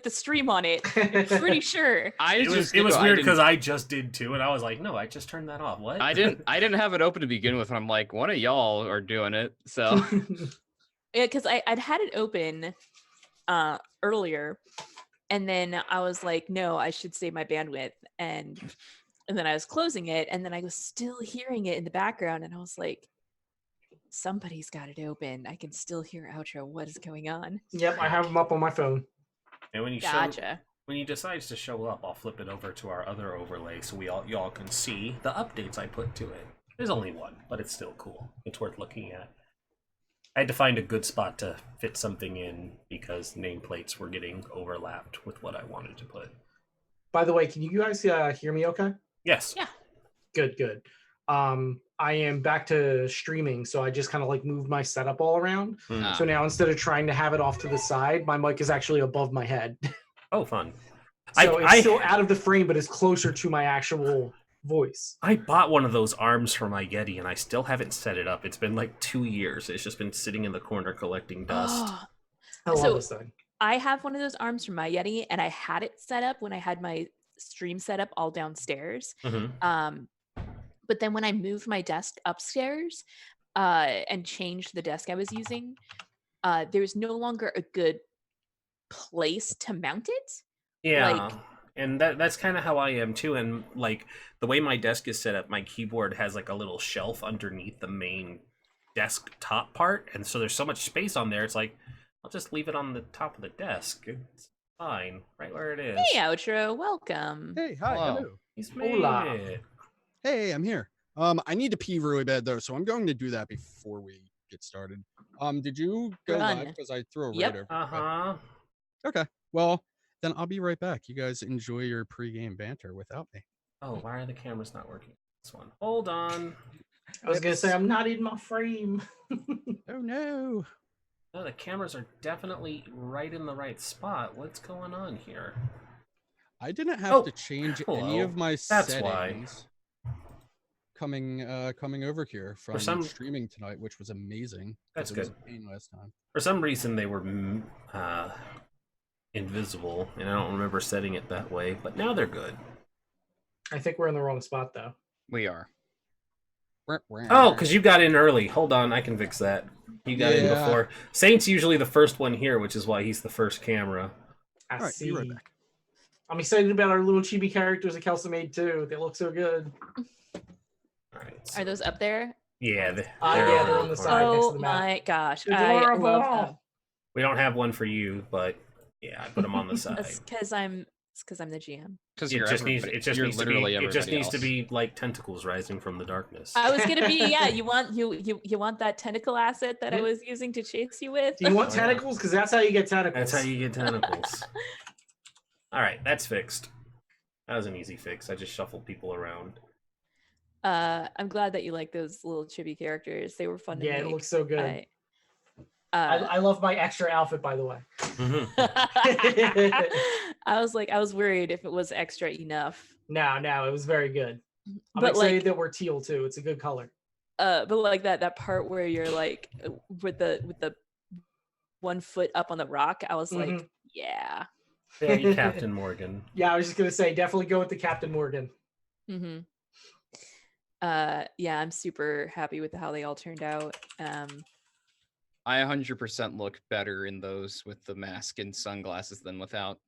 the stream on it. I'm pretty sure. It was weird because I just did too, and I was like, no, I just turned that off. What? I didn't have it open to begin with, and I'm like, one of y'all are doing it, so. Yeah, because I'd had it open earlier, and then I was like, no, I should save my bandwidth, and then I was closing it, and then I was still hearing it in the background, and I was like, somebody's got it open. I can still hear outro. What is going on? Yep, I have them up on my phone. And when you Gotcha. when he decides to show up, I'll flip it over to our other overlay so y'all can see the updates I put to it. There's only one, but it's still cool. It's worth looking at. I had to find a good spot to fit something in because nameplates were getting overlapped with what I wanted to put. By the way, can you guys hear me okay? Yes. Yeah. Good. I am back to streaming, so I just kind of like moved my setup all around. So now instead of trying to have it off to the side, my mic is actually above my head. Oh, fun. So it's still out of the frame, but it's closer to my actual voice. I bought one of those arms for my Yeti, and I still haven't set it up. It's been like 2 years. It's just been sitting in the corner collecting dust. I love this thing. I have one of those arms from my Yeti, and I had it set up when I had my stream set up all downstairs. But then when I moved my desk upstairs and changed the desk I was using, there's no longer a good place to mount it. Yeah, and that's kind of how I am too. And like the way my desk is set up, my keyboard has like a little shelf underneath the main desktop part, and so there's so much space on there. It's like I'll just leave it on the top of the desk. It's fine, right where it is. Hey, outro, welcome. Hey, hi, hello. He's made it. Hey, I'm here. I need to pee really bad though, so I'm going to do that before we get started. Did you go live? Because I threw a raid over. Okay. Well, then I'll be right back. You guys enjoy your pre-game banter without me. Oh, why are the cameras not working? This one. Hold on. I was gonna say I'm not in my frame. Oh no. No, the cameras are definitely right in the right spot. What's going on here? I didn't have to change any of my That's settings. why. Coming over here from streaming tonight, which was amazing. That's good. good. It was a pain last time. For some reason, they were invisible, and I don't remember setting it that way. But now they're good. I think we're in the wrong spot, though. We are. Oh, because you got in early. Hold on, I can fix that. You got in before. Saint's usually the first one here, which is why he's the first camera. I see. Be right back. I'm excited about our little chibi characters that Kelsa made too. They look so good. All right. So. Are those up there? Yeah. They're on the side next to the map. My gosh, I love them. We don't have one for you, but yeah, I put them on the side. It's because I'm the GM. Because it just needs to be like tentacles rising from the darkness. I was gonna be you want that tentacle asset that I was using to chase you with? Do you want tentacles? Because that's how you get tentacles. That's how you get tentacles. All right, that's fixed. That was an easy fix. I just shuffled people around. I'm glad that you like those little chibi characters. They were fun to make. Yeah, it looks so good. I love my extra outfit, by the way. I was worried if it was extra enough. No, it was very good. I'm excited that we're teal too. It's a good color. But like that part where you're like with the 1 foot up on the rock, I was like, yeah. Very Captain Morgan. Yeah, I was just gonna say, definitely go with the Captain Morgan. Yeah, I'm super happy with how they all turned out. I 100% look better in those with the mask and sunglasses than without.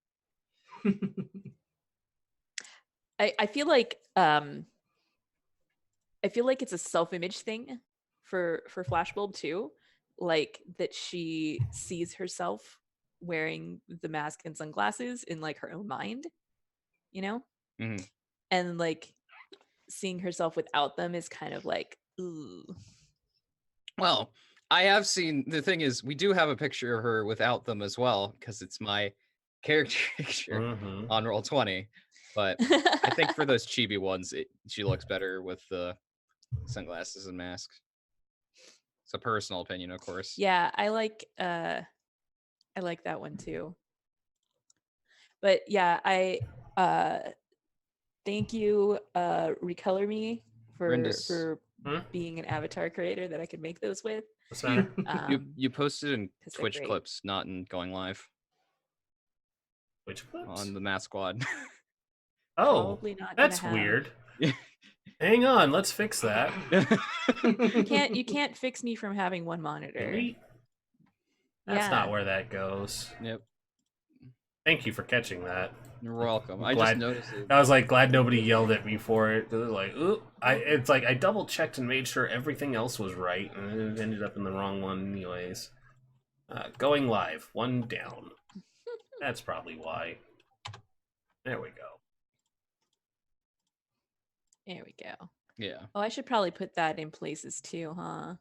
I feel like it's a self-image thing for Flashbulb too, like that she sees herself wearing the mask and sunglasses in like her own mind, you know, and like seeing herself without them is kind of like, ooh. Well, I have seen, the thing is, we do have a picture of her without them as well, because it's my character picture on Roll20. But I think for those chibi ones, she looks better with the sunglasses and masks. It's a personal opinion, of course. Yeah, I like that one too. But yeah, I thank you, Recolor Me, for being an avatar creator that I could make those with. What's that? You posted in Twitch clips, not in going live. Which ones? On the mass squad. Oh, Probably not that's weird. Hang on, let's fix that. You can't fix me from having one monitor. Really? That's not where that goes. Yep. Thank you for catching that. You're welcome. I Glad, just noticed it. I was like glad nobody yelled at me for it. It was like, ooh, it's like I double checked and made sure everything else was right, and it ended up in the wrong one anyways. Going live, one down. That's probably why. There we go. There we go. Yeah. Oh, I should probably put that in places too, huh?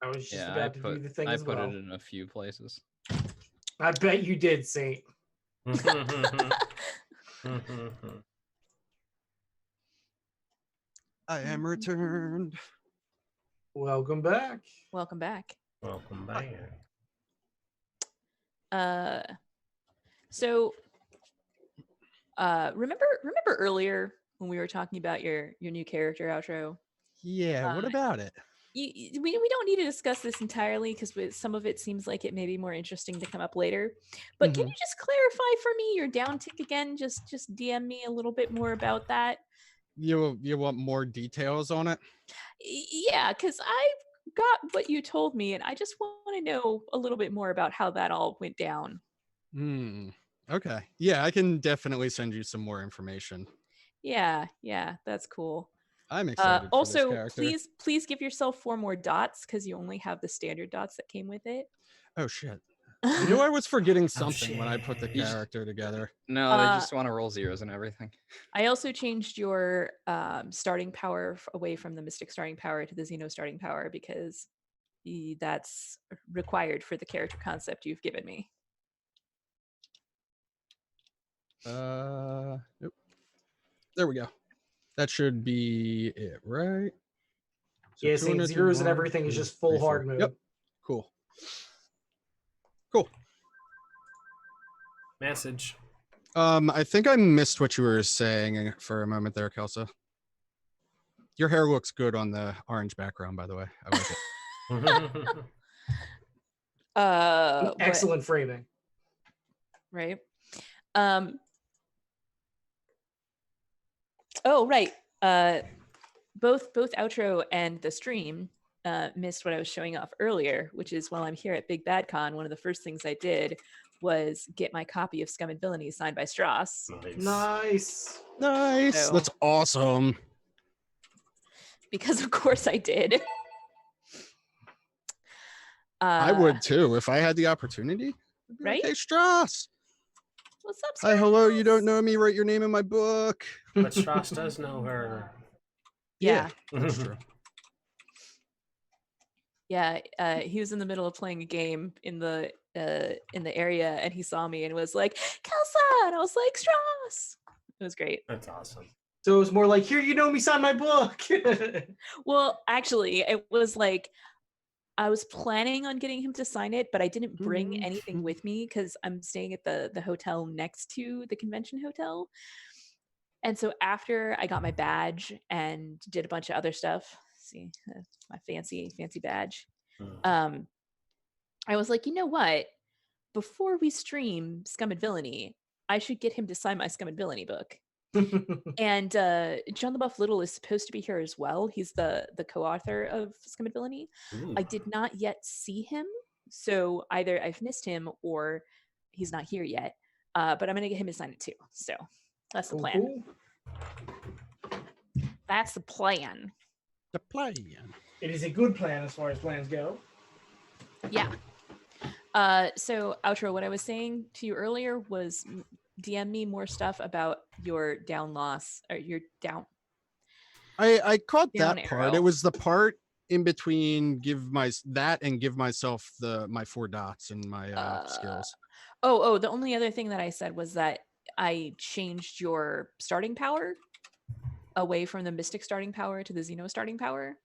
I was just about to do the thing as well. I put it in a few places. I bet you did, Saint. I am returned. Welcome back. Welcome back. Welcome back. So remember earlier when we were talking about your new character outro? Yeah, what about it? We don't need to discuss this entirely because some of it seems like it may be more interesting to come up later. But can you just clarify for me your down tick again? Just DM me a little bit more about that. You want more details on it? Yeah, because I got what you told me, and I just want to know a little bit more about how that all went down. Okay. Yeah, I can definitely send you some more information. Yeah, that's cool. I'm excited for also, this character. please give yourself 4 more dots because you only have the standard dots that came with it. Oh shit! I knew I was forgetting something when I put the character together. No, they just want to roll zeros and everything. I also changed your starting power away from the Mystic starting power to the Xeno starting power because that's required for the character concept you've given me. Nope. There we go. That should be it, right? So yeah, saying zeros and everything is just full hard mode. Yep. Cool. Message. I think I missed what you were saying for a moment there, Kelsa. Your hair looks good on the orange background, by the way. I like it. Excellent framing. Right. Oh, right. Both outro and the stream missed what I was showing off earlier, which is while I'm here at Big Bad Con, one of the first things I did was get my copy of Scum and Villainy signed by Strauss. Nice. So, that's awesome. Because of course I did. I would too if I had the opportunity. Right? Hey, Strauss. What's up, Strauss? Hi, hello. You don't know me? Write your name in my book. But Strauss does know her. Yeah. That's true. Yeah, he was in the middle of playing a game in the area, and he saw me and was like, "Kelsa," and I was like, "Strauss." It was great. That's awesome. So it was more like, "Here, you know me, sign my book." Well, actually, it was like I was planning on getting him to sign it, but I didn't bring anything with me because I'm staying at the hotel next to the convention hotel. And so after I got my badge and did a bunch of other stuff, see my fancy badge, I was like, you know what? Before we stream Scum and Villainy, I should get him to sign my Scum and Villainy book. And John the Buff Little is supposed to be here as well. He's the co-author of Scum and Villainy. Ooh. I did not yet see him, so either I've missed him or he's not here yet. But I'm gonna get him to sign it too. So that's the plan. Cool. That's the plan. The plan. It is a good plan as far as plans go. Yeah. So outro, what I was saying to you earlier was DM me more stuff about your down loss or your down. I caught that arrow. part. It was the part in between give myself my 4 dots and my skills. Oh, the only other thing that I said was that I changed your starting power away from the Mystic starting power to the Xeno starting power.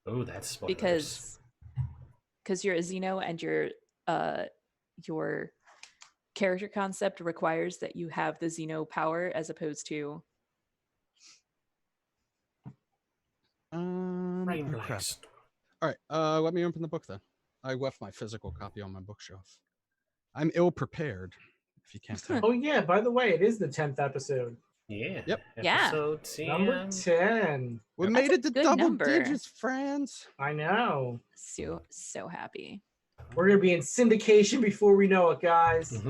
Oh, that's spoilers. Because you're a Xeno and your character concept requires that you have the Xeno power as opposed to crap. All right, let me open the book then. I left my physical copy on my bookshelf. I'm ill prepared. if you can't tell. Oh yeah, by the way, it is the 10th episode. Yeah. Yep. Episode 10. Number 10. We made it to double number. digits, friends. I know. So happy. We're gonna be in syndication before we know it, guys.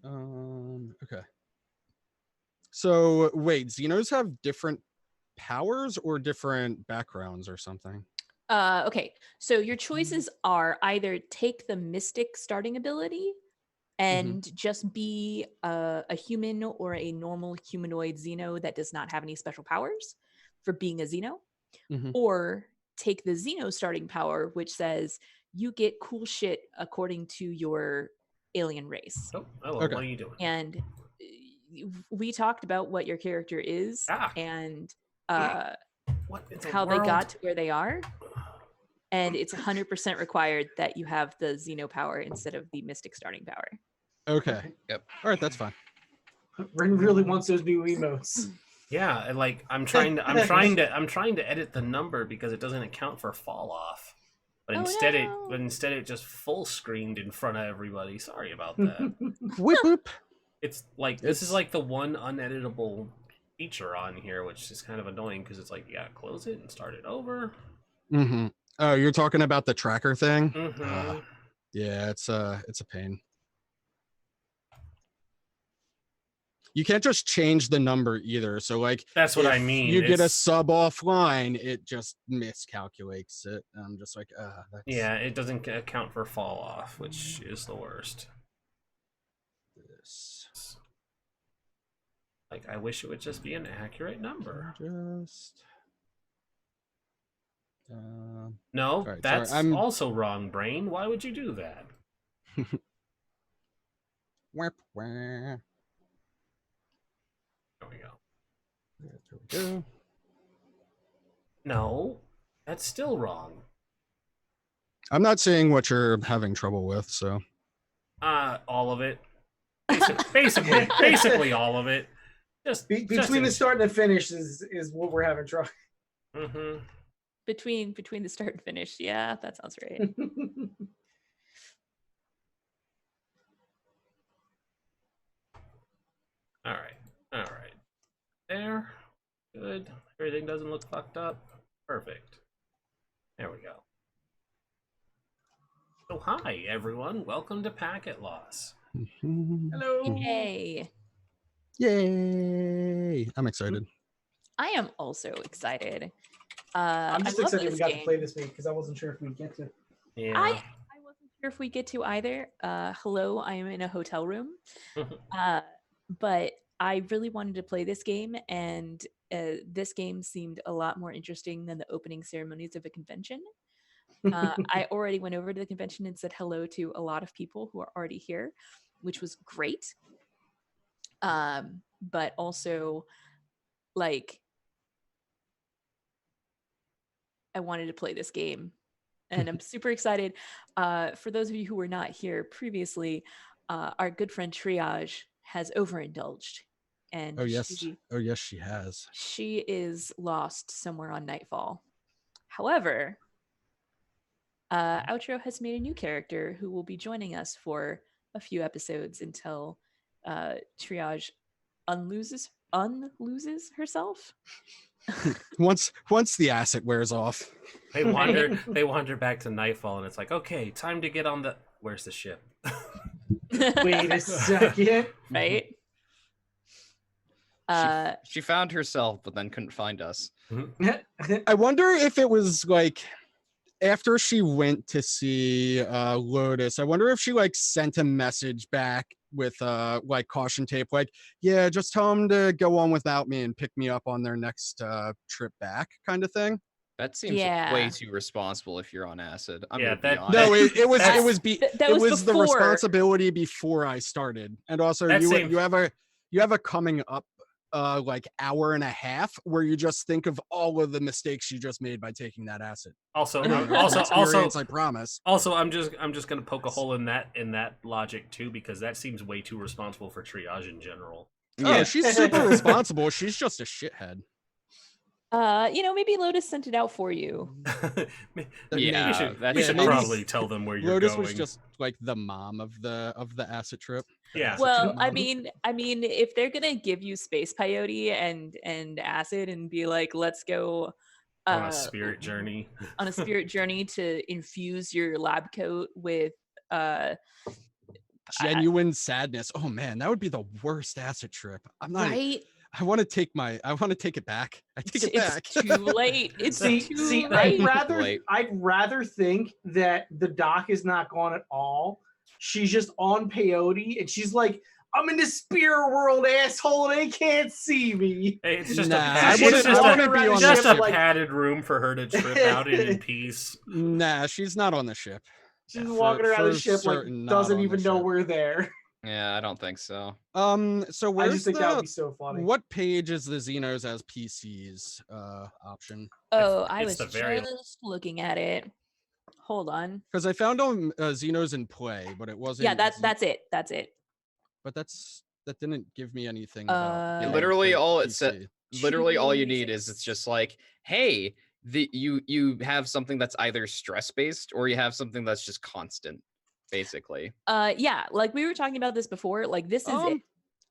Okay. So wait, Xenos have different powers or different backgrounds or something? Okay, so your choices are either take the Mystic starting ability and just be a human or a normal humanoid Xeno that does not have any special powers for being a Xeno, or take the Xeno starting power, which says you get cool shit according to your alien race. Okay. What are you doing? And we talked about what your character is and how they got to where they are. And it's 100% required that you have the Xeno power instead of the Mystic starting power. Okay. Yep. All right, that's fine. Ren really wants those new emotes. Yeah, and like I'm trying to edit the number because it doesn't account for fall off. But instead it just full screened in front of everybody. Sorry about that. Whip whoop. It's like this is like the one uneditable feature on here, which is kind of annoying because it's like, yeah, close it and start it over. Oh, you're talking about the tracker thing? Yeah, it's a pain. You can't just change the number either. So like that's what I mean. You get a sub offline, it just miscalculates it. I'm just like, yeah, it doesn't account for fall off, which is the worst. Like I wish it would just be an accurate number. No, right, that's also wrong, brain. Why would you do that? There we go. There we go. No, that's still wrong. I'm not seeing what you're having trouble with, so. All of it. Basically all of it. Just between the start and the finish is what we're having trouble. Between the start and finish, yeah, that sounds right. All right. There. Good. Everything doesn't look fucked up. Perfect. There we go. So hi everyone, welcome to Packet Loss. Hello. Hey. Yay! I'm excited. I am also excited. I'm just excited we got to play this week because I wasn't sure if we'd get to. Yeah. I wasn't sure if we get to either. Hello, I am in a hotel room. But I really wanted to play this game, and this game seemed a lot more interesting than the opening ceremonies of a convention. I already went over to the convention and said hello to a lot of people who are already here, which was great. But also, like, I wanted to play this game, and I'm super excited. For those of you who were not here previously, our good friend Triage has overindulged, and oh yes, she has. She is lost somewhere on Nightfall. However, Outro has made a new character who will be joining us for a few episodes until Triage unloses herself. once the asset wears off, they wander back to Nightfall, and it's like, okay, time to get on the. Where's the ship? Wait a second. Right. She found herself, but then couldn't find us. I wonder if it was like after she went to see Lotus. I wonder if she like sent a message back with like caution tape, like, yeah, just tell them to go on without me and pick me up on their next trip back, kind of thing. That seems way too responsible if you're on acid. It was the responsibility before I started, and also you have a coming up like hour and a half where you just think of all of the mistakes you just made by taking that acid. Also, I promise. Also, I'm just gonna poke a hole in that logic too, because that seems way too responsible for Triage in general. Yeah, she's super responsible. She's just a shithead. Maybe Lotus sent it out for you. Yeah, we should probably tell them where you're Lotus going. was just like the mom of the acid trip. Yeah. Well, I mean, if they're gonna give you space peyote and acid and be like, let's go on a spirit journey, to infuse your lab coat with genuine sadness. Oh man, that would be the worst acid trip. I'm not. Right? I want to take it back. I take it back. It's too late. It's too late. late. I'd rather think that the doc is not gone at all. She's just on peyote, and she's like, "I'm in the spirit world, asshole. They can't see me." It's just a padded room for her to trip out in peace. Nah, she's not on the ship. She's walking around the ship like doesn't even know we're there. Yeah, I don't think so. So where's I just think that would be so funny. What page is the Xenos as PCs option? Oh, I was just looking at it. Hold on. Because I found on Xenos in Play, but it wasn't. Yeah, that's it. That's it. But that didn't give me anything about literally all it said. Literally all you need is it's just like, hey, you have something that's either stress based or you have something that's just constant. Basically. Yeah, like we were talking about this before. Like this is it.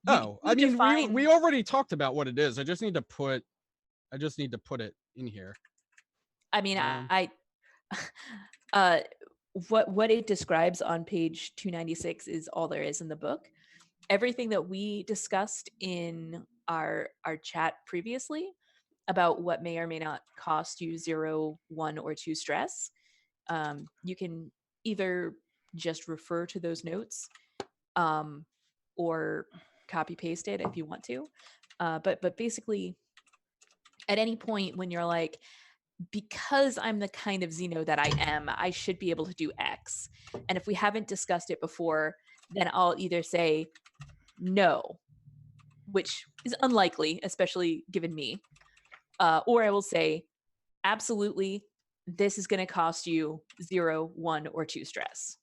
I mean, we already talked about what it is. I just need to put it in here. I mean, what it describes on page 296 is all there is in the book. Everything that we discussed in our chat previously about what may or may not cost you 0, 1, or 2 stress, you can either just refer to those notes or copy paste it if you want to, but basically at any point when you're like, because I'm the kind of Xeno that I am, I should be able to do X, and if we haven't discussed it before, then I'll either say no, which is unlikely, especially given me, or I will say absolutely, this is going to cost you 0, 1, or 2 stress.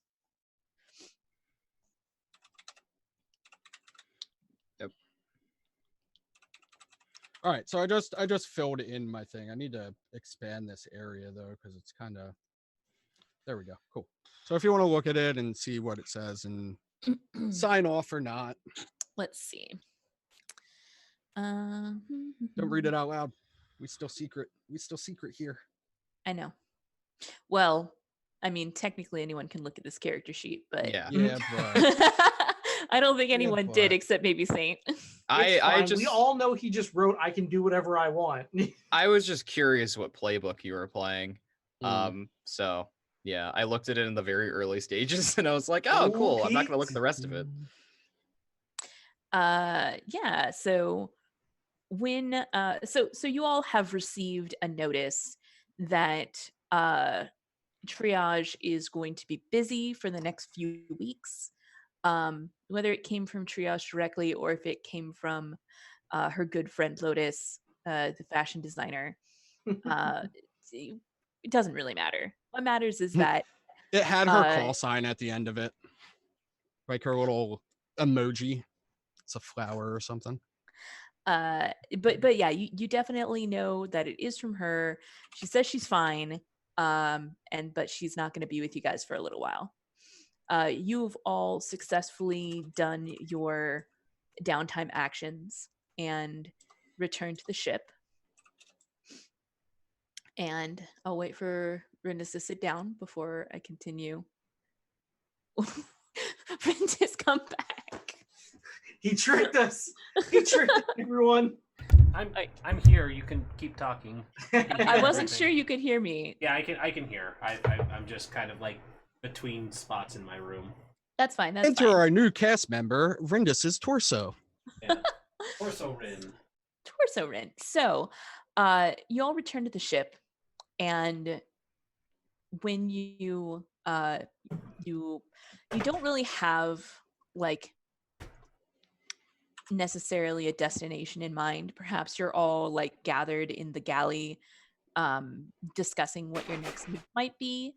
All right, so I just filled in my thing. I need to expand this area though, because it's kind of, there we go. Cool. So if you want to look at it and see what it says and sign off or not. Let's see. Don't read it out loud. We still secret here. I know. Well, I mean, technically anyone can look at this character sheet, but yeah, I don't think anyone did except maybe Saint. We all know he just wrote, "I can do whatever I want." I was just curious what playbook you were playing. So yeah, I looked at it in the very early stages and I was like, oh, cool. I'm not gonna look at the rest of it. Yeah, so when so you all have received a notice that triage is going to be busy for the next few weeks. Whether it came from triage directly or if it came from her good friend Lotus, the fashion designer, it doesn't really matter. What matters is that it had her call sign at the end of it, like her little emoji. It's a flower or something. But yeah, you definitely know that it is from her. She says she's fine, but she's not going to be with you guys for a little while. You've all successfully done your downtime actions and returned to the ship. And I'll wait for Rhys to sit down before I continue. Rhys, come back. He tricked us. He tricked everyone. I'm here. You can keep talking. I wasn't sure you could hear me. Yeah, I can hear. I'm just kind of like between spots in my room. That's fine. That's Enter fine. our new cast member, Rindus's torso. Yeah. Torso Rin. Torso Rin. So, you all return to the ship, and when you don't really have like necessarily a destination in mind. Perhaps you're all like gathered in the galley, discussing what your next move might be,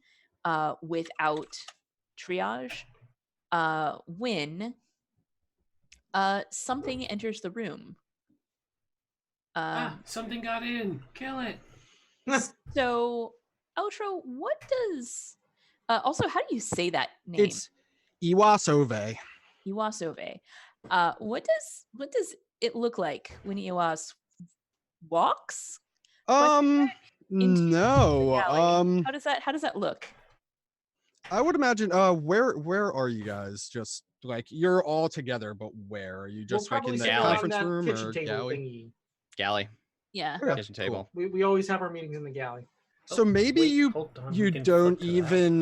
without triage, when something enters the room. Something got in. Kill it. So, Outro, what does... also, how do you say that name? It's Iwasove. Iwasove. What does it look like when Iwas walks? No. How does that look? I would imagine. Where are you guys? Just like you're all together, but where are you? Just like in the conference room or galley? Galley. Yeah. Okay, kitchen table. Cool. We always have our meetings in the galley. So maybe you don't even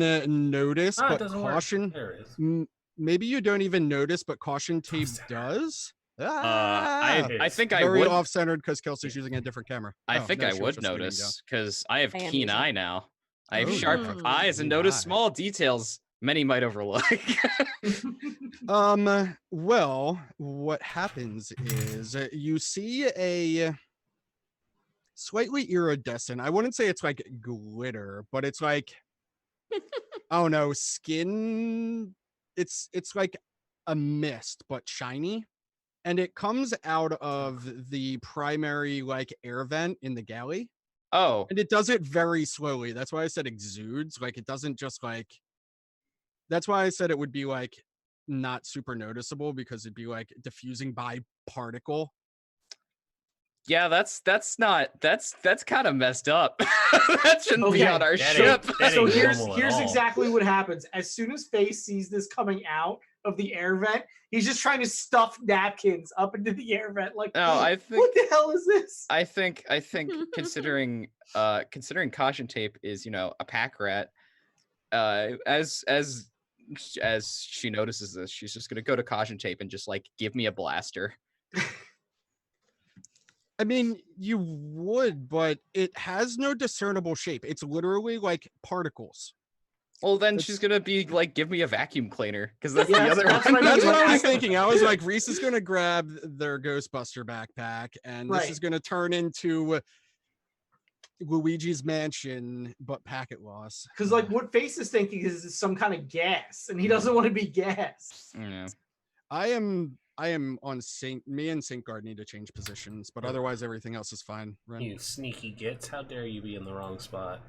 notice, but caution. There it is. Maybe you don't even notice, but caution tape does. I think I very would off-centered because Kelsa's using a different camera. I think I would notice because I have keen eye now. I have sharp eyes and notice small details many might overlook. Well, what happens is you see a slightly iridescent. I wouldn't say it's like glitter, but it's like I don't know, skin. It's like a mist, but shiny. And it comes out of the primary like air vent in the galley. Oh. And it does it very slowly. That's why I said exudes. Like it doesn't just like, that's why I said it would be like not super noticeable because it'd be like diffusing by particle. Yeah, that's kind of messed up. That shouldn't be on our ship. So here's exactly what happens. As soon as Face sees this coming out of the air vent, he's just trying to stuff napkins up into the air vent. Like, no, I think, what the hell is this? I think considering caution tape is, a pack rat, as she notices this, she's just gonna go to caution tape and just like give me a blaster. I mean, you would, but it has no discernible shape. It's literally like particles. Well, then she's gonna be like, give me a vacuum cleaner, because that's the other one. That's what I was thinking. I was like, Rhys is gonna grab their Ghostbuster backpack, and this is gonna turn into Luigi's Mansion, but packet loss. Because like what Face is thinking is some kind of gas, and he doesn't want to be gas. Yeah. I am on me and Saintguard need to change positions, but otherwise everything else is fine. Ren. You sneaky gits! How dare you be in the wrong spot?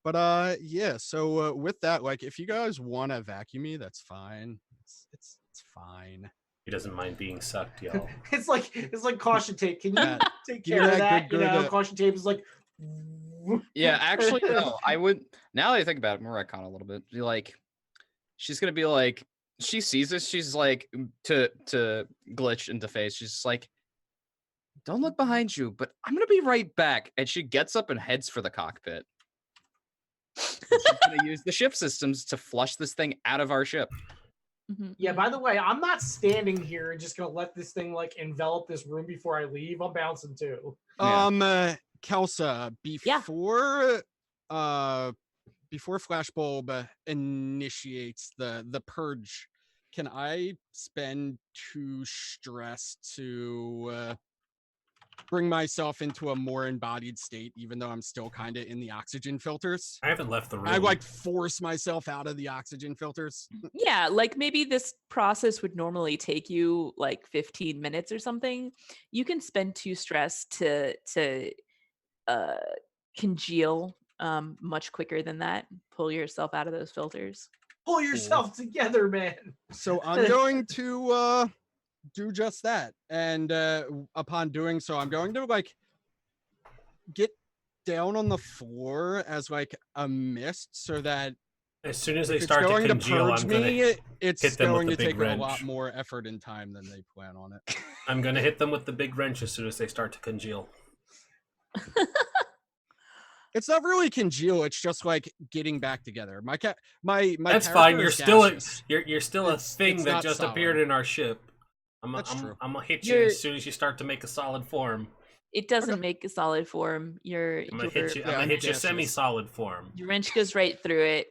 But yeah, so with that, like if you guys want to vacuum me, that's fine. It's fine. He doesn't mind being sucked, y'all. It's like caution tape. Can you take care of that? Caution tape is like. Yeah, actually, no. I would. Now that I think about it, more icon a little bit. Like, she's gonna be like, she sees this. She's like, to glitch into Face. She's just like, don't look behind you, but I'm gonna be right back. And she gets up and heads for the cockpit. She's gonna use the ship systems to flush this thing out of our ship. Yeah, by the way, I'm not standing here and just gonna let this thing like envelop this room before I leave. I'm bouncing too. Kelsa, before Flashbulb initiates the purge, can I spend 2 stress to bring myself into a more embodied state, even though I'm still kind of in the oxygen filters? I haven't left the room. I like force myself out of the oxygen filters. Yeah, like maybe this process would normally take you like 15 minutes or something. You can spend 2 stress to congeal much quicker than that. Pull yourself out of those filters. Pull yourself together, man. So I'm going to do just that, and upon doing so, I'm going to like get down on the floor as like a mist, so that as soon as they start to congeal, it's going to take a lot more effort and time than they plan on it. I'm going to hit them with the big wrench as soon as they start to congeal. It's not really congeal. It's just like getting back together. My That's fine. You're still you're still a thing that just appeared in our ship. I'm gonna hit you as soon as you start to make a solid form. It doesn't make a solid form. I'm gonna hit you semi-solid form. Your wrench goes right through it.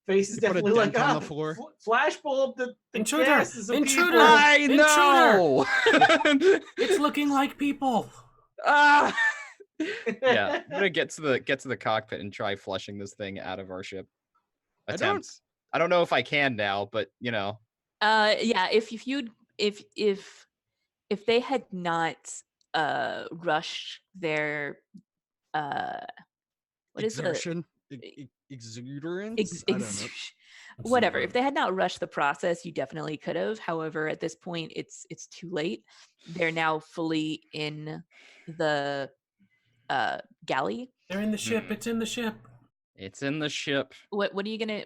Face is definitely like on the floor. Flashbulb. The intruder. I know. It's looking like people. Yeah, I'm gonna get to the cockpit and try flushing this thing out of our ship. Attempts. I don't know if I can now, but yeah, if if they had not rushed their what exertion, is it? Exuberance? I don't know. Whatever. If they had not rushed the process, you definitely could have. However, at this point, it's too late. They're now fully in the galley. They're in the ship. It's in the ship. It's in the ship. What are you gonna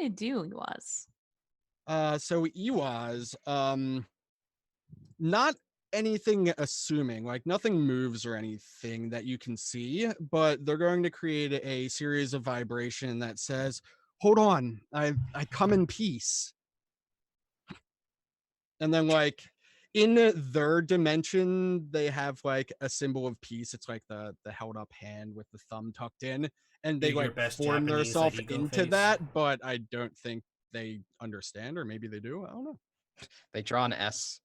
do, Iwaz? So Iwaz, not anything assuming, like nothing moves or anything that you can see, but they're going to create a series of vibration that says, hold on, I come in peace. And then like in their dimension, they have like a symbol of peace. It's like the held up hand with the thumb tucked in, and they like form themselves into that, but I don't think they understand, or maybe they do. I don't know. They draw an S.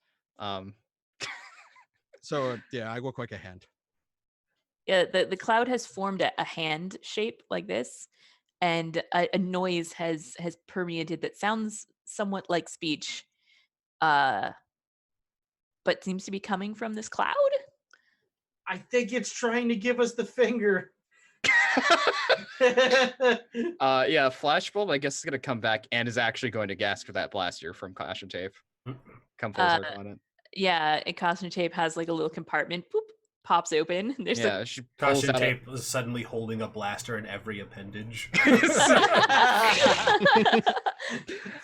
So yeah, I look like a hand. Yeah, the cloud has formed a hand shape like this, and a noise has permeated that sounds somewhat like speech, but seems to be coming from this cloud. I think it's trying to give us the finger. Yeah, Flashbulb, I guess, is gonna come back and is actually going to gas for that blaster from Caution Tape. Come full circle on it. Yeah, and Caution Tape has like a little compartment. Boop, pops open. There's she Caution Tape was suddenly holding a blaster in every appendage.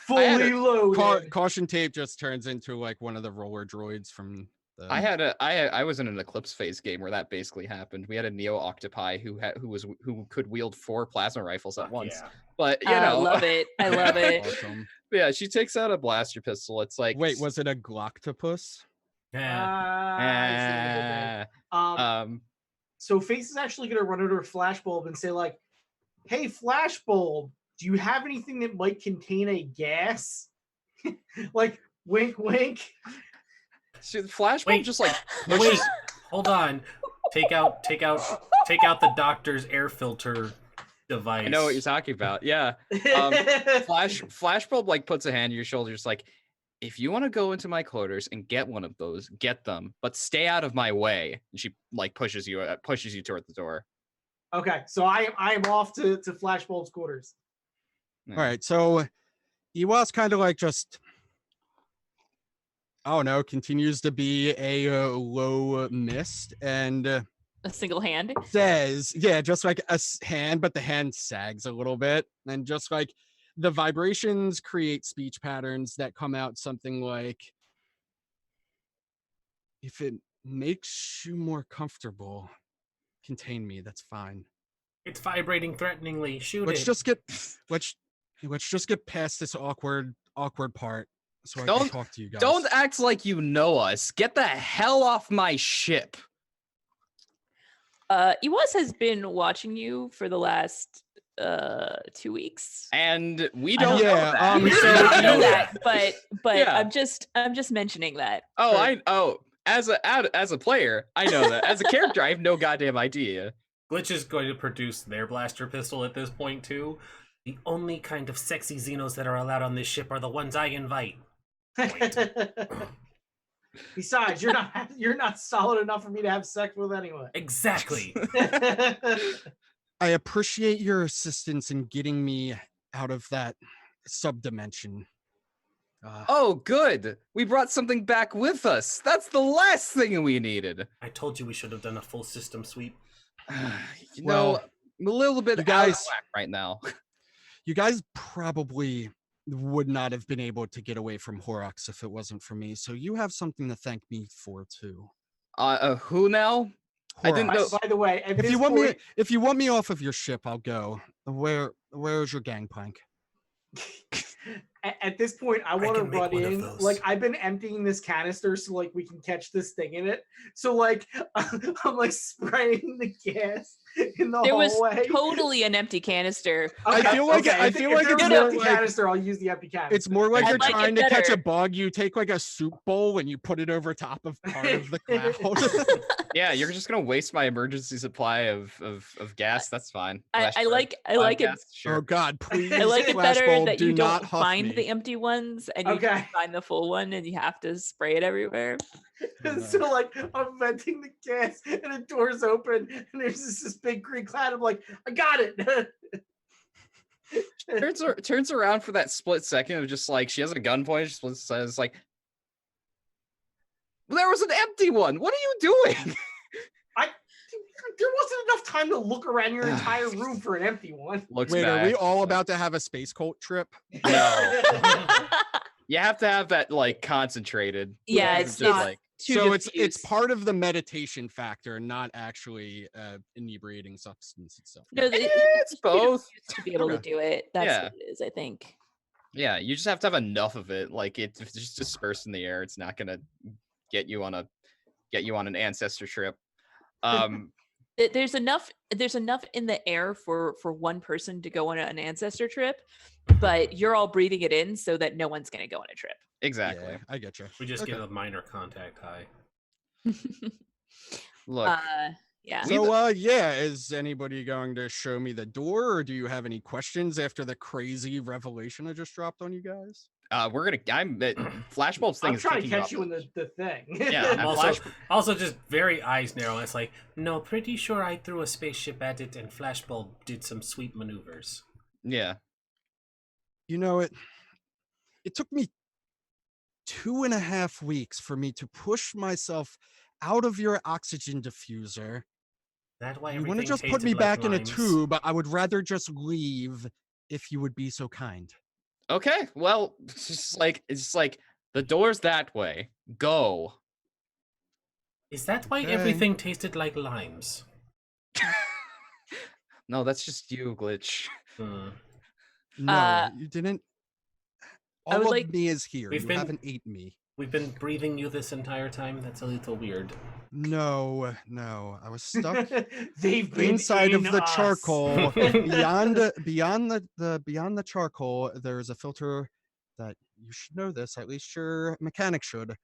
Fully loaded. Caution Tape just turns into like one of the roller droids from the... I was in an Eclipse Phase game where that basically happened. We had a Neo Octopi who could wield 4 plasma rifles at once. Yeah. But you know, I love it. I love it. Awesome. Yeah, she takes out a blaster pistol. It's like, wait, was it a Gloctopus? Yeah. So Face is actually gonna run over to Flashbulb and say like, "Hey, Flashbulb, do you have anything that might contain a gas?" Like, wink, wink. So Flashbulb just like wait, hold on. Take out the doctor's air filter device. I know what you're talking about. Yeah. Flashbulb like puts a hand on your shoulder, just like, if you want to go into my quarters and get one of those, get them, but stay out of my way. And she like pushes you toward the door. Okay, so I'm off to Flashbulb's quarters. All right, so Iwa's kind of like just, I don't know, continues to be a low mist, and a single hand says, yeah, just like a hand, but the hand sags a little bit, and just like the vibrations create speech patterns that come out something like, if it makes you more comfortable, contain me, that's fine. It's vibrating threateningly. Shoot let's it. Let's just get past this awkward part so I can talk to you guys. Don't act like you know us. Get the hell off my ship. Iwas has been watching you for the last 2 weeks, and we don't know that. We don't know that, but yeah. I'm just mentioning that. As a player, I know that. As a character, I have no goddamn idea. Glitch is going to produce their blaster pistol at this point too. The only kind of sexy Xenos that are allowed on this ship are the ones I invite. Besides, you're not solid enough for me to have sex with anyway. Exactly. I appreciate your assistance in getting me out of that subdimension. Oh, good. We brought something back with us. That's the last thing we needed. I told you we should have done a full system sweep. You know, I'm a little bit out of whack right now. You guys probably would not have been able to get away from Horrocks if it wasn't for me. So you have something to thank me for too. Who now? Horrocks. I didn't know. By the way, if you want me off of your ship, I'll go. Where's your gangplank? At this point, I want to run in. Like, I've been emptying this canister so like we can catch this thing in it. So like I'm like spraying the gas in the hallway. Was totally an empty canister. Okay. I feel like it's more like canister. I'll use the empty canister. It's more like you're trying to catch a bug. You take like a soup bowl and you put it over top of part of the cloud. Yeah, you're just gonna waste my emergency supply of gas. That's fine. I like it. Sure. Oh God, please! I like it better that you don't find the empty ones, and you can find the full one, and you have to spray it everywhere. So like I'm venting the gas, and the door's open, and there's this big green cloud. I'm like, I got it. turns around for that split second of just like she has a gun pointed. She says like, "There was an empty one. What are you doing?" There wasn't enough time to look around your entire room for an empty one. Wait, are we all about to have a space cult trip? No. You have to have that like concentrated. Yeah, it's not like so it's part of the meditation factor, not actually inebriating substance itself. No, it's both. To be able to do it, that's what it is, I think. Yeah, you just have to have enough of it. Like it's just dispersed in the air. It's not gonna get you on an ancestor trip. There's enough in the air for one person to go on an ancestor trip, but you're all breathing it in so that no one's going to go on a trip. Exactly. Yeah, I get you. We just get a minor contact high. Look. Yeah. So is anybody going to show me the door, or do you have any questions after the crazy revelation I just dropped on you guys? Flashbulb's thing. I'm trying to catch you in the thing. Yeah. I'm also just very eyes narrow. It's like, no, pretty sure I threw a spaceship at it and Flashbulb did some sweet maneuvers. Yeah. You know, it took me 2.5 weeks for me to push myself out of your oxygen diffuser. That's why you want to just put me back in a tube, but I would rather just leave if you would be so kind. Okay, well, it's like the door's that way. Go. Is that why everything tasted like limes? No, that's just you, Glitch. No, you didn't. All of me is here. You haven't eaten me. We've been breathing you this entire time. That's a little weird. No. I was stuck They've been inside of the us. Charcoal. beyond the charcoal, there's a filter that you should know this. At least your mechanic should.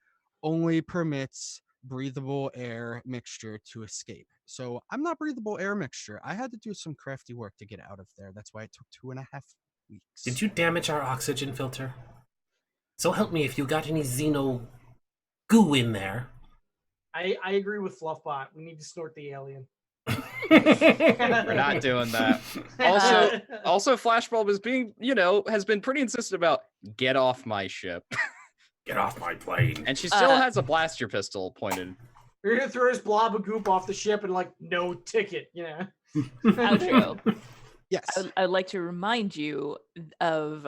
Only permits breathable air mixture to escape. So I'm not breathable air mixture. I had to do some crafty work to get out of there. That's why it took 2.5 weeks. Did you damage our oxygen filter? So help me if you got any xeno goo in there. I agree with Fluffbot. We need to snort the alien. We're not doing that. Also, Flashbulb has been pretty insistent about get off my ship. Get off my plane. And she still has a blaster pistol pointed. We're gonna throw this blob of goop off the ship and no ticket, Outro. Yes. I'd like to remind you of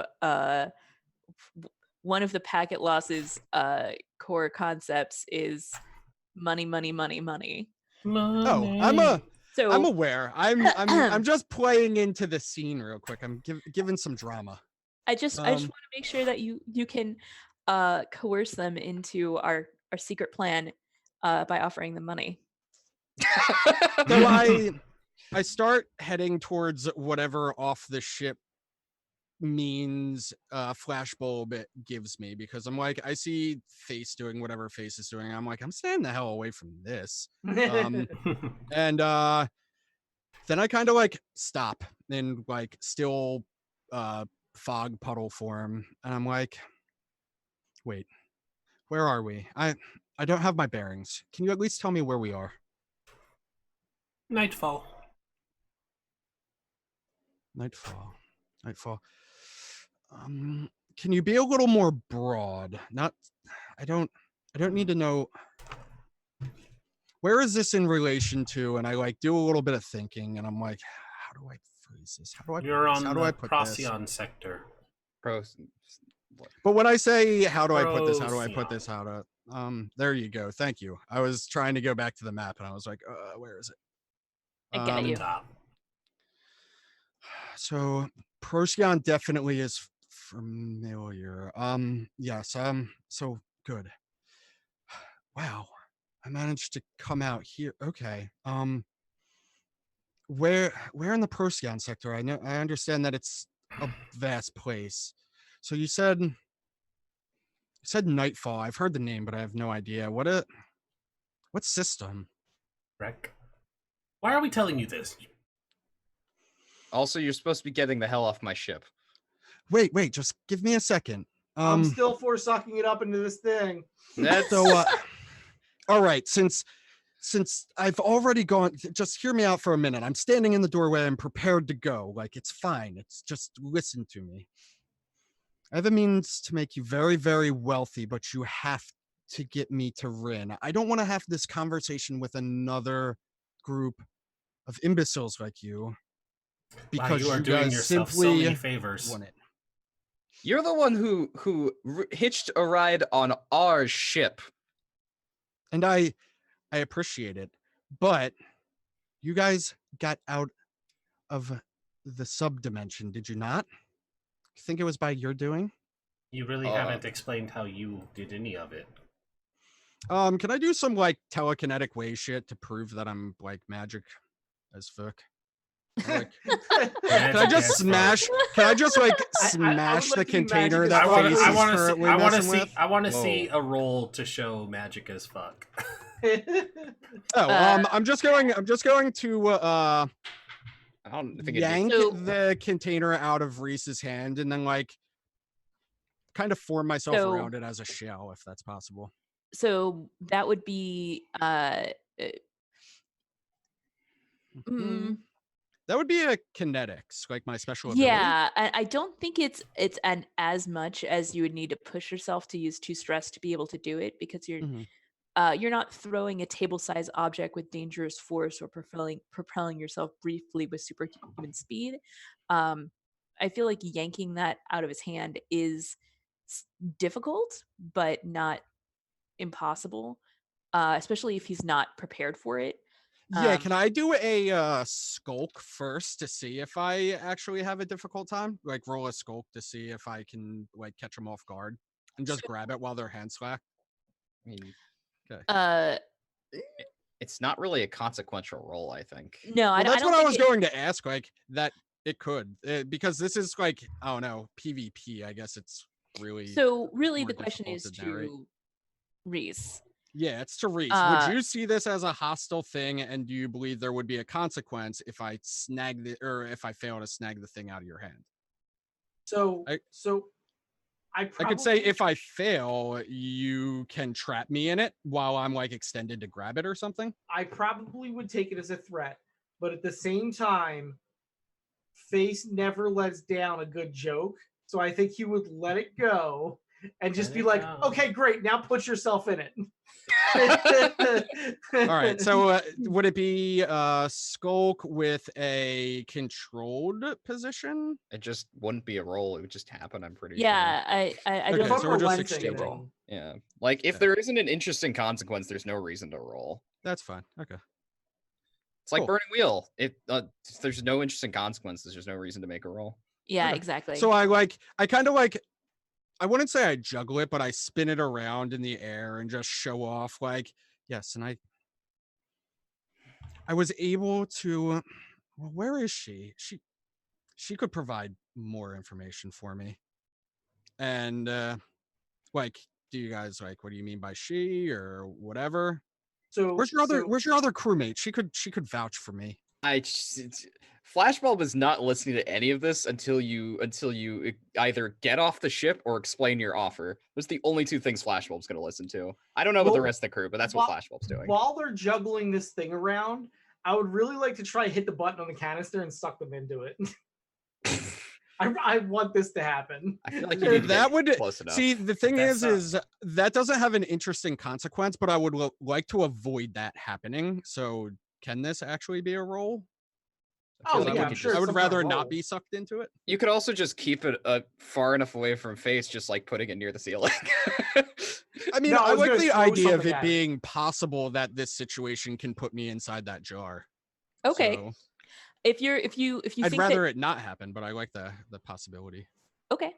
one of the packet losses core concepts is money. Oh, I'm aware. I'm just playing into the scene real quick. I'm giving some drama. I just want to make sure that you can coerce them into our secret plan by offering them money. So I start heading towards whatever off the ship means Flashbulb gives me, because I'm like, I see Face doing whatever Face is doing. I'm like, I'm staying the hell away from this. And then I kind of stop in still fog puddle form, and I'm like, wait, where are we? I don't have my bearings. Can you at least tell me where we are? Nightfall. Can you be a little more broad? I don't need to know. Where is this in relation to? And I do a little bit of thinking, and I'm like, how do I phrase this? You're on the Procyon sector. But when I say how do I put this? How do I put this? There you go. Thank you. I was trying to go back to the map, and I was like, where is it? I get you. So Procyon definitely is familiar. Yes. So good. Wow. I managed to come out here. Okay. Where in the Procyon sector? I understand that it's a vast place. So you said Nightfall. I've heard the name, but I have no idea. What system? Wreck. Why are we telling you this? Also, you're supposed to be getting the hell off my ship. Wait, just give me a second. I'm still sucking it up into this thing. That's so. All right, since I've already gone, just hear me out for a minute. I'm standing in the doorway. I'm prepared to go. Like, it's fine. It's just listen to me. I have a means to make you very, very wealthy, but you have to get me to Rin. I don't want to have this conversation with another group of imbeciles like you. Because you are you doing guys yourself simply so many favors. want it. You're the one who hitched a ride on our ship. And I appreciate it. But you guys got out of the subdimension, did you not? You think it was by your doing? You really haven't explained how you did any of it. Can I do some like telekinetic way shit to prove that I'm like magic as fuck? Like, can I just smash? Can I just like smash the container that Face is currently messing with? I want to see a roll to show magic as fuck. I'm just going to I don't think yank the container out of Rhys's hand and then like kind of form myself around it as a shell, if that's possible. So that would be that would be a kinetics, like my special ability. Yeah, I don't think it's as much as you would need to push yourself to use 2 stress to be able to do it, because you're not throwing a table-sized object with dangerous force or propelling yourself briefly with superhuman speed. I feel like yanking that out of his hand is difficult, but not impossible, especially if he's not prepared for it. Yeah, can I do a skulk first to see if I actually have a difficult time? Like roll a skulk to see if I can like catch them off guard and just grab it while they're hand slack. Okay. It's not really a consequential roll, I think. No, well, that's what I was going to ask. Like that, it could because this is like I don't know PvP. I guess it's really the question is to Rhys. Yeah, it's to Rhys. Would you see this as a hostile thing, and do you believe there would be a consequence if I if I fail to snag the thing out of your hand? I could say if I fail, you can trap me in it while I'm like extended to grab it or something. I probably would take it as a threat, but at the same time, Face never lets down a good joke, so I think he would let it go and just be like, "Okay, great, now put yourself in it." All right, so would it be skulk with a controlled position? It just wouldn't be a roll; it would just happen. I'm pretty sure. I okay, so we're just exchanging. Yeah, like if there isn't an interesting consequence, there's no reason to roll. That's fine. Okay. It's like Burning Wheel. If there's no interesting consequences, there's no reason to make a roll. Yeah, exactly. So I kind of like. I wouldn't say I juggle it, but I spin it around in the air and just show off like, yes. And I was able to, well, where is she? She could provide more information for me. And like, do you guys like, what do you mean by she or whatever? So where's your other crewmate? She could vouch for me. Flashbulb is not listening to any of this until you either get off the ship or explain your offer. Those are the only 2 things Flashbulb's going to listen to. I don't know about the rest of the crew, but that's what Flashbulb's doing. While they're juggling this thing around, I would really like to try hit the button on the canister and suck them into it. I want this to happen. I feel like you need that would close enough. See, the thing is that doesn't have an interesting consequence, but I would like to avoid that happening. So can this actually be a roll? Oh, yeah, I'm sure. I would rather not be sucked into it. You could also just keep it far enough away from Face, just like putting it near the ceiling. I mean, I like the idea of it being possible that this situation can put me inside that jar. Okay. So, if you I'd think rather it not happen, but I like the possibility. Okay.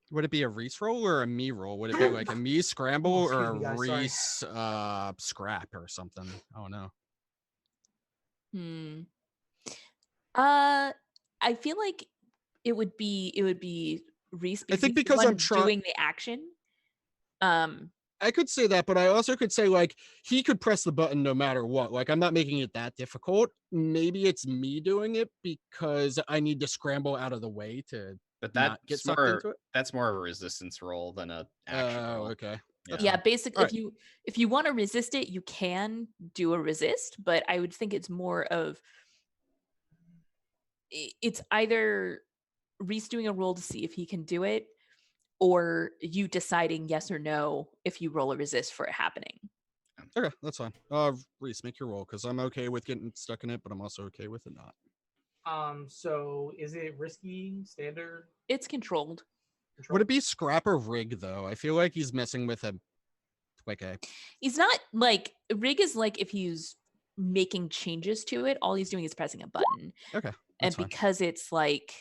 Would it be a Rhys roll or a me roll? Would it be like a me scramble or a Rhys scrap or something? Oh no. I feel like it would be Rhys. I think because I'm doing the action. I could say that, but I also could say like he could press the button no matter what. Like I'm not making it that difficult. Maybe it's me doing it because I need to scramble out of the way to not get sucked into it. That's more of a resistance roll than a action roll. Okay. Yeah, basically, right. if you want to resist it, you can do a resist, but I would think it's more of it's either Rhys doing a roll to see if he can do it, or you deciding yes or no if you roll a resist for it happening. Okay, that's fine. Rhys, make your roll because I'm okay with getting stuck in it, but I'm also okay with it not. So is it risky, standard? It's controlled. Would it be scrap or rig though? I feel like he's messing with a He's not like rig is like if he's making changes to it, all he's doing is pressing a button. Okay. And because it's like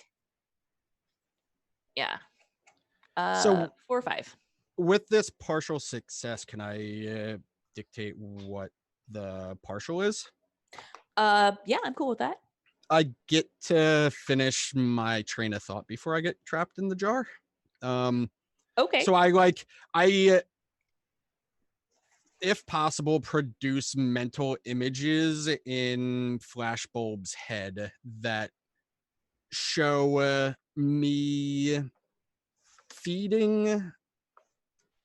so 4 or 5. With this partial success, can I dictate what the partial is? Yeah, I'm cool with that. I get to finish my train of thought before I get trapped in the jar. Okay. So I if possible, produce mental images in Flashbulb's head that show me feeding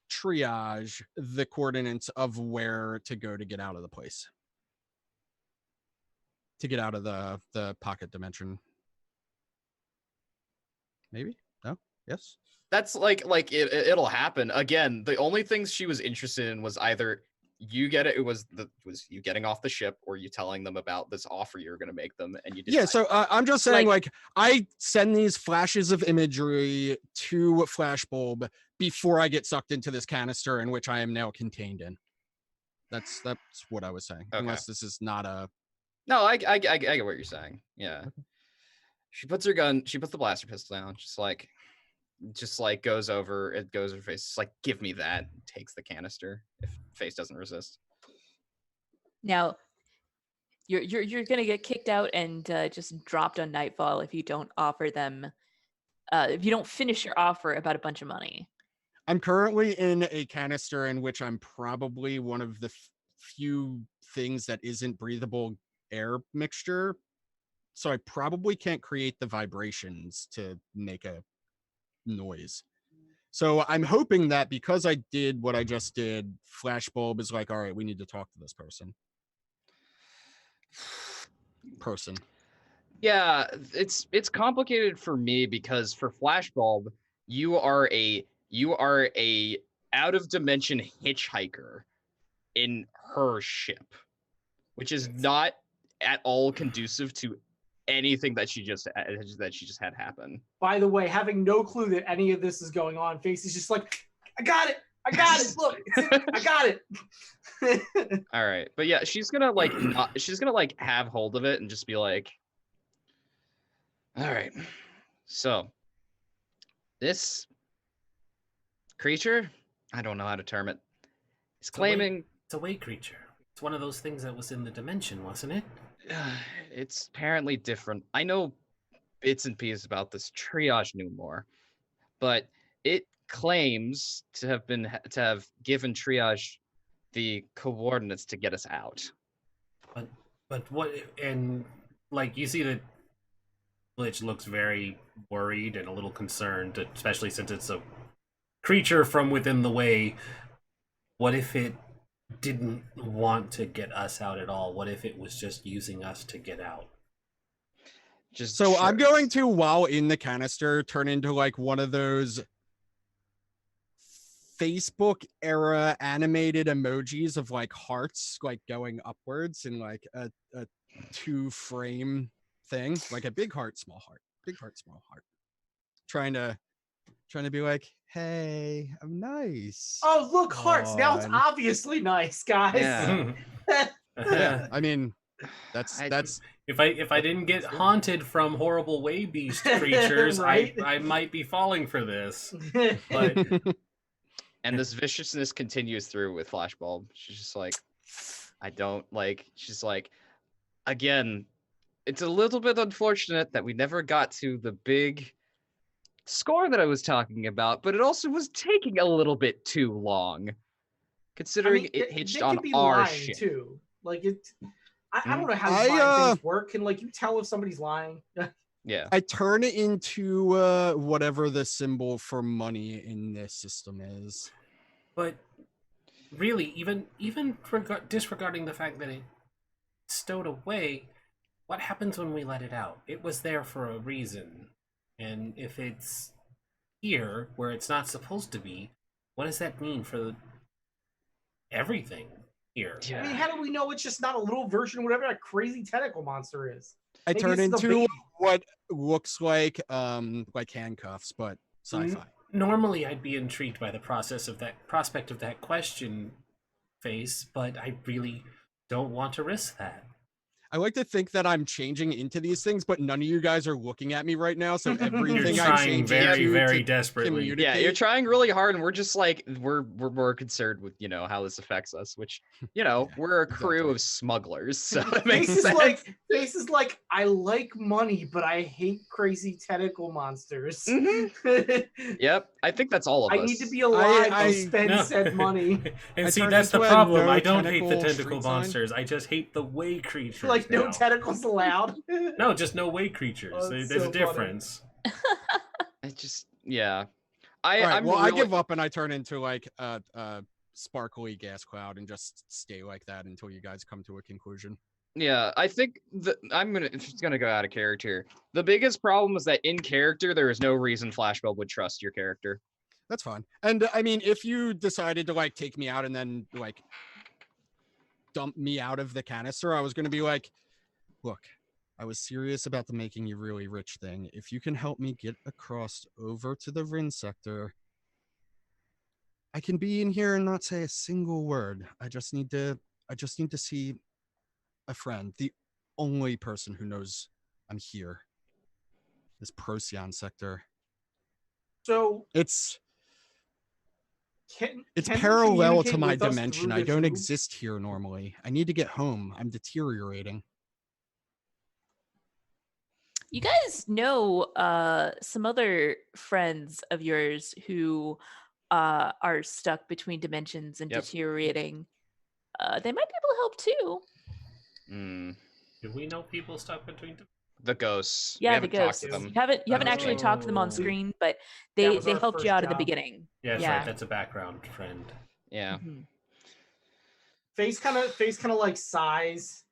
Triage the coordinates of where to go to get out of the place. To get out of the pocket dimension. Maybe? No? Yes? That's like it'll happen. Again, the only things she was interested in was either you get it was you getting off the ship or you telling them about this offer you're going to make them and you Yeah, so I'm just saying like I send these flashes of imagery to Flashbulb before I get sucked into this canister in which I am now contained in. That's what I was saying. Okay. Unless this is not a No, I get what you're saying. Yeah. Okay. She puts her gun, she puts the blaster pistol down, just like goes over, it goes her face. It's like, give me that. Takes the canister if face doesn't resist. Now, you're gonna get kicked out and just dropped on Nightfall if you don't offer them, if you don't finish your offer about a bunch of money. I'm currently in a canister in which I'm probably one of the few things that isn't breathable air mixture. So I probably can't create the vibrations to make a noise. So I'm hoping that because I did what I just did, Flashbulb is like, all right, we need to talk to this person. Yeah, it's complicated for me because for Flashbulb, you are a out of dimension hitchhiker in her ship, which is not at all conducive to anything that she just had happen. By the way, having no clue that any of this is going on, Face is just like, I got it. Look, I got it. All right, but yeah, she's gonna have hold of it and just be like, all right, so this creature, I don't know how to term it, is claiming it's a way creature. It's one of those things that was in the dimension, wasn't it? It's apparently different. I know bits and pieces about this. Triage knew more, but it claims to have given Triage the coordinates to get us out. But what? And like you see that Glitch looks very worried and a little concerned, especially since it's a creature from within the way. What if it didn't want to get us out at all? What if it was just using us to get out? I'm going to, while in the canister, turn into like one of those Facebook era animated emojis of like hearts like going upwards in like a 2-frame thing, like a big heart, small heart, big heart, small heart, trying to be like, hey, I'm nice. Oh, look, hearts. Now it's obviously nice, guys. Yeah. Yeah, I mean, that's if I didn't get haunted from horrible way beast creatures, right? I might be falling for this. But and this viciousness continues through with Flashbulb. She's just like, she's like, again, it's a little bit unfortunate that we never got to the big score that I was talking about, but it also was taking a little bit too long. considering it hitched on our ship too. Like it, I don't know how these lying things work. Can like you tell if somebody's lying? Yeah. I turn it into whatever the symbol for money in this system is. But really, even disregarding the fact that it's stowed away, what happens when we let it out? It was there for a reason. And if it's here where it's not supposed to be, what does that mean for everything here? Yeah. I mean, how do we know it's just not a little version of whatever that crazy tentacle monster is? I turn into what looks like handcuffs, but sci-fi. Normally, I'd be intrigued by the prospect of that question face, but I really don't want to risk that. I like to think that I'm changing into these things, but none of you guys are looking at me right now, so everything you're I trying change very, into very desperately. Yeah, you're trying really hard, and we're just like we're more concerned with how this affects us, which we're a crew of smugglers, so it makes sense. Face is like I like money, but I hate crazy tentacle monsters. Yep, I think that's all of us. I need to be alive to spend said money. And see, that's the problem. I don't hate the tentacle monsters. I just hate the way creatures. Like no tentacles allowed. No, just no way creatures. There's a difference. It just I give up and I turn into like a sparkly gas cloud and just stay like that until you guys come to a conclusion. Yeah, I think I'm gonna go out of character. The biggest problem is that in character there is no reason Flashbulb would trust your character. That's fine. And I mean, if you decided to like take me out and then like dump me out of the canister, I was gonna be like, look, I was serious about the making you really rich thing. If you can help me get across over to the Rin sector, I can be in here and not say a single word. I just need to see a friend. The only person who knows I'm here. This Procyon sector. So it's parallel to my dimension. I don't exist here normally. I need to get home. I'm deteriorating. You guys know some other friends of yours who are stuck between dimensions and deteriorating. They might be able to help too. Do we know people stuck between the ghosts? Yeah, the ghosts. You haven't actually talked to them on screen, but they helped you out in the beginning. Yeah, that's right. That's a background friend. Yeah. Mm-hmm. Face kind of like sighs.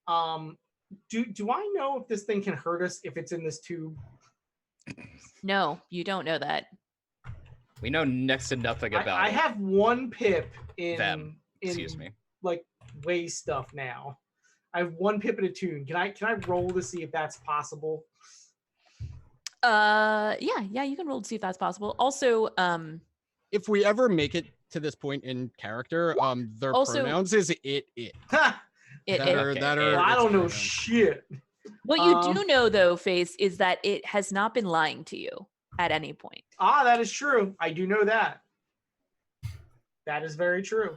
Do I know if this thing can hurt us if it's in this tube? No, you don't know that. We know next to nothing about it. I have one pip in them. Excuse me. Like way stuff now. I have one pip in a tune. Can I roll to see if that's possible? Yeah, you can roll to see if that's possible. Also, if we ever make it to this point in character, their pronouns is it. I don't know shit. What you do know, though, Face, is that it has not been lying to you at any point. That is true. I do know that. That is very true.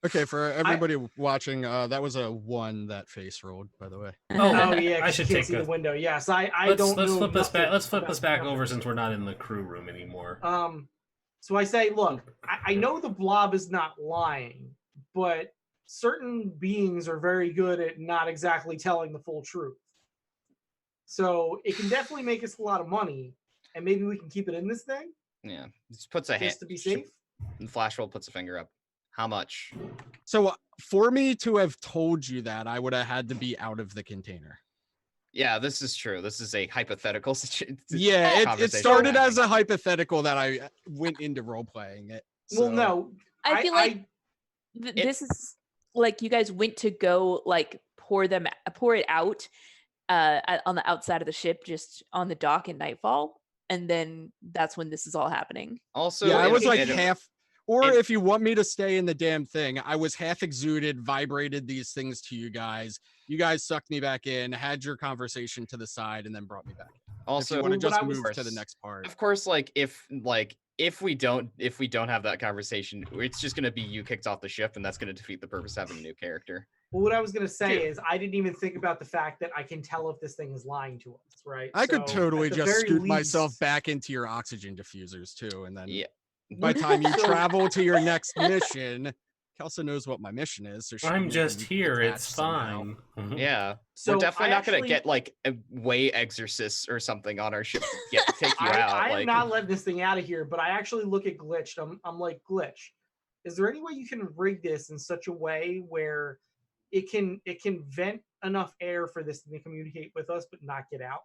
Okay, for everybody watching, that was a 1 that Face rolled, by the way. Oh yeah, I should take the window. Yes, let's flip this back. Let's flip this back over since we're not in the crew room anymore. So I say, look, I know the blob is not lying, but certain beings are very good at not exactly telling the full truth. So it can definitely make us a lot of money, and maybe we can keep it in this thing. Yeah, just puts a hand to be safe. And Flashbulb puts a finger up. How much? So for me to have told you that, I would have had to be out of the container. Yeah, this is true. This is a hypothetical situation. Yeah, it started as a hypothetical that I went into role playing it. So. Well, no, I feel like this is like you guys went to go like pour it out on the outside of the ship, just on the dock in Nightfall, and then that's when this is all happening. Also, yeah, I was like half. Or if you want me to stay in the damn thing, I was half exuded, vibrated these things to you guys. You guys sucked me back in, had your conversation to the side, and then brought me back. Also, if you want to just move to the next part. Of course, if we don't have that conversation, it's just gonna be you kicked off the ship, and that's gonna defeat the purpose of having a new character. Well, what I was gonna say is I didn't even think about the fact that I can tell if this thing is lying to us, right? I could totally just scoot myself back into your oxygen diffusers too, and then by the time you travel to your next mission, Kelsa knows what my mission is. So I'm just here. It's fine. Yeah. So we're definitely not going to get like a way exorcists or something on our ship to take you out. I am not letting this thing out of here, but I actually look at Glitch. I'm like, Glitch, is there any way you can rig this in such a way where it can vent enough air for this thing to communicate with us but not get out?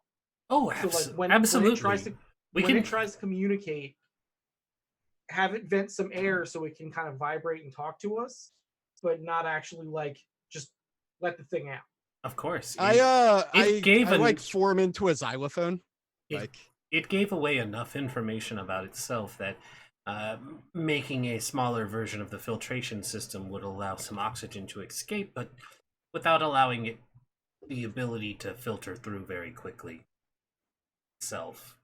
Oh, so like absolutely. When it tries to communicate, have it vent some air so it can kind of vibrate and talk to us, but not actually like just let the thing out. Of course. I form into a xylophone. It gave away enough information about itself that making a smaller version of the filtration system would allow some oxygen to escape, but without allowing it the ability to filter through very quickly itself.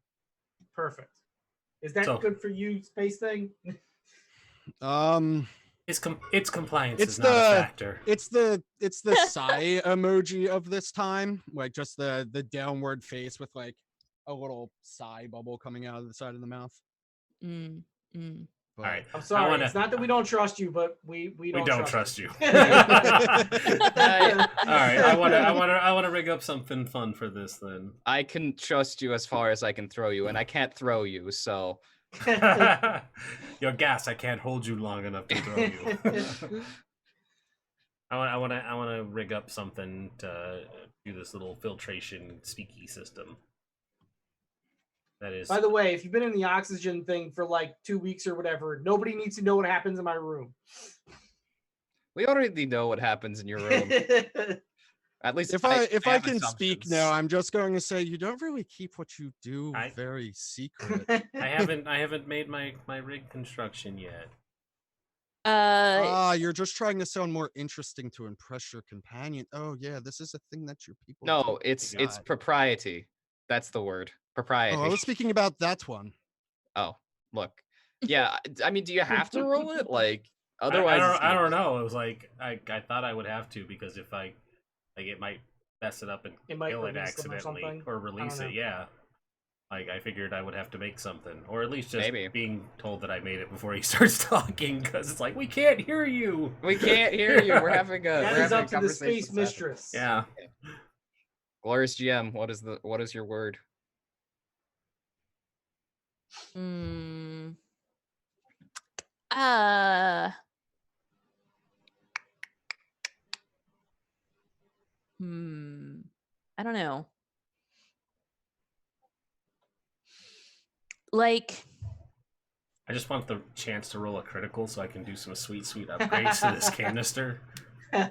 Perfect. Is that good for you, Space Thing? Its compliance is not a factor. It's the sigh emoji of this time, like just the downward face with like a little sigh bubble coming out of the side of the mouth. All right. I'm sorry. It's not that we don't trust you, but we don't trust you. All right. I want to rig up something fun for this then. I can trust you as far as I can throw you, and I can't throw you, so. Your gas, I can't hold you long enough to throw you. I want to rig up something to do this little filtration speaky system. That is. By the way, if you've been in the oxygen thing for like 2 weeks or whatever, nobody needs to know what happens in my room. We already know what happens in your room. At least if I can speak now, I'm just going to say you don't really keep what you do very secret. I haven't made my rig construction yet. You're just trying to sound more interesting to impress your companion. Oh yeah, this is a thing that your people. No, it's propriety. That's the word. Propriety. Oh, I was speaking about that one. Oh, look. Yeah, I mean, do you have to roll it? Like, otherwise, I don't know. It was like I thought I would have to because if it might mess it up and kill it accidentally or release it. Yeah. Like I figured I would have to make something, or at least just being told that I made it before he starts talking, because it's like we can't hear you. We can't hear you. We're having a. That is up to the space mistress. Yeah. Glorious GM, what is your word? I don't know. Like, I just want the chance to roll a critical so I can do some sweet upgrades to this canister. I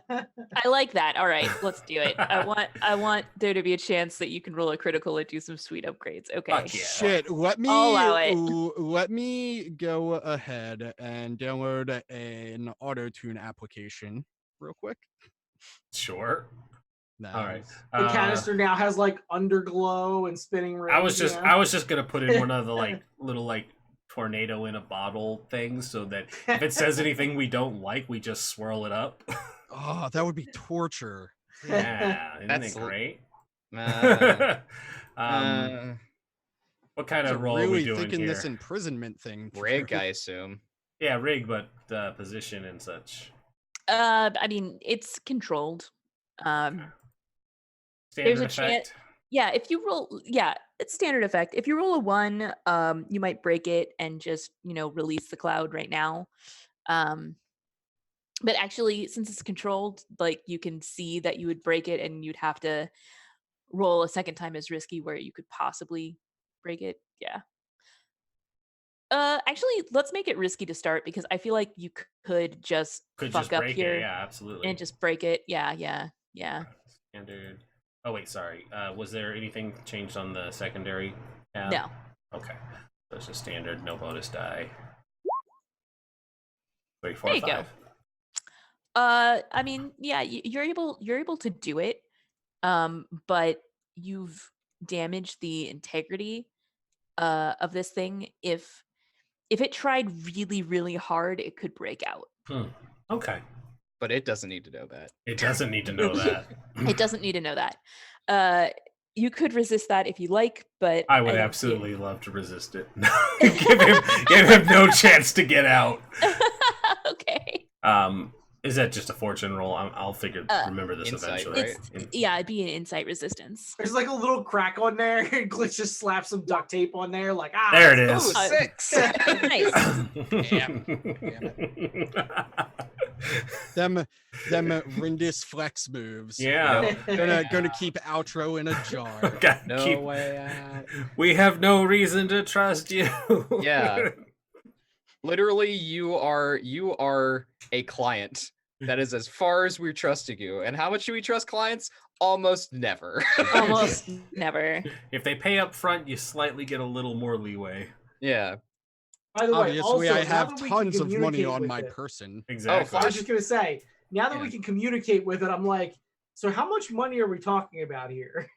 like that. All right, let's do it. I want there to be a chance that you can roll a critical and do some sweet upgrades. Okay. Fuck yeah. Shit, let me go ahead and download an auto-tune application real quick. Sure. No. All right. The canister now has like underglow and spinning rings. I was just gonna put in one of the like little like tornado in a bottle things so that if it says anything we don't like, we just swirl it up. Oh, that would be torture. Yeah, isn't it great? What kind of role are we doing thinking here? This imprisonment thing. Rig, I assume. Yeah, rig, but position and such. I mean, it's controlled. Standard effect. If you roll, it's standard effect. If you roll a 1, you might break it and just, release the cloud right now. But actually, since it's controlled, like you can see that you would break it and you'd have to roll a second time as risky where you could possibly break it. Yeah. Actually, let's make it risky to start because I feel like you could just fuck up here. Yeah, absolutely. And just break it. Yeah. Standard. Oh wait, sorry. Was there anything changed on the secondary tab? No. Okay. So it's just standard, no bonus die. 3, 4, there you 5. go. I mean, yeah, you're able to do it, but you've damaged the integrity of this thing. If it tried really, really hard, it could break out. Okay. But it doesn't need to know that. It doesn't need to know that. It doesn't need to know that. You could resist that if you like, but I would absolutely love to resist it. give him no chance to get out. Okay. Is that just a fortune roll? I'll remember this insight, eventually. Right? It'd be an insight resistance. There's like a little crack on there, and Glitch just slaps some duct tape on there, like there it is. Ooh, 6. Nice. Damn it. Them Rindis flex moves. Yeah. Gonna keep outro in a jar. No way out. We have no reason to trust you. Yeah. Literally, you are a client. That is as far as we're trusting you. And how much do we trust clients? Almost never. Almost never. If they pay up front, you slightly get a little more leeway. Yeah. By the way, Obviously, also, I have tons of money on my it, person. Exactly. I was just gonna say, now that we can communicate with it, I'm like, so how much money are we talking about here?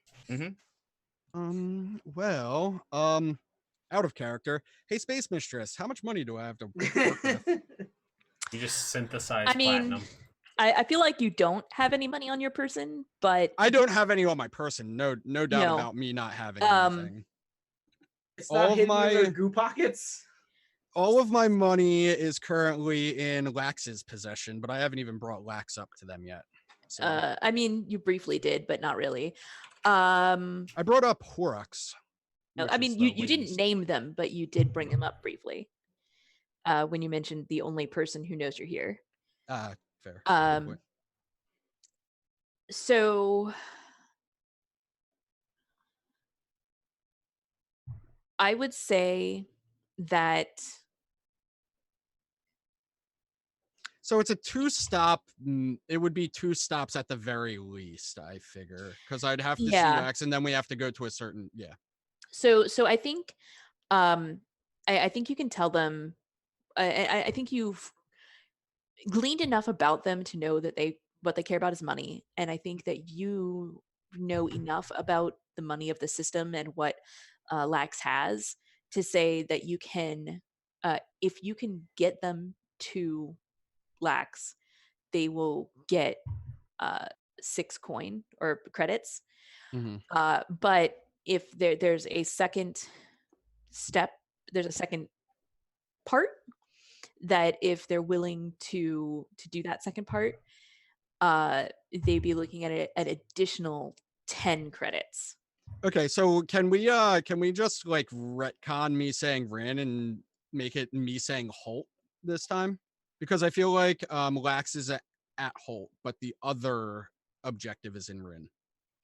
Well, out of character. Hey, Space Mistress, how much money do I have to work with? You just synthesize platinum. I feel like you don't have any money on your person, but I don't have any on my person. No doubt about me not having anything. It's not hidden in their goo pockets. All of my money is currently in Lax's possession, but I haven't even brought Lax up to them yet. So. I mean, you briefly did, but not really. I brought up Horrocks. I mean, you didn't name them, but you did bring them up briefly. When you mentioned the only person who knows you're here. Fair. So I would say that. So it's a 2-stop. It would be 2 stops at the very least, I figure, because I'd have to see Lax, and then we have to go to a certain So I think, I think you can tell them. I think you've gleaned enough about them to know that what they care about is money, and I think that you know enough about the money of the system and what Lax has to say that you can, if you can get them to Lax, they will get 6 coin or credits. But if there's a second step, there's a second part that if they're willing to do that second part, they'd be looking at an additional 10 credits. Okay, so can we just like retcon me saying Rin and make it me saying Holt this time? Because I feel like Lax is at Holt, but the other objective is in Rin.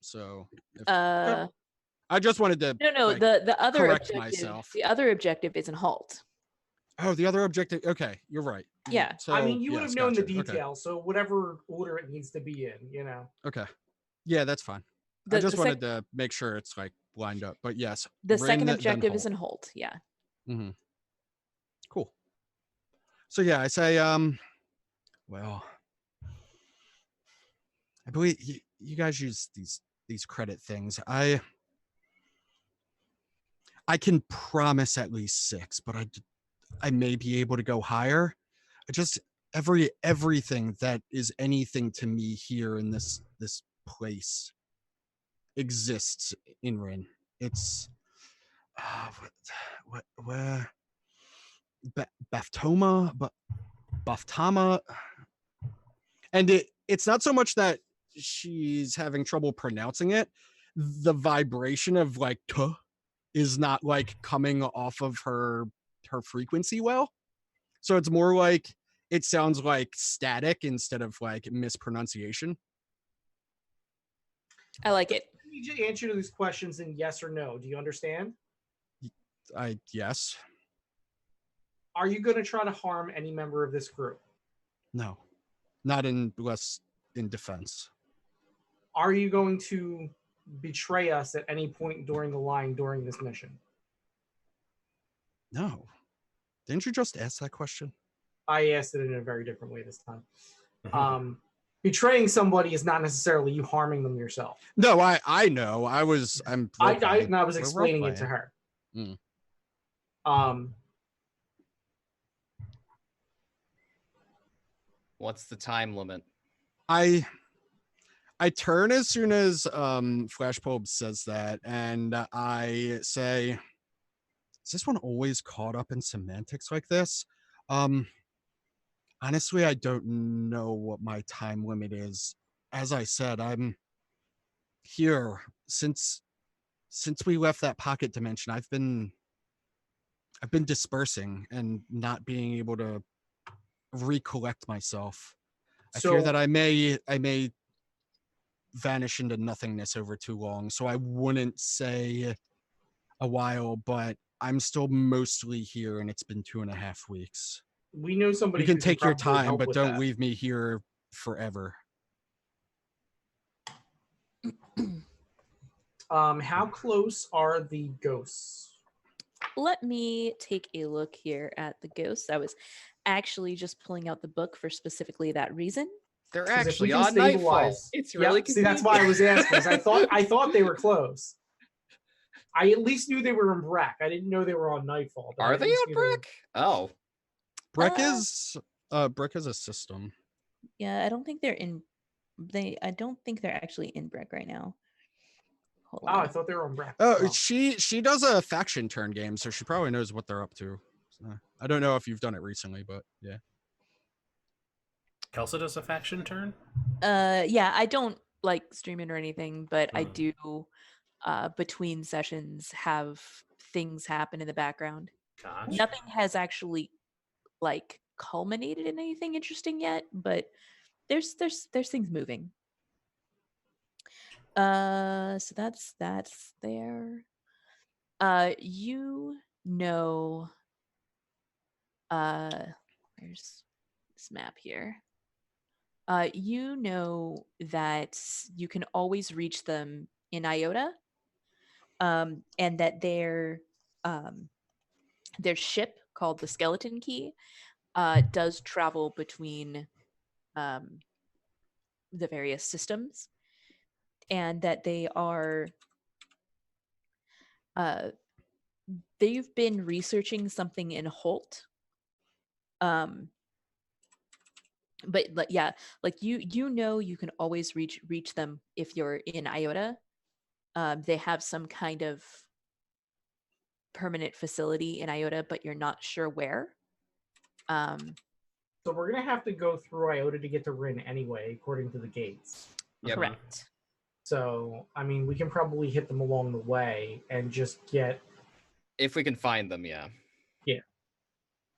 So I just wanted to the other correct objective, myself. The other objective is in Holt. Oh, the other objective. Okay, you're right. Yeah. So, I mean, you would have known the details, so whatever order it needs to be in, Okay. Yeah, that's fine. I just wanted to make sure it's like lined up. But yes, the second objective is in Holt. Yeah. Cool. So yeah, I say, well, I believe you guys use these credit things. I can promise at least 6, but I may be able to go higher. I just everything that is anything to me here in this place exists in Rin. It's where Baftama, and it's not so much that she's having trouble pronouncing it. The vibration of like tuh is not like coming off of her frequency well, so it's more like it sounds like static instead of like mispronunciation. I like it. I need you to answer these questions in yes or no. Do you understand? Yes. Are you going to try to harm any member of this group? No, not unless in defense. Are you going to betray us at any point during the line during this mission? No. Didn't you just ask that question? I asked it in a very different way this time. Betraying somebody is not necessarily you harming them yourself. No, I know. I was explaining it to her. What's the time limit? I I turn as soon as Flashbulb says that, and I say, is this one always caught up in semantics like this? Honestly, I don't know what my time limit is. As I said, I'm here since we left that pocket dimension. I've been dispersing and not being able to recollect myself. I fear that I may vanish into nothingness over too long. So I wouldn't say a while, but I'm still mostly here, and it's been 2.5 weeks. We know somebody. You can take your time, but don't leave me here forever. How close are the ghosts? Let me take a look here at the ghosts. I was actually just pulling out the book for specifically that reason. They're actually on Nightfall. It's really See, that's why I was asking. I thought they were close. I at least knew they were in Breck. I didn't know they were on Nightfall. Are they on Breck? Oh, Breck is a system. Yeah, I don't think they're in. I don't think they're actually in Breck right now. Hold on. I thought they were on Breck. Oh, she does a faction turn game, so she probably knows what they're up to. So, I don't know if you've done it recently, but yeah. Kelsa does a faction turn? Yeah, I don't like streaming or anything, but I do between sessions have things happen in the background. Gotcha. Nothing has actually like culminated in anything interesting yet, but there's things moving. So that's there. You know, there's this map here. You know that you can always reach them in Iota, and that their ship called the Skeleton Key does travel between the various systems, and that they are they've been researching something in Holt. But yeah, like you know you can always reach them if you're in Iota. They have some kind of permanent facility in Iota, but you're not sure where. So we're gonna have to go through Iota to get to Rin anyway, according to the gates. Yep. Correct. So I mean, we can probably hit them along the way and just get. If we can find them, yeah. Yeah.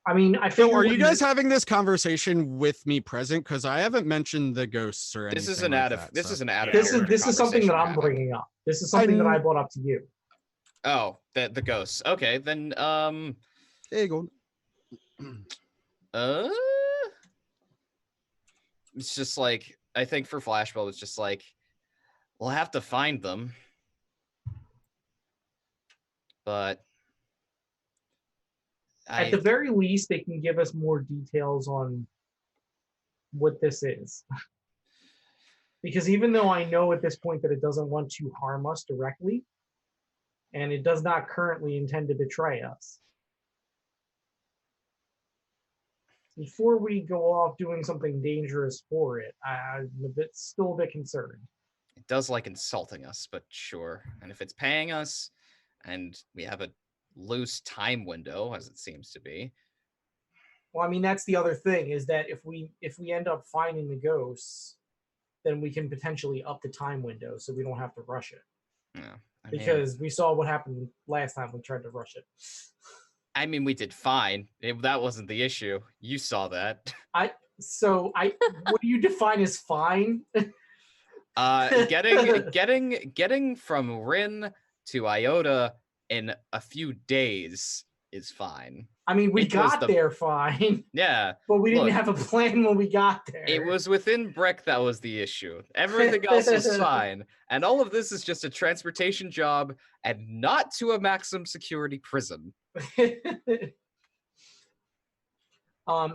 I mean, I feel. So are you guys having this conversation with me present? Because I haven't mentioned the ghosts or anything. This is an This is an This is something that I'm bringing up. This is something that I brought up to you. Oh, the ghosts. Okay, then there you go. It's just like, I think for Flashbulb, it's just like, we'll have to find them, but at the very least, they can give us more details on what this is. Because even though I know at this point that it doesn't want to harm us directly, and it does not currently intend to betray us, before we go off doing something dangerous for it, I'm still a bit concerned. It does like insulting us, but sure. And if it's paying us, and we have a loose time window, as it seems to be. Well, I mean, that's the other thing, is that if we end up finding the ghosts, then we can potentially up the time window, so we don't have to rush it. Yeah, because we saw what happened last time we tried to rush it. I mean, we did fine. That wasn't the issue. You saw that. What do you define as fine? Getting from Rin to Iota in a few days is fine. I mean, we got there fine. Yeah. But we didn't have a plan when we got there. It was within Breck that was the issue. Everything else was fine. And all of this is just a transportation job and not to a maximum security prison.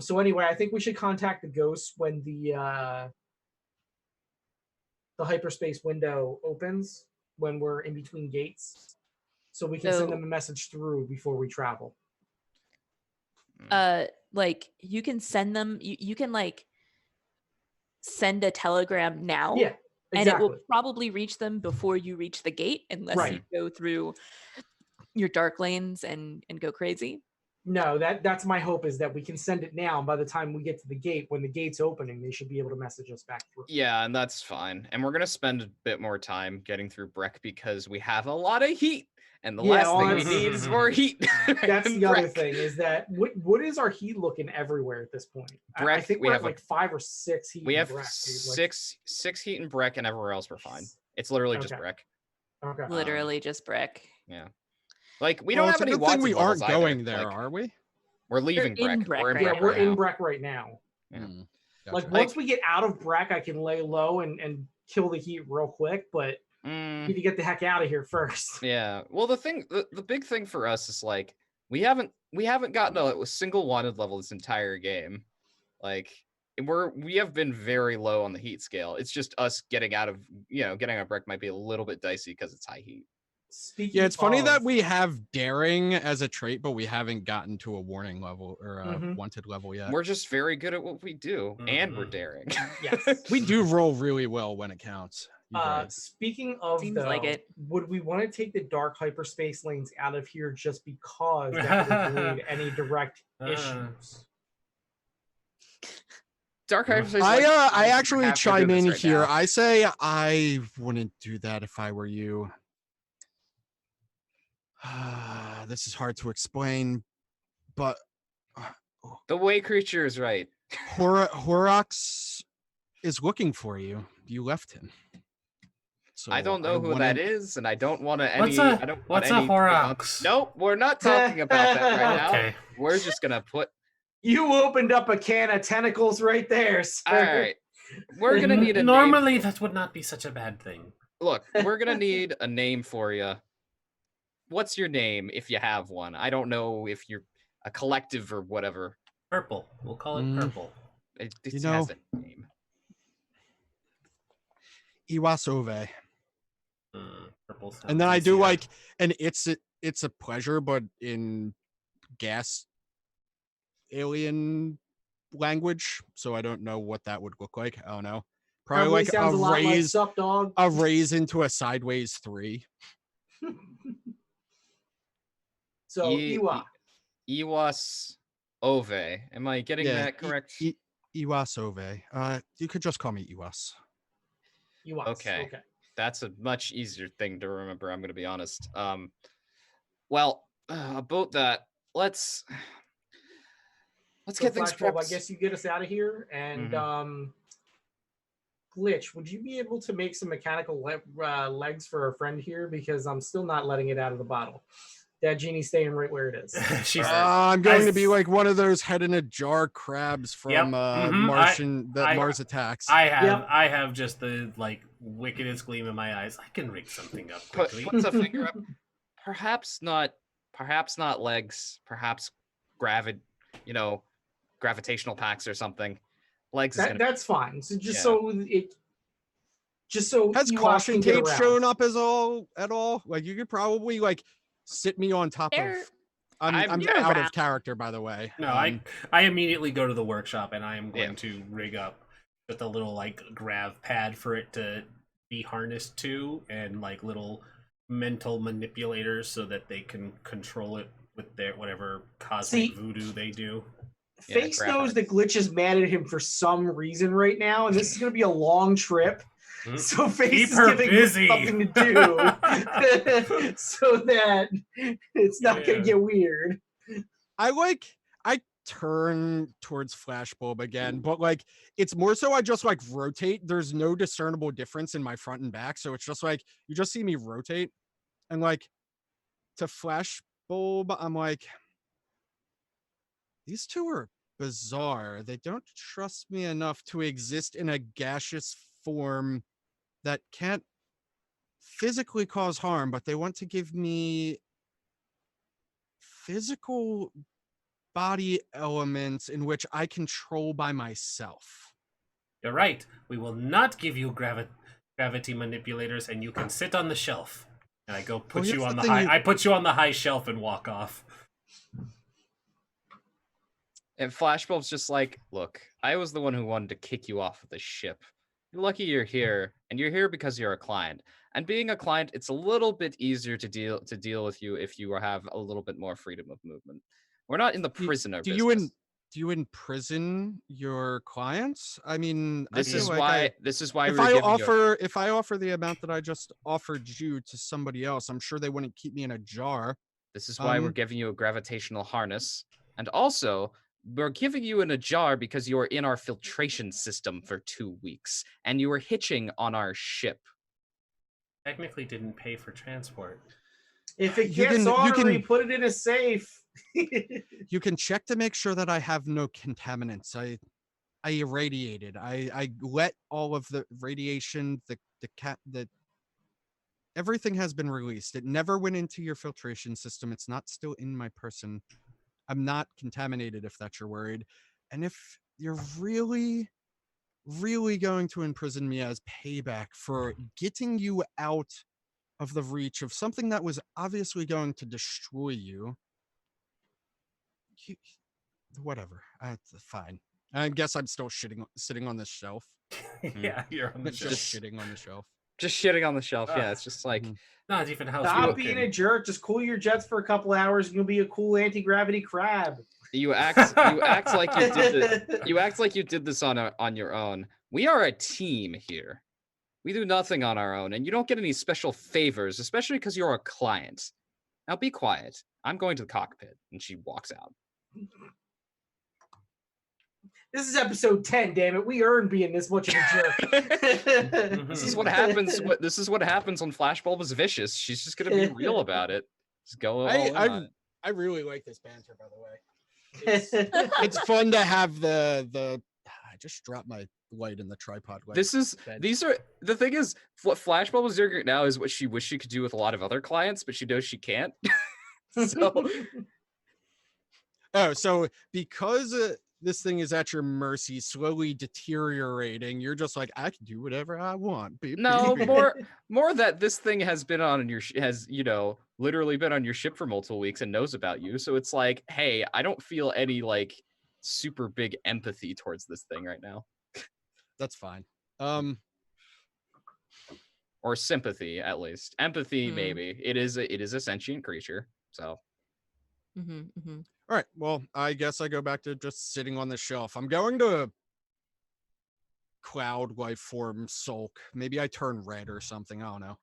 So anyway, I think we should contact the ghosts when the hyperspace window opens, when we're in between gates, so we can send them a message through before we travel. Like you can send them. You can like send a telegram now. Yeah. And it will probably reach them before you reach the gate, unless you go through your dark lanes and go crazy. No, that's my hope, is that we can send it now. And by the time we get to the gate, when the gate's opening, they should be able to message us back through. Yeah, and that's fine. And we're gonna spend a bit more time getting through Breck because we have a lot of heat. And the last thing we need is more heat. That's the other thing, is that what is our heat looking everywhere at this point? Breck, I think we have like 5 or 6 heat. We have Breck, six heat in Breck, and everywhere else we're fine. It's literally just Breck. Okay. Literally just Breck. Yeah. Like we don't have any Watson we aren't going either. there, like, are we? We're leaving Breck. We're in Breck right now. Yeah. Gotcha. Like once we get out of Breck, I can lay low and kill the heat real quick, but need to get the heck out of here first. Yeah. Well, the big thing for us is like we haven't gotten a single wanted level this entire game. Like we have been very low on the heat scale. It's just us getting out of Breck might be a little bit dicey because it's high heat. It's funny that we have daring as a trait, but we haven't gotten to a warning level or a wanted level yet. We're just very good at what we do, and we're daring. Yes, we do roll really well when it counts. Speaking of, seems like it. Would we want to take the dark hyperspace lanes out of here just because that would avoid any direct issues? Dark hyperspace. I actually chime in here. I say I wouldn't do that if I were you. This is hard to explain, but the way creature is right. Horrocks is looking for you. You left him. So I don't know who that is, and I don't want to. What's a Horrocks? Nope, we're not talking about that right now. Okay. We're just gonna put. You opened up a can of tentacles right there, sir. All right, we're gonna need a. Normally, that would not be such a bad thing. Look, we're gonna need a name for you. What's your name, if you have one? I don't know if you're a collective or whatever. Purple. We'll call it Purple. It has a name. Iwasove. Purple. And then I do like, and it's a pleasure, but in gas alien language, so I don't know what that would look like. I don't know. Probably like a raise into a sideways 3. So Iwas Ove. Am I getting that correct? Iwas Ove. You could just call me Iwas. Okay. That's a much easier thing to remember, I'm going to be honest. Well, about that, let's get things prepped. I guess you get us out of here, and Glitch, would you be able to make some mechanical legs for our friend here, because I'm still not letting it out of the bottle. That genie's staying right where it is. I'm going to be like one of those head in a jar crabs from Mars Attacks. I have just the wickedest gleam in my eyes. I can rig something up quickly. Puts a finger up. Perhaps not legs. Perhaps gravitational packs or something. Legs. That's fine. So so has caution tape shown up at all? Like you could probably sit me on top of. I'm out of character, by the way. No, I immediately go to the workshop and I am going to rig up with a little grav pad for it to be harnessed to, and little mental manipulators so that they can control it with their whatever cosmic voodoo they do. Face knows that Glitch is mad at him for some reason right now, and this is going to be a long trip. So Face is giving him something to do so that it's not going to get weird. I turn towards Flashbulb again, but it's more so I just rotate. There's no discernible difference in my front and back, so it's just you just see me rotate, and to Flashbulb, I'm these two are bizarre. They don't trust me enough to exist in a gaseous form that can't physically cause harm, but they want to give me physical body elements in which I control by myself. You're right. We will not give you gravity manipulators, and you can sit on the shelf. And I go put you on the high. I put you on the high shelf and walk off. And Flashbulb's just look, I was the one who wanted to kick you off of the ship. You're lucky you're here, and you're here because you're a client. And being a client, it's a little bit easier to deal with you if you have a little bit more freedom of movement. We're not in the prisoner business. Do you imprison your clients? I mean, this is why if I offer the amount that I just offered you to somebody else, I'm sure they wouldn't keep me in a jar. This is why we're giving you a gravitational harness, and also we're giving you in a jar because you are in our filtration system for 2 weeks, and you were hitching on our ship. Technically, didn't pay for transport. If it gets ornery, put it in a safe. You can check to make sure that I have no contaminants. I irradiated. I let all of the radiation, everything has been released. It never went into your filtration system. It's not still in my person. I'm not contaminated, if that's your worried. And if you're really, really going to imprison me as payback for getting you out of the reach of something that was obviously going to destroy you, whatever. Fine. I guess I'm still sitting on this shelf. Yeah, you're on the shelf. Just shitting on the shelf. Just shitting on the shelf. Yeah, it's just like not even how. Stop being a jerk. Just cool your jets for a couple hours, and you'll be a cool anti-gravity crab. You act like you did you act like you did this on your own. We are a team here. We do nothing on our own, and you don't get any special favors, especially because you're a client. Now be quiet. I'm going to the cockpit, and she walks out. This is episode 10, damn it. We earned being this much of a jerk. This is what happens. This is what happens when Flashbulb is vicious. She's just gonna be real about it. Just go. I really like this banter, by the way. It's fun to have the. I just dropped my light in the tripod. These are the thing is what Flashbulb is doing right now is what she wished she could do with a lot of other clients, but she knows she can't. So because this thing is at your mercy, slowly deteriorating, you're just like, I can do whatever I want. No, more that this thing has been on your literally been on your ship for multiple weeks and knows about you. So it's like, hey, I don't feel any like super big empathy towards this thing right now. That's fine. Or sympathy, at least. Empathy, maybe. It is a sentient creature, so. All right, well, I guess I go back to just sitting on the shelf. I'm going to cloud life form sulk. Maybe I turn red or something. I don't know.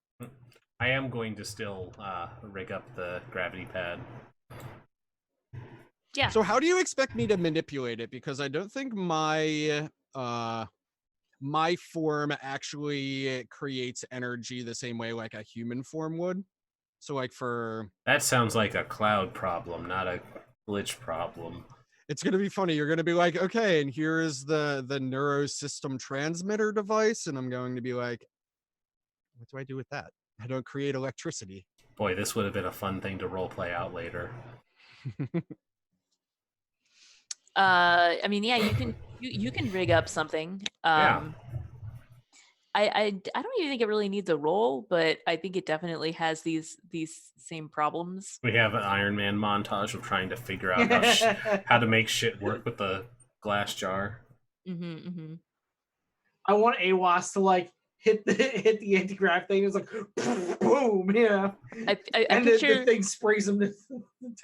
I am going to still rig up the gravity pad. Yeah. So how do you expect me to manipulate it? Because I don't think my my form actually creates energy the same way like a human form would. So like for that sounds like a cloud problem, not a glitch problem. It's gonna be funny. You're gonna be like, okay, and here's the neurosystem transmitter device, and I'm going to be like, what do I do with that? I don't create electricity. Boy, this would have been a fun thing to role play out later. I mean, yeah, you can rig up something. Yeah. I don't even think it really needs a roll, but I think it definitely has these same problems. We have an Iron Man montage of trying to figure out how to make shit work with the glass jar. I want AWAS to like hit the anti-grav thing. It's like boom, yeah. I picture the thing sprays them.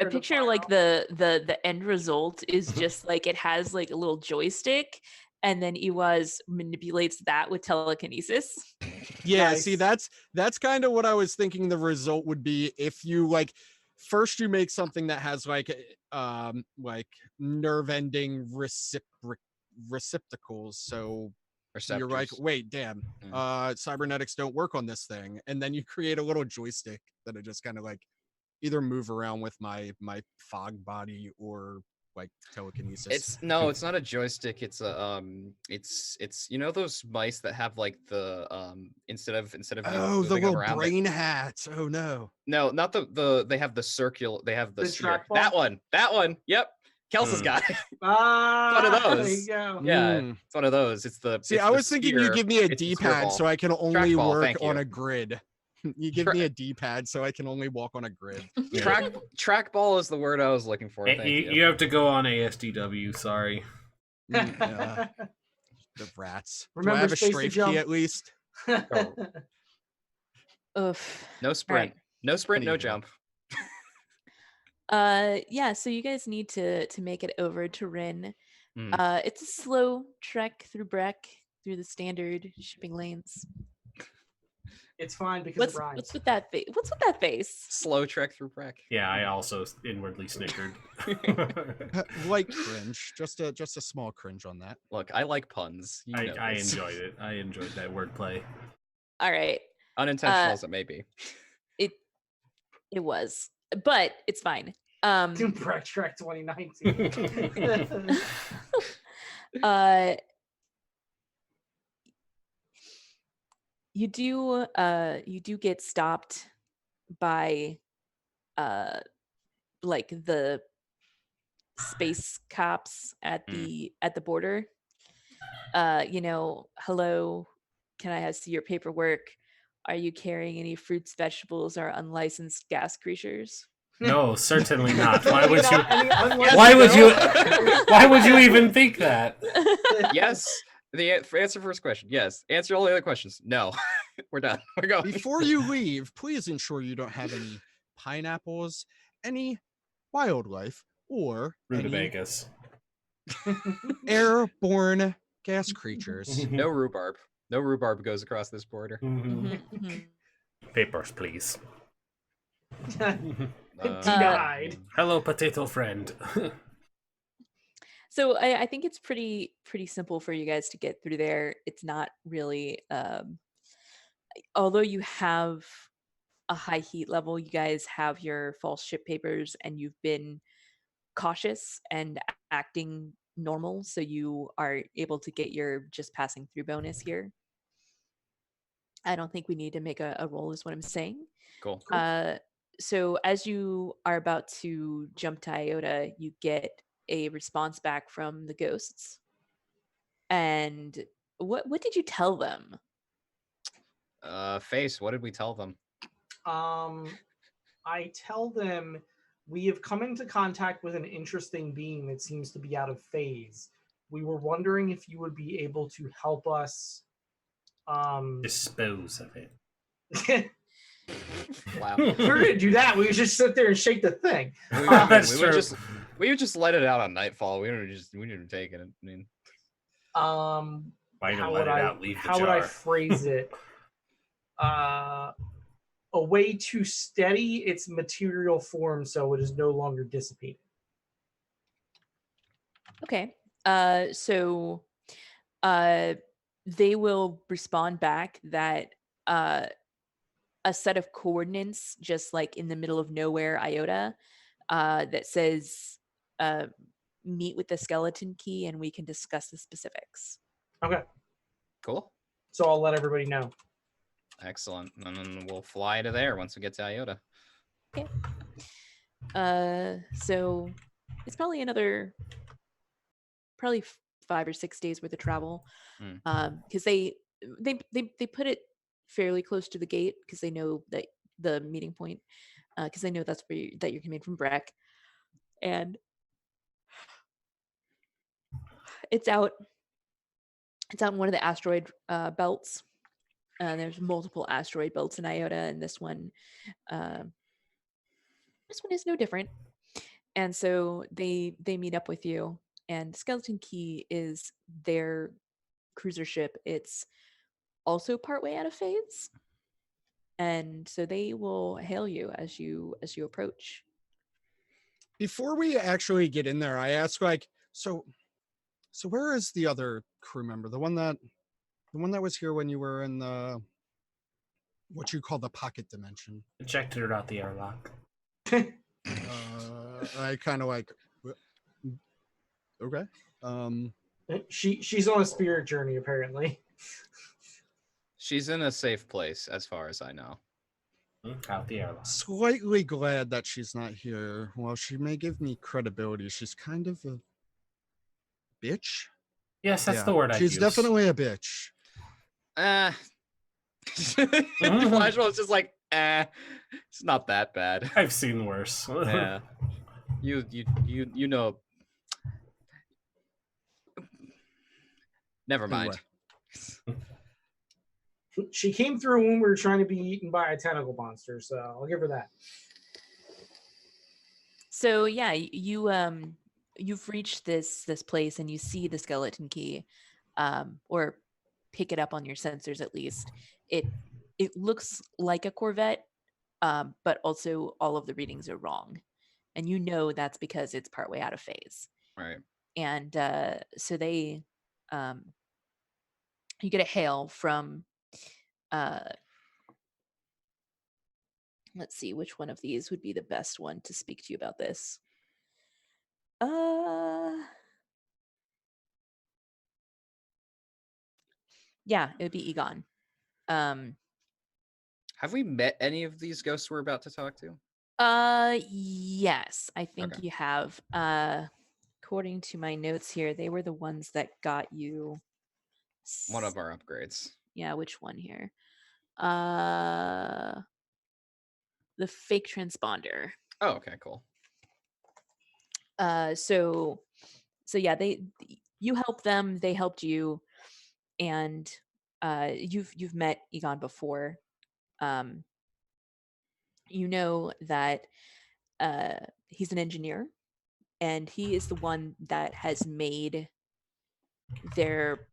I picture like the end result is just like it has like a little joystick. And then Iwaz manipulates that with telekinesis. Yeah, Nice. See, that's kind of what I was thinking the result would be if you like first you make something that has like nerve ending receptacles. So Receptors. You're like, wait, damn, cybernetics don't work on this thing. And then you create a little joystick that I just kind of like either move around with my fog body or like telekinesis. It's not a joystick. It's a it's you know those mice that have like the instead of the little brain hats. Oh no, not the they have the circular. They have the sphere. trackball? That one. Yep. Kelsa's got it. One of those. There you go. Yeah, it's one of those. It's the. See, it's I the was thinking sphere. you give me a It's the D-pad so I can only Trackball, work thank on you. a grid. You give me a D-pad so I can only walk on a grid. Trackball is the word I was looking for. You have to go on ASDW. Sorry. The rats. Remember, do I have a space to strafe jump. key at least? Oof. No sprint. Right. No sprint, no What do you jump. Yeah, so you guys need to make it over to Rin. Mm. It's a slow trek through Breck, through the standard shipping lanes. It's fine because What's it rhymes. what's with that face? What's with that face? Slow trek through Breck. Yeah, I also inwardly snickered. Like cringe, just a small cringe on that. Look, I like puns. You know I this. enjoyed it. I enjoyed that wordplay. All right. Unintentional as it may be. It was, but it's fine. Breck Trek 2019. You do get stopped by like the space cops at the border. Hello, can I see your paperwork? Are you carrying any fruits, vegetables, or unlicensed gas creatures? No, certainly not. Why would you? Yes, Why would no. you? Why would you even think that? Yes. Answer first question. Yes. Answer all the other questions. No. We're done. We're going. Before you leave, please ensure you don't have any pineapples, any wildlife, or any Rutabagas. airborne gas creatures. No rhubarb. No rhubarb goes across this border. Papers, please. Denied. Hello, potato friend. So I think it's pretty simple for you guys to get through there. It's not really, although you have a high heat level, you guys have your false ship papers and you've been cautious and acting normal, so you are able to get your just passing through bonus here. I don't think we need to make a roll is what I'm saying. Cool. So as you are about to jump to Iota, you get a response back from the ghosts. And what did you tell them? Face, what did we tell them? I tell them we have come into contact with an interesting being that seems to be out of phase. We were wondering if you would be able to help us dispose of it. Wow. If we were gonna do that, we would just sit there and shake the thing. We would just let it out on Nightfall. We didn't take it. I mean, Why let it out? Leave the how would I phrase it? A way to steady its material form so it is no longer dissipated. Okay. So they will respond back that a set of coordinates just like in the middle of nowhere, Iota, that says meet with the skeleton key and we can discuss the specifics. Okay. Cool. So I'll let everybody know. Excellent. And then we'll fly to there once we get to Iota. Okay. So it's probably another 5 or 6 days worth of travel. Because they put it fairly close to the gate because they know that the meeting point, because they know that's where you're coming from Breck, and it's out in one of the asteroid belts. There's multiple asteroid belts in Iota, and this one is no different. And so they meet up with you, and Skeleton Key is their cruiser ship. It's also partway out of phase, and so they will hail you as you approach. Before we actually get in there, I ask so where is the other crew member, the one that was here when you were in the what you call the pocket dimension? Ejected her out the airlock. I kind of okay. She's on a spirit journey apparently. She's in a safe place, as far as I know. Out the airlock. Slightly glad that she's not here. While she may give me credibility, she's kind of a bitch. Yes, that's the word I use. She's definitely a bitch. Flashball is just like, it's not that bad. I've seen worse. Yeah. You know. Never mind. She came through when we were trying to be eaten by a tentacle monster, so I'll give her that. So yeah, you've reached this place and you see the skeleton key, or pick it up on your sensors at least. It looks like a Corvette, but also all of the readings are wrong, and you know that's because it's partway out of phase. Right. And so they, you get a hail from. Let's see, which one of these would be the best one to speak to you about this. Yeah, it would be Egon. Have we met any of these ghosts we're about to talk to? Yes, I think you have. According to my notes here, they were the ones that got you one of our upgrades. Yeah, which one here? The fake transponder. Oh, okay, cool. So yeah, you helped them, they helped you, and you've met Egon before. You know that he's an engineer, and he is the one that has made their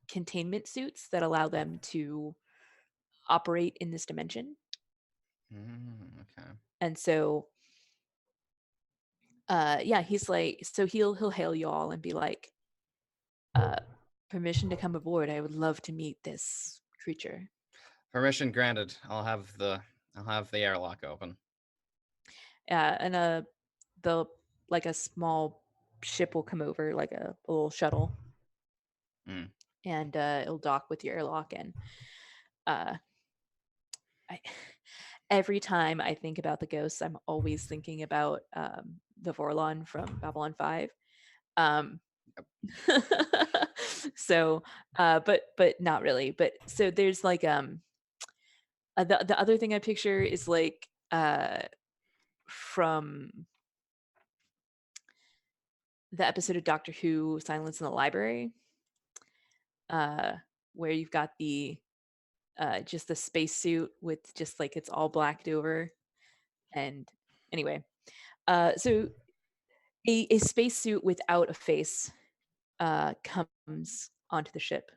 containment suits that allow them to operate in this dimension. Okay. And so yeah, he's like, so he'll hail you all and be like, permission to come aboard. I would love to meet this creature. Permission granted. I'll have the airlock open. And the like a small ship will come over, like a little shuttle. And it'll dock with your airlock. And every time I think about the ghosts, I'm always thinking about the Vorlon from Babylon 5. So but not really. But so there's like the other thing I picture is like from the episode of Doctor Who, Silence in the Library, where you've got the just the spacesuit with just like it's all blacked over. And anyway, so a spacesuit without a face comes onto the ship,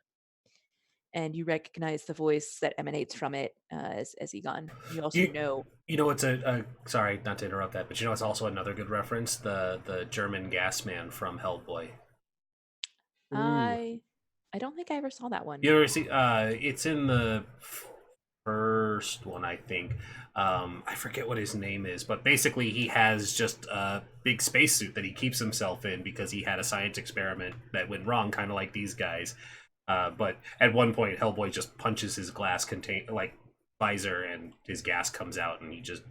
and you recognize the voice that emanates from it as Egon. You also know. You know, it's sorry, not to interrupt that, but you know, it's also another good reference, the German gas man from Hellboy. I don't think I ever saw that one. You ever see? It's in the first one, I think. I forget what his name is, but basically he has just a big spacesuit that he keeps himself in because he had a science experiment that went wrong, kind of like these guys. But at one point, Hellboy just punches his glass visor, and his gas comes out, and he just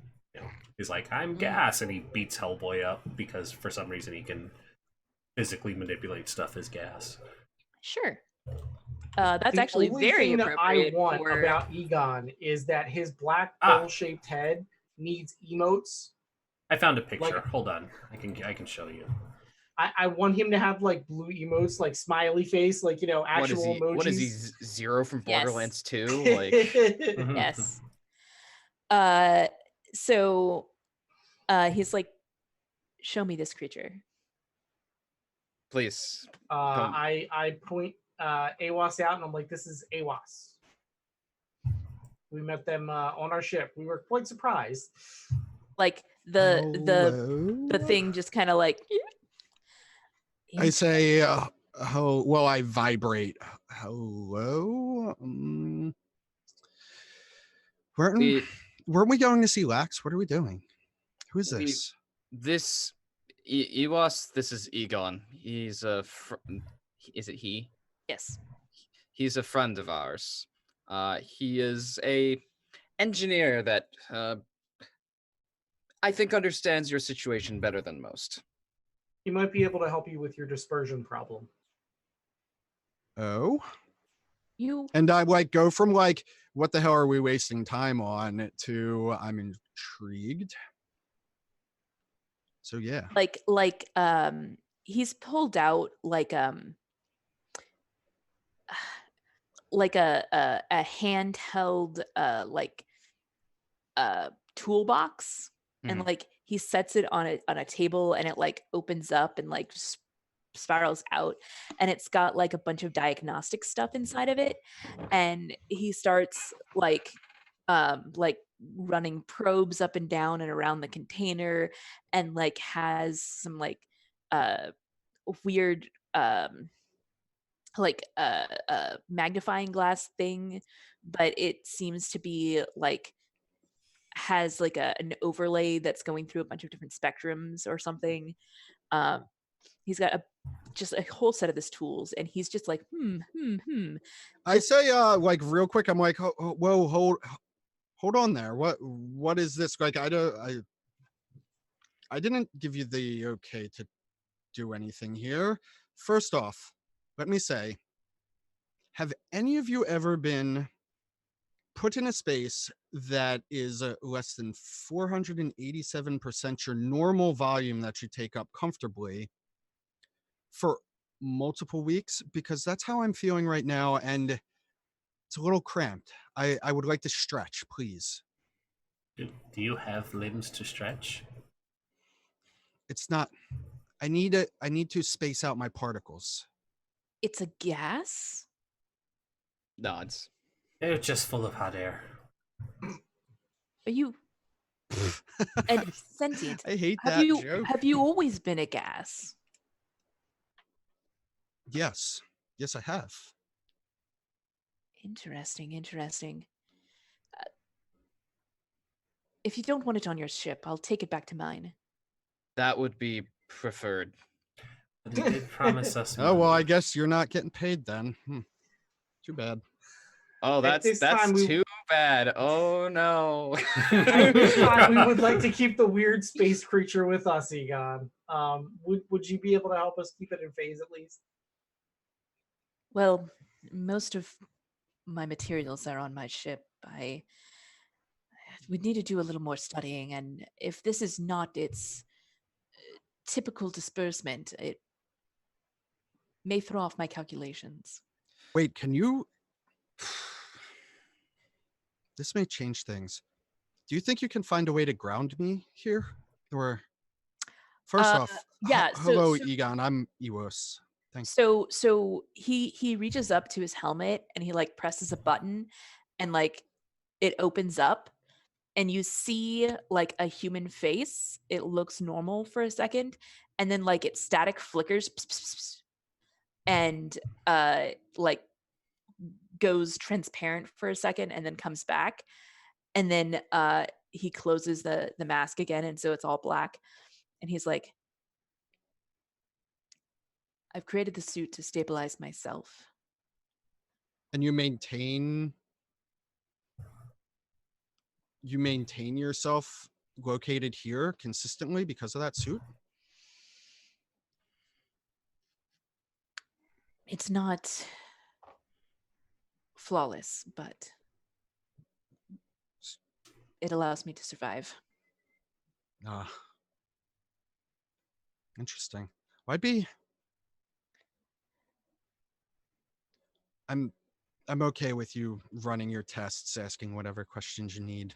is like, "I'm gas," and he beats Hellboy up because for some reason he can physically manipulate stuff as gas. Sure. That's actually very appropriate. The only thing that I want about Egon is that his black bowl-shaped head needs emotes. I found a picture. Hold on, I can show you. I want him to have like blue emotes, like smiley face, like actual emojis. What is he? Zero from Borderlands 2? Like yes. So he's like, show me this creature, please. I point Awas out, and I'm like, this is Awas. We met them on our ship. We were quite surprised. Like the thing just kind of like. I say, I vibrate. Hello? Weren't we going to see Lex? What are we doing? Who is this? This is Egon. He's a is it he? Yes. He's a friend of ours. He is a engineer that I think understands your situation better than most. He might be able to help you with your dispersion problem. Oh? And I go from what the hell are we wasting time on to I'm intrigued. So yeah. He's pulled out like a handheld toolbox, and like he sets it on a table, and it like opens up and like spirals out, and it's got like a bunch of diagnostic stuff inside of it, and he starts like running probes up and down and around the container, and like has some like weird magnifying glass thing, but it seems to be like has like an overlay that's going through a bunch of different spectrums or something. He's got just a whole set of his tools, and he's just like I say like real quick, I'm like, whoa, hold on there. What is this? Like I didn't give you the okay to do anything here. First off, let me say, have any of you ever been put in a space that is less than 487% your normal volume that you take up comfortably for multiple weeks? Because that's how I'm feeling right now, and it's a little cramped. I would like to stretch, please. Do you have limbs to stretch? It's not. I need to space out my particles. It's a gas? Nods. They're just full of hot air. Are you and sentient? I hate that joke. Have you always been a gas? Yes, I have. Interesting. If you don't want it on your ship, I'll take it back to mine. That would be preferred. But he did promise us. Oh well, I guess you're not getting paid then. Too bad. Oh, that's too bad. Oh no. At this time, we would like to keep the weird space creature with us, Egon. Would you be able to help us keep it in phase at least? Well, most of my materials are on my ship. I would need to do a little more studying, and if this is not its typical disbursement, it may throw off my calculations. Wait, can you? This may change things. Do you think you can find a way to ground me here? Or first off, yeah. Hello, Egon. I'm Ewos. Thanks. So he reaches up to his helmet and he like presses a button, and like it opens up, and you see like a human face. It looks normal for a second, and then like it static flickers and like goes transparent for a second and then comes back, and then he closes the mask again, and so it's all black, and he's like, I've created the suit to stabilize myself. And you maintain yourself located here consistently because of that suit? It's not flawless, but it allows me to survive. Interesting. Well, I'm okay with you running your tests, asking whatever questions you need.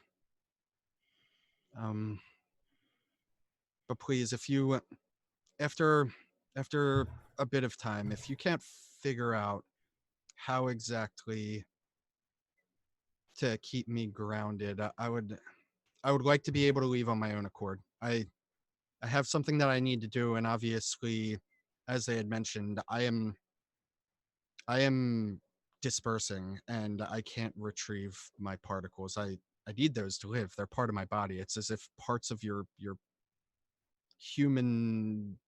But please, if you, after a bit of time, if you can't figure out how exactly to keep me grounded, I would like to be able to leave on my own accord. I have something that I need to do, and obviously, as they had mentioned, I am dispersing, and I can't retrieve my particles. I need those to live. They're part of my body. It's as if parts of your human,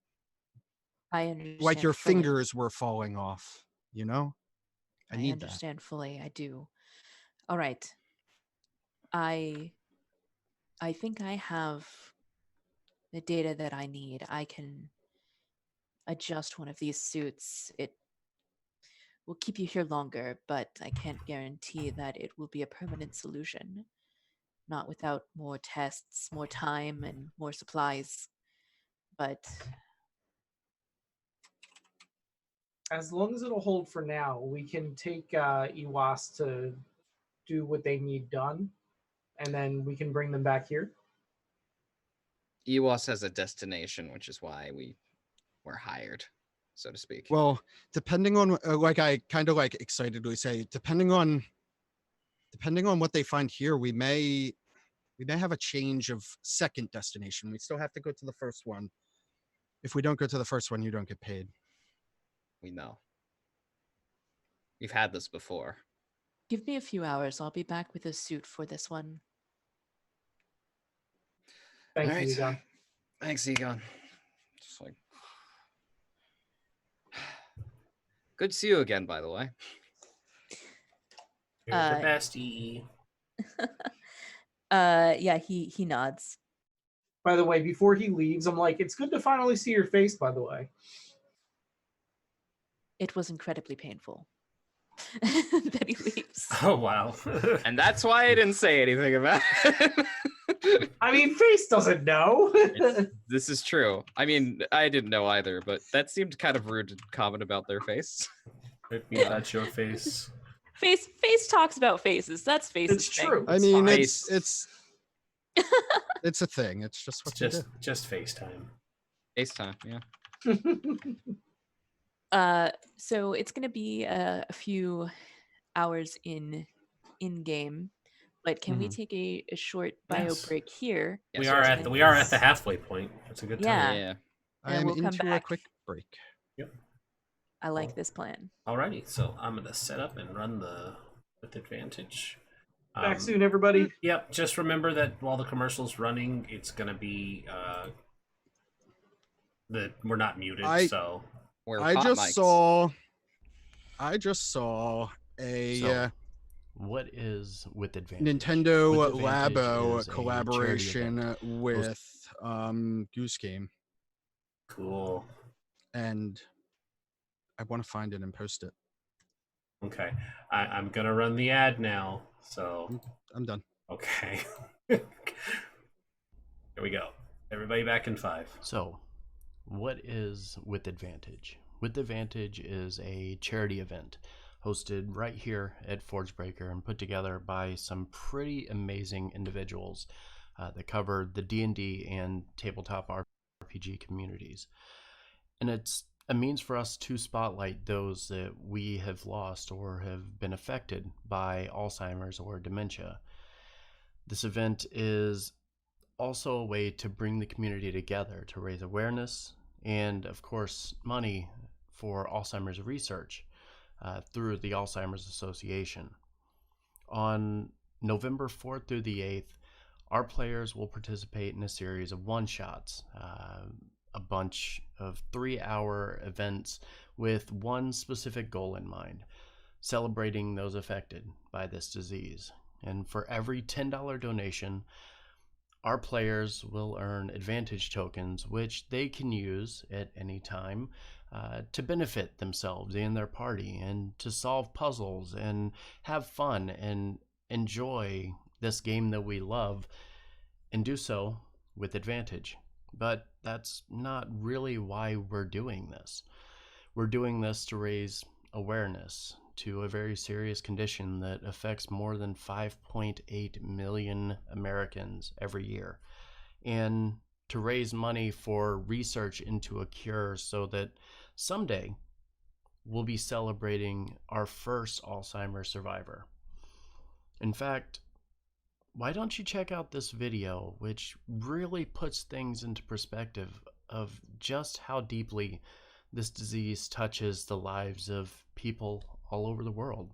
I understand, like your fully. fingers were falling off, you know? I need understand that. Fully. I do. All right. I think I have the data that I need. I can adjust one of these suits. It will keep you here longer, but I can't guarantee that it will be a permanent solution. Not without more tests, more time, and more supplies. But As long as it'll hold for now, we can take Iwas to do what they need done, and then we can bring them back here. Iwas has a destination, which is why we were hired, so to speak. Well, depending on like I kind of like excitedly say, depending on what they find here, we may have a change of second destination. We still have to go to the first one. If we don't go to the first one, you don't get paid. We know. We've had this before. Give me a few hours. I'll be back with a suit for this one. Thank you, Egon. Thanks, Egon. Just like... Good to see you again, by the way. You're the bestie. Yeah, he nods. By the way, before he leaves, I'm like, it's good to finally see your face, by the way. It was incredibly painful. That he leaves. Oh, wow. And that's why I didn't say anything about it. I mean, face doesn't know. This is true. I mean, I didn't know either, but that seemed kind of rude to comment about their face. That's your face. Face talks about faces. That's faces. It's true. I mean, it's it's a thing. It's just what you do. Just FaceTime. FaceTime, yeah. So it's gonna be a few hours in game, but can we take a short bio break here? Yes, we are at the halfway point. That's a good time. Yeah. I'm we'll come into back. a quick break. Yep. I like this plan. Alrighty, so I'm gonna set up and run with advantage. Back soon, everybody. Yep. Just remember that while the commercial's running, it's gonna be we're not muted. So I just saw a what is with advantage? Nintendo With Labo Advantage is a collaboration with Goose Game. Cool. And I want to find it and post it. Okay. I'm gonna run the ad now. So I'm done. Okay. Here we go. Everybody back in 5. So, what is With Advantage? With Advantage is a charity event hosted right here at Forgebreaker and put together by some pretty amazing individuals that cover the D&D and tabletop RPG communities. And it's a means for us to spotlight those that we have lost or have been affected by Alzheimer's or dementia. This event is also a way to bring the community together to raise awareness and, of course, money for Alzheimer's research through the Alzheimer's Association. On November 4th through the 8th, our players will participate in a series of one-shots, a bunch of 3-hour events with one specific goal in mind, celebrating those affected by this disease. And for every $10 donation, our players will earn advantage tokens, which they can use at any time to benefit themselves and their party, and to solve puzzles and have fun and enjoy this game that we love, and do so with advantage. But that's not really why we're doing this. We're doing this to raise awareness to a very serious condition that affects more than 5.8 million Americans every year, and to raise money for research into a cure so that someday we'll be celebrating our first Alzheimer's survivor. In fact, why don't you check out this video, which really puts things into perspective of just how deeply this disease touches the lives of people all over the world.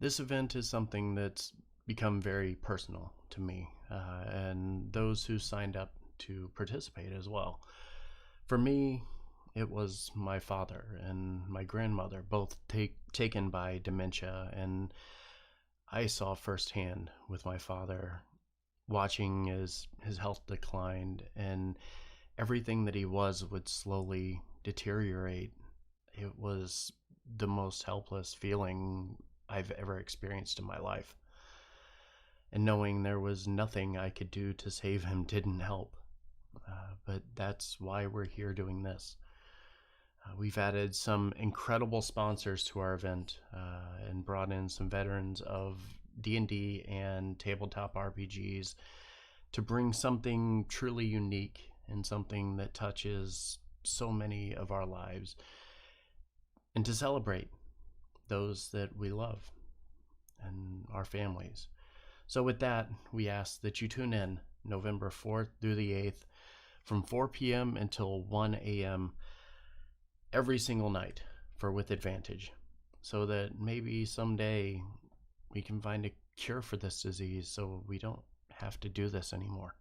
This event is something that's become very personal to me and those who signed up to participate as well. For me, it was my father and my grandmother, both taken by dementia, and I saw firsthand with my father watching as his health declined and everything that he was would slowly deteriorate. It was the most helpless feeling I've ever experienced in my life. And knowing there was nothing I could do to save him didn't help. But that's why we're here doing this. We've added some incredible sponsors to our event and brought in some veterans of D&D and tabletop RPGs to bring something truly unique and something that touches so many of our lives, and to celebrate those that we love and our families. So with that, we ask that you tune in November 4th through the 8th from 4 p.m. until 1 a.m. every single night for With Advantage, so that maybe someday we can find a cure for this disease so we don't have to do this anymore.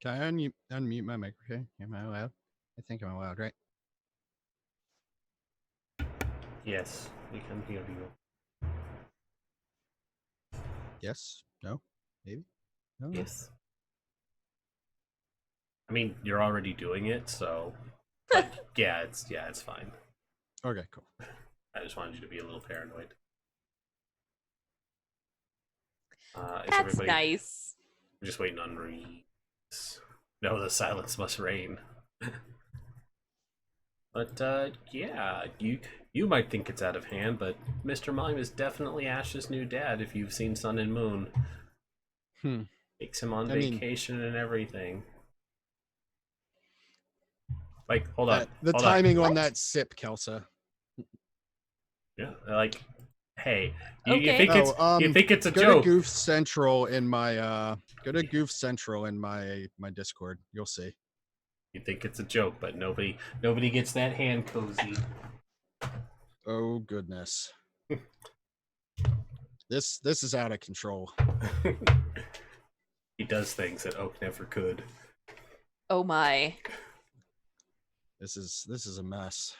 Can I unmute my microphone? Am I allowed? I think I'm allowed, right? Yes, we can hear you. Yes? No? Maybe? No? Yes. I mean, you're already doing it, so. But yeah, it's fine. Okay, cool. I just wanted you to be a little paranoid. That's nice. We're just waiting on Rhys. No, the silence must reign. But yeah, you might think it's out of hand, but Mr. Mime is definitely Ash's new dad. If you've seen Sun and Moon, takes him on vacation and everything. Like, hold on. The timing on that sip, Kelsa. Yeah, like, hey, Okay. you think it's a joke? Go to Goof Central in my my Discord. You'll see. You think it's a joke, but nobody gets that hand cozy. Oh goodness. This is out of control. He does things that Oak never could. Oh my. This is a mess.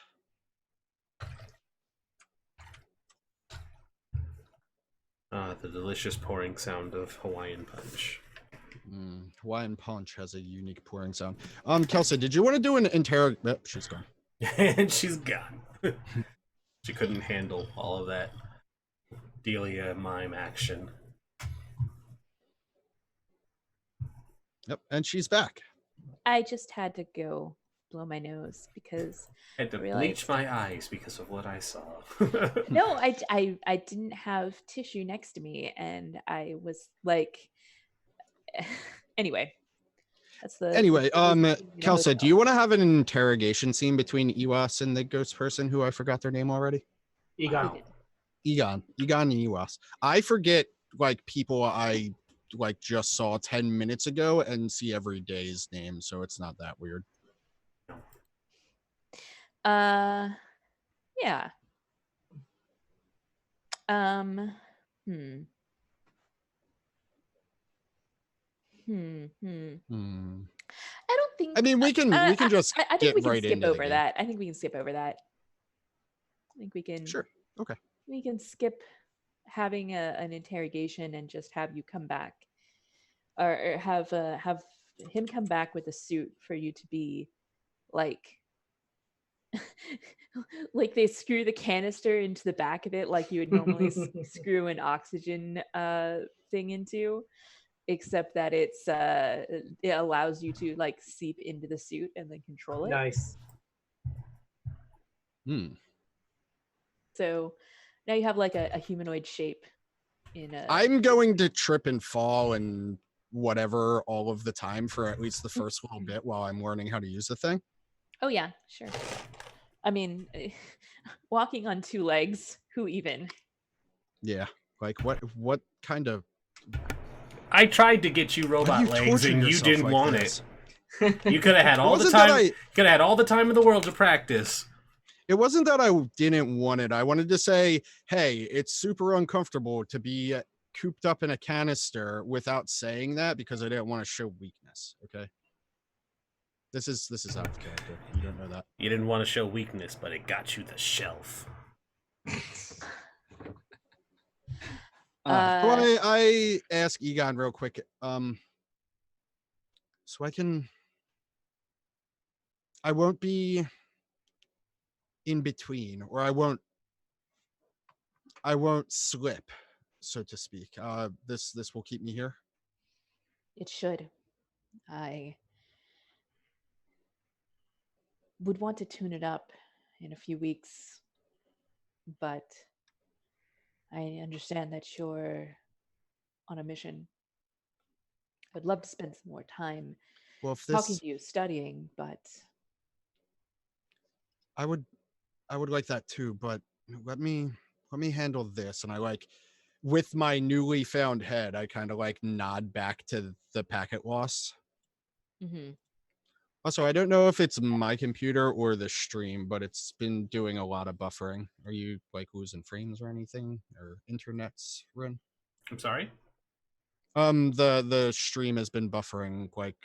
The delicious pouring sound of Hawaiian Punch. Hawaiian Punch has a unique pouring sound. Kelsa, did you want to do an Oh, she's gone. And she's gone. She couldn't handle all of that Delia mime action. Yep, and she's back. I just had to go blow my nose because I had to bleach my eyes because of what I saw. No, I didn't have tissue next to me, and I was like, anyway. That's the anyway. Kelsa, do you want to have an interrogation scene between Iwas and the ghost person who I forgot their name already? Egon and Iwas. I forget like people I like just saw 10 minutes ago and see every day's name, so it's not that weird. Yeah. I don't think. I mean, we can just I think get we can right skip into over that. I think we can skip over that. I think we can. Sure. Okay. We can skip having an interrogation and just have you come back, or have him come back with a suit for you to be like. Like they screw the canister into the back of it like you would normally screw an oxygen thing into, except that it allows you to like seep into the suit and then control it. Nice. So now you have like a humanoid shape in a. I'm going to trip and fall and whatever all of the time for at least the first little bit while I'm learning how to use the thing. Oh yeah, sure. I mean, walking on two legs, who even? Yeah, like what kind of... I tried to get you robot legs and you didn't want it. You could have had all the time in the world to practice. It wasn't that I didn't want it. I wanted to say, hey, it's super uncomfortable to be cooped up in a canister without saying that because I didn't want to show weakness. Okay. This is out of character. You don't know that. You didn't want to show weakness, but it got you the shelf. I ask Egon real quick. So I won't be in between, or I won't slip, so to speak. This will keep me here. It should. I would want to tune it up in a few weeks, but I understand that you're on a mission. I'd love to spend some more time talking to you, studying, but I would like that too, but let me handle this. And I like, with my newly found head, I kind of like nod back to the packet loss. Also, I don't know if it's my computer or the stream, but it's been doing a lot of buffering. Are you like losing frames or anything, or internet's run? I'm sorry? The stream has been buffering like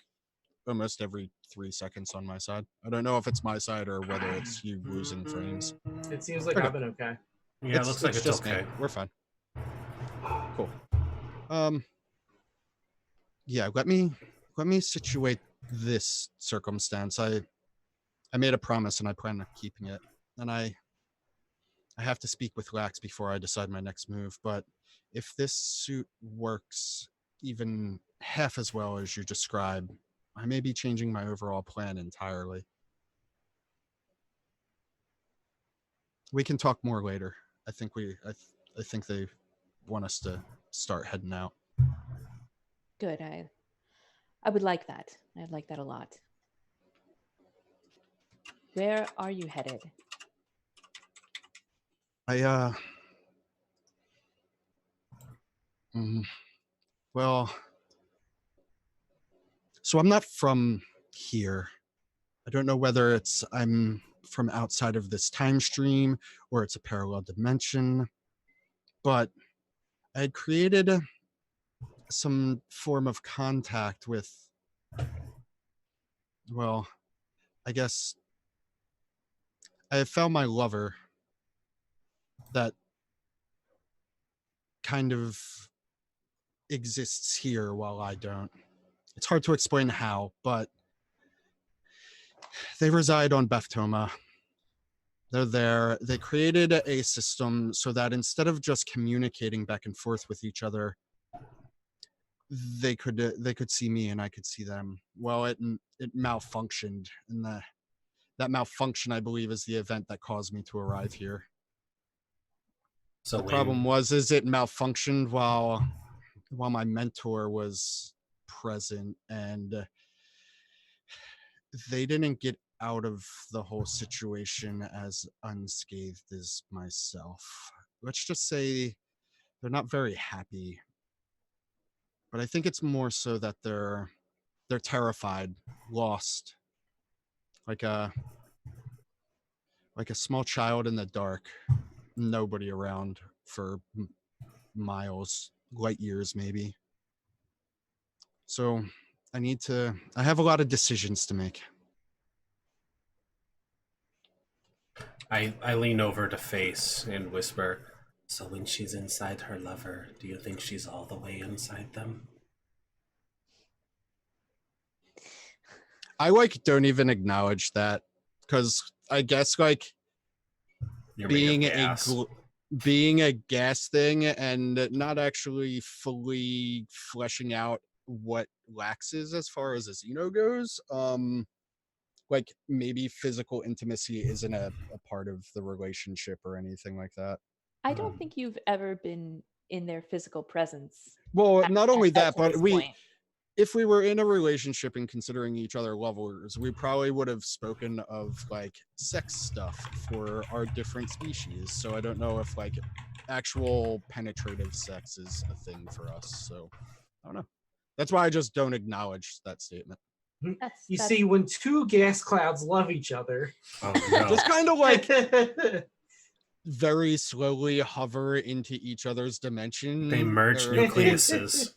almost every 3 seconds on my side. I don't know if it's my side or whether it's you losing frames. It seems like I've been okay. Yeah, it looks like it's just okay. Me. We're fine. Cool. Yeah, let me situate this circumstance. I made a promise and I plan on keeping it. And I have to speak with Lax before I decide my next move. But if this suit works even half as well as you describe, I may be changing my overall plan entirely. We can talk more later. I think they want us to start heading out. Good. I would like that. I'd like that a lot. Where are you headed? Well, so I'm not from here. I don't know whether I'm from outside of this time stream or it's a parallel dimension, but I had created some form of contact with, well, I guess I have found my lover that kind of exists here while I don't. It's hard to explain how, but they reside on Beftoma. They're there. They created a system so that instead of just communicating back and forth with each other, they could see me and I could see them. Well, it malfunctioned, and that malfunction, I believe, is the event that caused me to arrive here. So the problem is it malfunctioned while my mentor was present, and they didn't get out of the whole situation as unscathed as myself. Let's just say they're not very happy. But I think it's more so that they're terrified, lost, like a small child in the dark, nobody around for miles, light years maybe. So I have a lot of decisions to make. I lean over to Face and whisper, so when she's inside her lover, do you think she's all the way inside them? I don't even acknowledge that, because I guess being a gas thing and not actually fully fleshing out what Lax is as far as a Xeno goes, maybe physical intimacy isn't a part of the relationship or anything like that. I don't think you've ever been in their physical presence. Well, not only that, but if we were in a relationship and considering each other lovers, we probably would have spoken of sex stuff for our different species. So I don't know if actual penetrative sex is a thing for us. So I don't know. That's why I just don't acknowledge that statement. You see, when two gas clouds love each other, just kind of very slowly hover into each other's dimension. They merge nucleuses.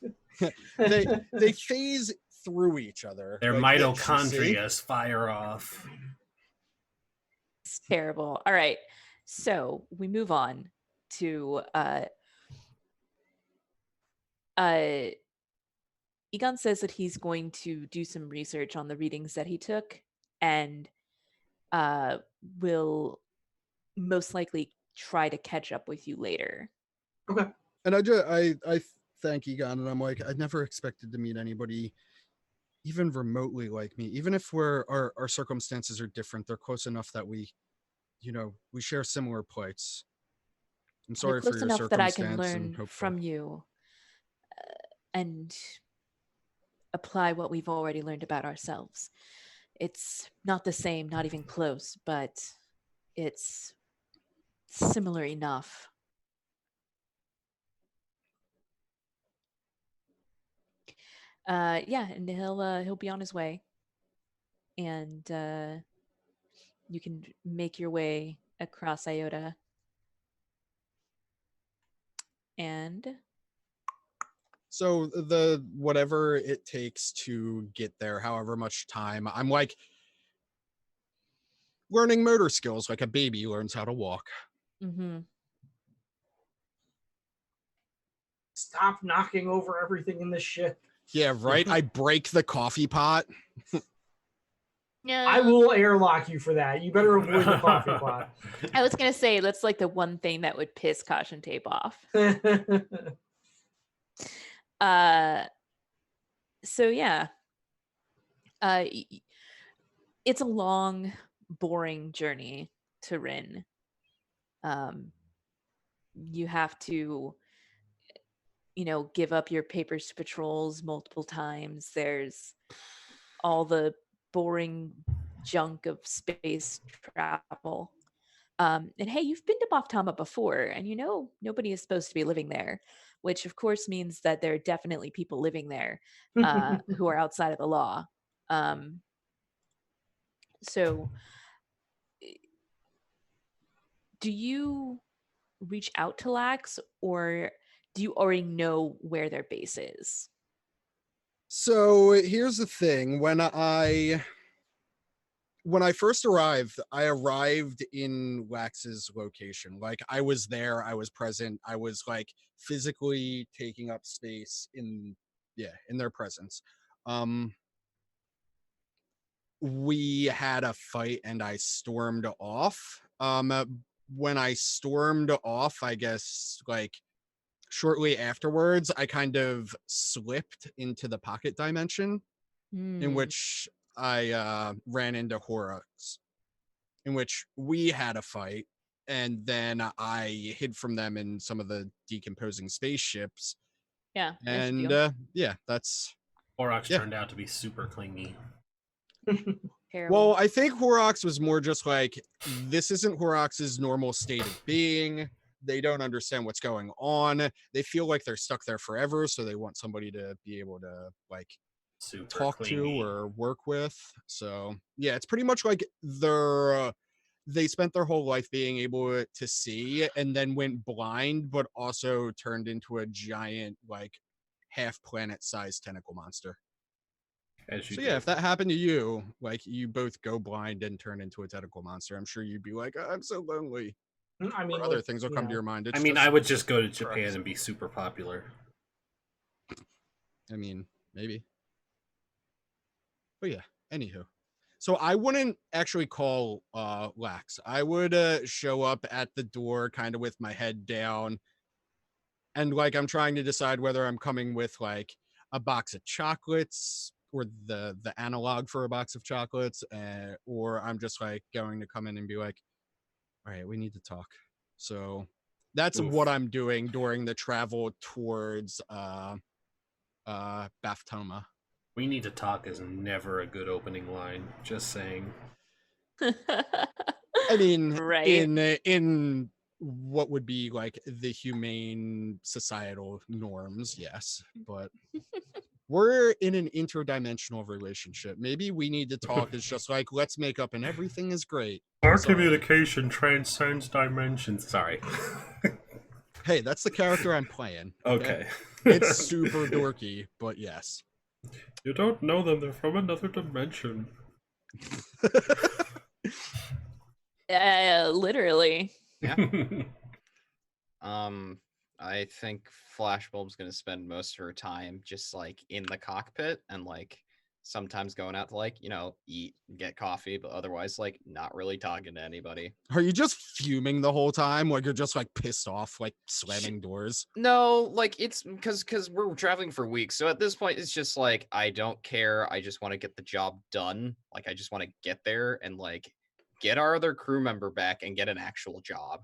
they phase through each other. Their mitochondria fire off. It's terrible. All right, so we move on to Egon says that he's going to do some research on the readings that he took, and will most likely try to catch up with you later. Okay. And I thank Egon, and I'm I never expected to meet anybody even remotely like me. Even if our circumstances are different, they're close enough that we share similar plights. I'm sorry for your circumstance. Close enough that I can learn from you and apply what we've already learned about ourselves. It's not the same, not even close, but it's similar enough. And he'll be on his way, and you can make your way across Iota, and so whatever it takes to get there, however much time, I'm learning motor skills like a baby learns how to walk. Mm-hmm. Stop knocking over everything in this ship. Yeah, right? I break the coffee pot. No. I will airlock you for that. You better avoid the coffee pot. I was going to say, that's the one thing that would piss caution tape off. So yeah. It's a long, boring journey to Rin. You have to give up your papers to patrols multiple times. There's all the boring junk of space travel. And hey, you've been to Boftama before, and nobody is supposed to be living there, which of course means that there are definitely people living there who are outside of the law. So do you reach out to Lax, or do you already know where their base is? So here's the thing. When I first arrived, I arrived in Lax's location. I was there, I was present, I was physically taking up space in their presence. We had a fight and I stormed off. When I stormed off, I guess shortly afterwards, I kind of slipped into the pocket dimension in which I ran into Horrocks. in which we had a fight, and then I hid from them in some of the decomposing spaceships. Yeah. And yeah, that's Horrocks turned out to be super clingy. Terrible. Well, I think Horrocks was more just like, this isn't Horrocks' normal state of being. They don't understand what's going on. They feel like they're stuck there forever, so they want somebody to be able to like super talk clingy. to or work with. So yeah, it's pretty much like they spent their whole life being able to see and then went blind, but also turned into a giant like half planet sized tentacle monster. So yeah, if that happened to you, like you both go blind and turn into a tentacle monster, I'm sure you'd be like, oh, I'm so lonely. I mean, or other things will come to your mind. I mean, I would just go to Japan and be super popular. I mean, maybe. But yeah, anywho. So I wouldn't actually call Lax. I would show up at the door kind of with my head down. And like I'm trying to decide whether I'm coming with like a box of chocolates or the analog for a box of chocolates, or I'm just like going to come in and be like, all right, we need to talk. So that's what I'm doing during the travel towards Baphtoma. We need to talk is never a good opening line. Just saying. I mean, right. in what would be like the humane societal norms, yes, but we're in an interdimensional relationship. Maybe we need to talk. It's just like, let's make up and everything is great. Our communication transcends dimensions. Sorry. Hey, that's the character I'm playing. Okay. It's super dorky, but yes. You don't know them. They're from another dimension. Literally. Yeah. I think Flashbulb's gonna spend most of her time just like in the cockpit and like sometimes going out to like, you know, eat and get coffee, but otherwise like not really talking to anybody. Are you just fuming the whole time? Like you're just like pissed off, like slamming doors? No, like it's because we're traveling for weeks. So at this point it's just like I don't care. I just want to get the job done. Like I just want to get there and like get our other crew member back and get an actual job.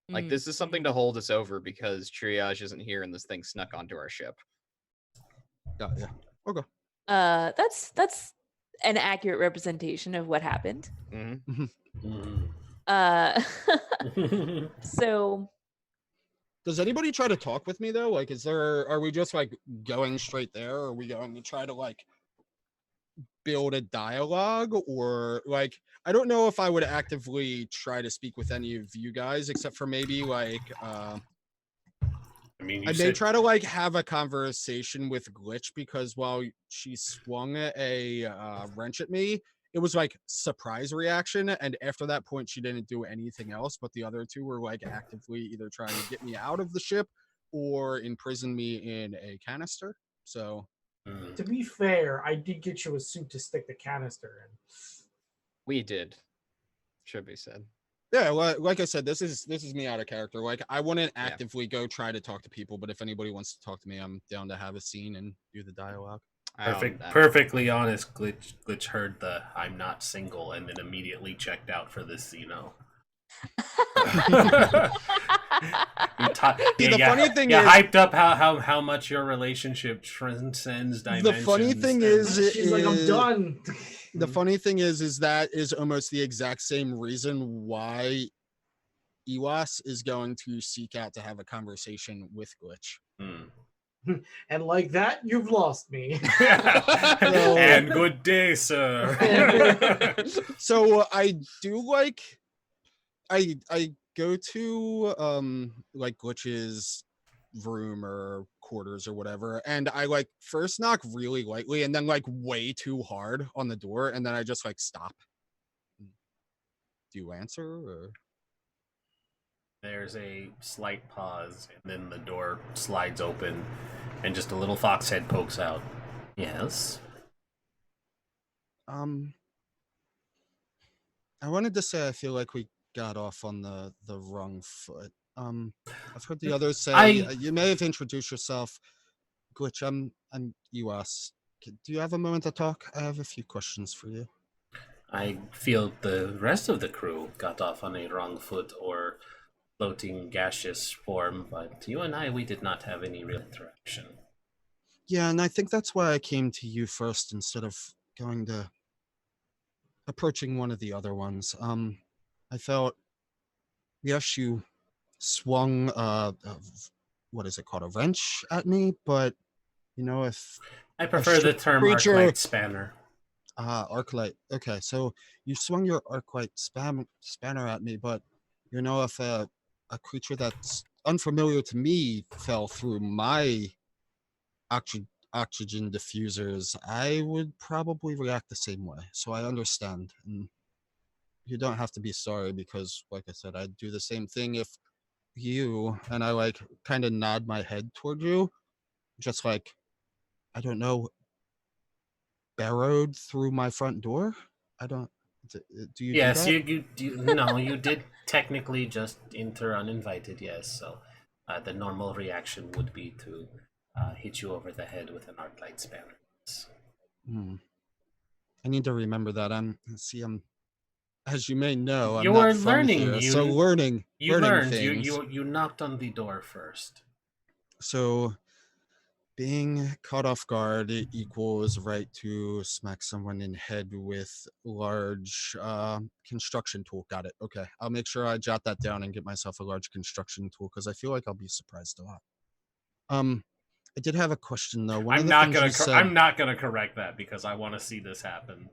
Like this is something to hold us over because triage isn't here and this thing snuck onto our ship. Yeah. Okay. That's an accurate representation of what happened. So does anybody try to talk with me though? Like, are we just like going straight there? Or are we going to try to like build a dialogue, or like, I don't know if I would actively try to speak with any of you guys except for maybe like I mean, I may try to like have a conversation with Glitch because while she swung a wrench at me, it was like surprise reaction, and after that point she didn't do anything else, but the other two were like actively either trying to get me out of the ship or imprison me in a canister. So to be fair, I did get you a suit to stick the canister in. We did. Should be said. Yeah, like I said, this is me out of character. Like I wouldn't actively go try to talk to people, but if anybody wants to talk to me, I'm down to have a scene and do the dialogue. Perfectly honest, Glitch heard the "I'm not single" and then immediately checked out for this Xeno. Funny thing you is, hyped up how much your relationship transcends dimensions. The funny thing is, she's like, I'm done. The funny thing is that is almost the exact same reason why Iwas is going to seek out to have a conversation with Glitch. And like that, you've lost me. And good day, sir. So I do like I go to like Glitch's room or quarters or whatever, and I like first knock really lightly and then like way too hard on the door, and then I just like stop. Do you answer or? There's a slight pause, and then the door slides open, and just a little fox head pokes out. Yes? I wanted to say I feel like we got off on the wrong foot. I've heard the others say you may have introduced yourself. Glitch, I'm US. Do you have a moment to talk? I have a few questions for you. I feel the rest of the crew got off on a wrong foot or floating gaseous form, but you and I, we did not have any real interaction. Yeah, and I think that's why I came to you first instead of approaching one of the other ones. I felt, yes, you swung what is it called, a wrench at me, but if I prefer the term Arclight Spanner. Arclight. Okay, so you swung your Arclight spanner at me, but if a creature that's unfamiliar to me fell through my oxygen diffusers, I would probably react the same way. So I understand, and you don't have to be sorry, because like I said, I'd do the same thing if you, and I kind of nod my head toward you, just I don't know, barrowed through my front door. I don't. Do you? Yes, do that? no, you did technically just enter uninvited. Yes, so the normal reaction would be to hit you over the head with an Arclight Spanner. I need to remember that. I'm, as you may know, I'm you not were from learning. here, so learning things. You knocked on the door first. So being caught off guard equals right to smack someone in head with large construction tool. Got it. Okay, I'll make sure I jot that down and get myself a large construction tool, because I feel like I'll be surprised a lot. I did have a question though. I'm not gonna correct that because I want to see this happen.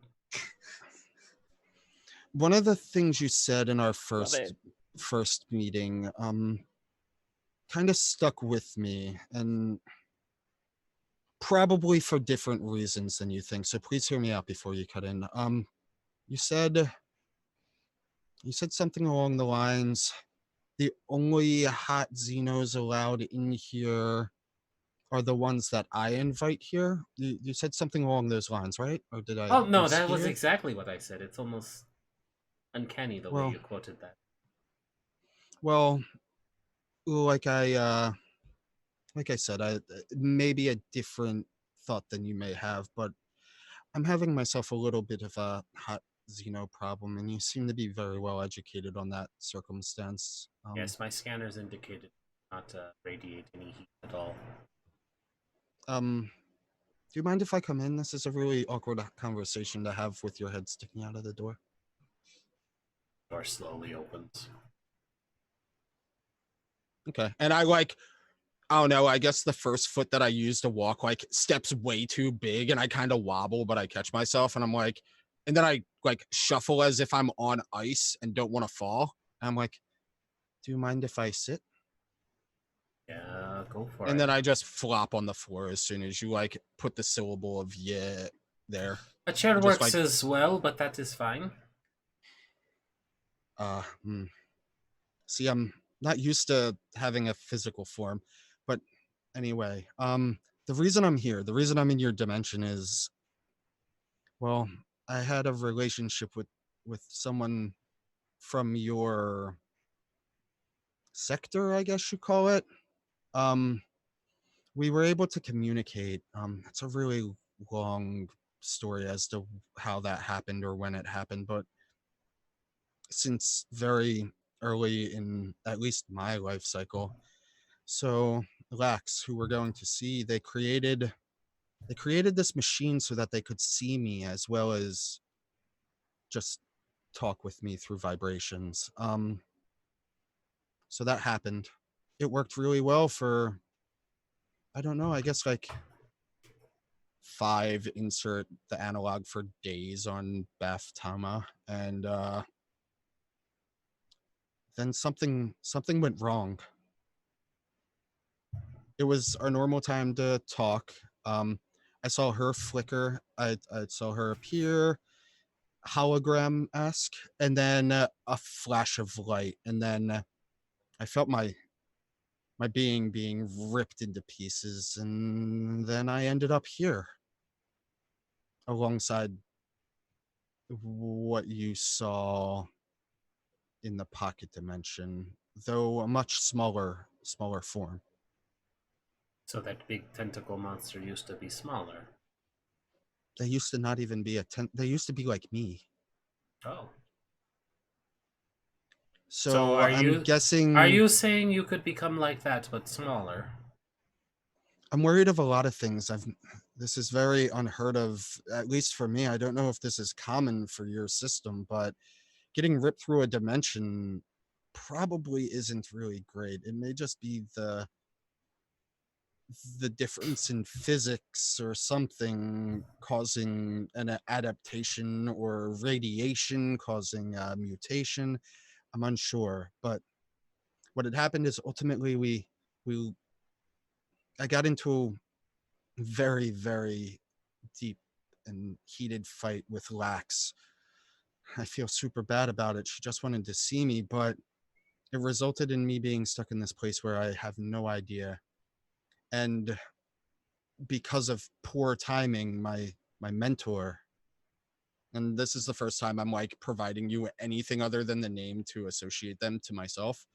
One of the things you said in our first meeting kind of stuck with me, and probably for different reasons than you think, so please hear me out before you cut in. You said something along the lines, the only hot Xenos allowed in here are the ones that I invite here. You said something along those lines, right? Or did I? Oh no, that was exactly what I said. It's almost uncanny the way you quoted that. Well, like I said, maybe a different thought than you may have, but I'm having myself a little bit of a hot Xeno problem, and you seem to be very well educated on that circumstance. Yes, my scanners indicated not to radiate any heat at all. Do you mind if I come in? This is a really awkward conversation to have with your head sticking out of the door. Door slowly opens. Okay, and I don't know, I guess the first foot that I use to walk steps way too big, and I kind of wobble, but I catch myself, and I'm and then I shuffle as if I'm on ice and don't want to fall. And I'm do you mind if I sit? Yeah, go for it. And then I just flop on the floor as soon as you put the syllable of yeah there. A chair works as well, but that is fine. See, I'm not used to having a physical form, but anyway, the reason I'm here, the reason I'm in your dimension is, well, I had a relationship with someone from your sector, I guess you call it. We were able to communicate. It's a really long story as to how that happened or when it happened, but since very early in at least my life cycle. So Lax, who we're going to see, they created this machine so that they could see me as well as just talk with me through vibrations. So that happened. It worked really well for, I don't know, I guess 5 insert the analog for days on Beth Tama, and then something went wrong. It was our normal time to talk. I saw her flicker. I saw her appear hologram-esque, and then a flash of light, and then I felt my being ripped into pieces, and then I ended up here alongside what you saw in the pocket dimension, though a much smaller form. So that big tentacle monster used to be smaller. They used to not even be they used to be like me. Oh. So I'm guessing... Are you saying you could become like that, but smaller? I'm worried of a lot of things. This is very unheard of, at least for me. I don't know if this is common for your system, but getting ripped through a dimension probably isn't really great. It may just be the difference in physics or something causing an adaptation, or radiation causing a mutation. I'm unsure, but what had happened is ultimately I got into a very, very deep and heated fight with Lax. I feel super bad about it. She just wanted to see me, but it resulted in me being stuck in this place where I have no idea. And because of poor timing, my mentor, and this is the first time I'm like providing you anything other than the name to associate them to myself.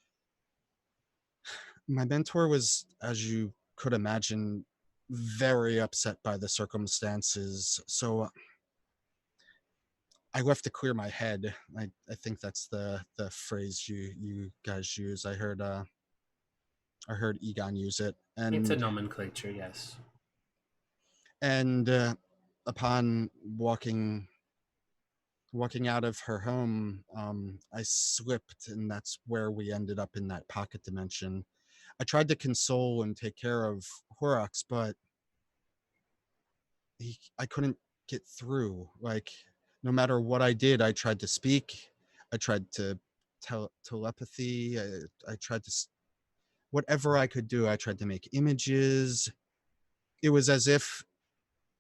My mentor was, as you could imagine, very upset by the circumstances. So I left to clear my head. I think that's the phrase you guys use. I heard Egon use it. And it's a nomenclature, yes. And upon walking out of her home, I slipped, and that's where we ended up in that pocket dimension. I tried to console and take care of Horrocks, but I couldn't get through. Like, no matter what I did, I tried to speak, I tried to telepathy, I tried to, whatever I could do, I tried to make images. It was as if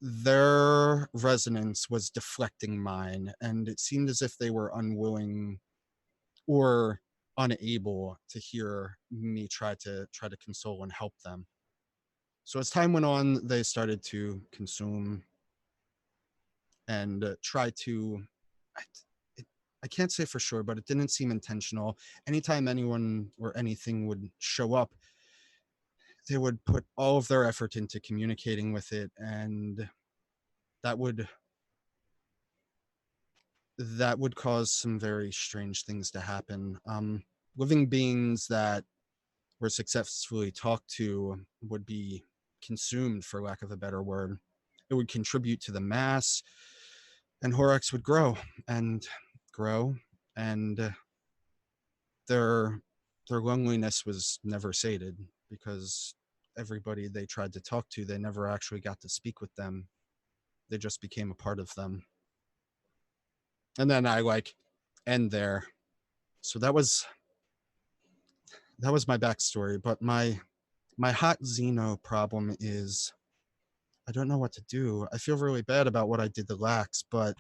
their resonance was deflecting mine, and it seemed as if they were unwilling or unable to hear me try to console and help them. So as time went on, they started to consume and try to, I can't say for sure, but it didn't seem intentional. Anytime anyone or anything would show up, they would put all of their effort into communicating with it, and that would cause some very strange things to happen. Living beings that were successfully talked to would be consumed, for lack of a better word. It would contribute to the mass, and Horrocks would grow and grow, and their loneliness was never sated, because everybody they tried to talk to, they never actually got to speak with them. They just became a part of them. And then I end there. So that was my backstory. But my hot Xeno problem is, I don't know what to do. I feel really bad about what I did to Lax, but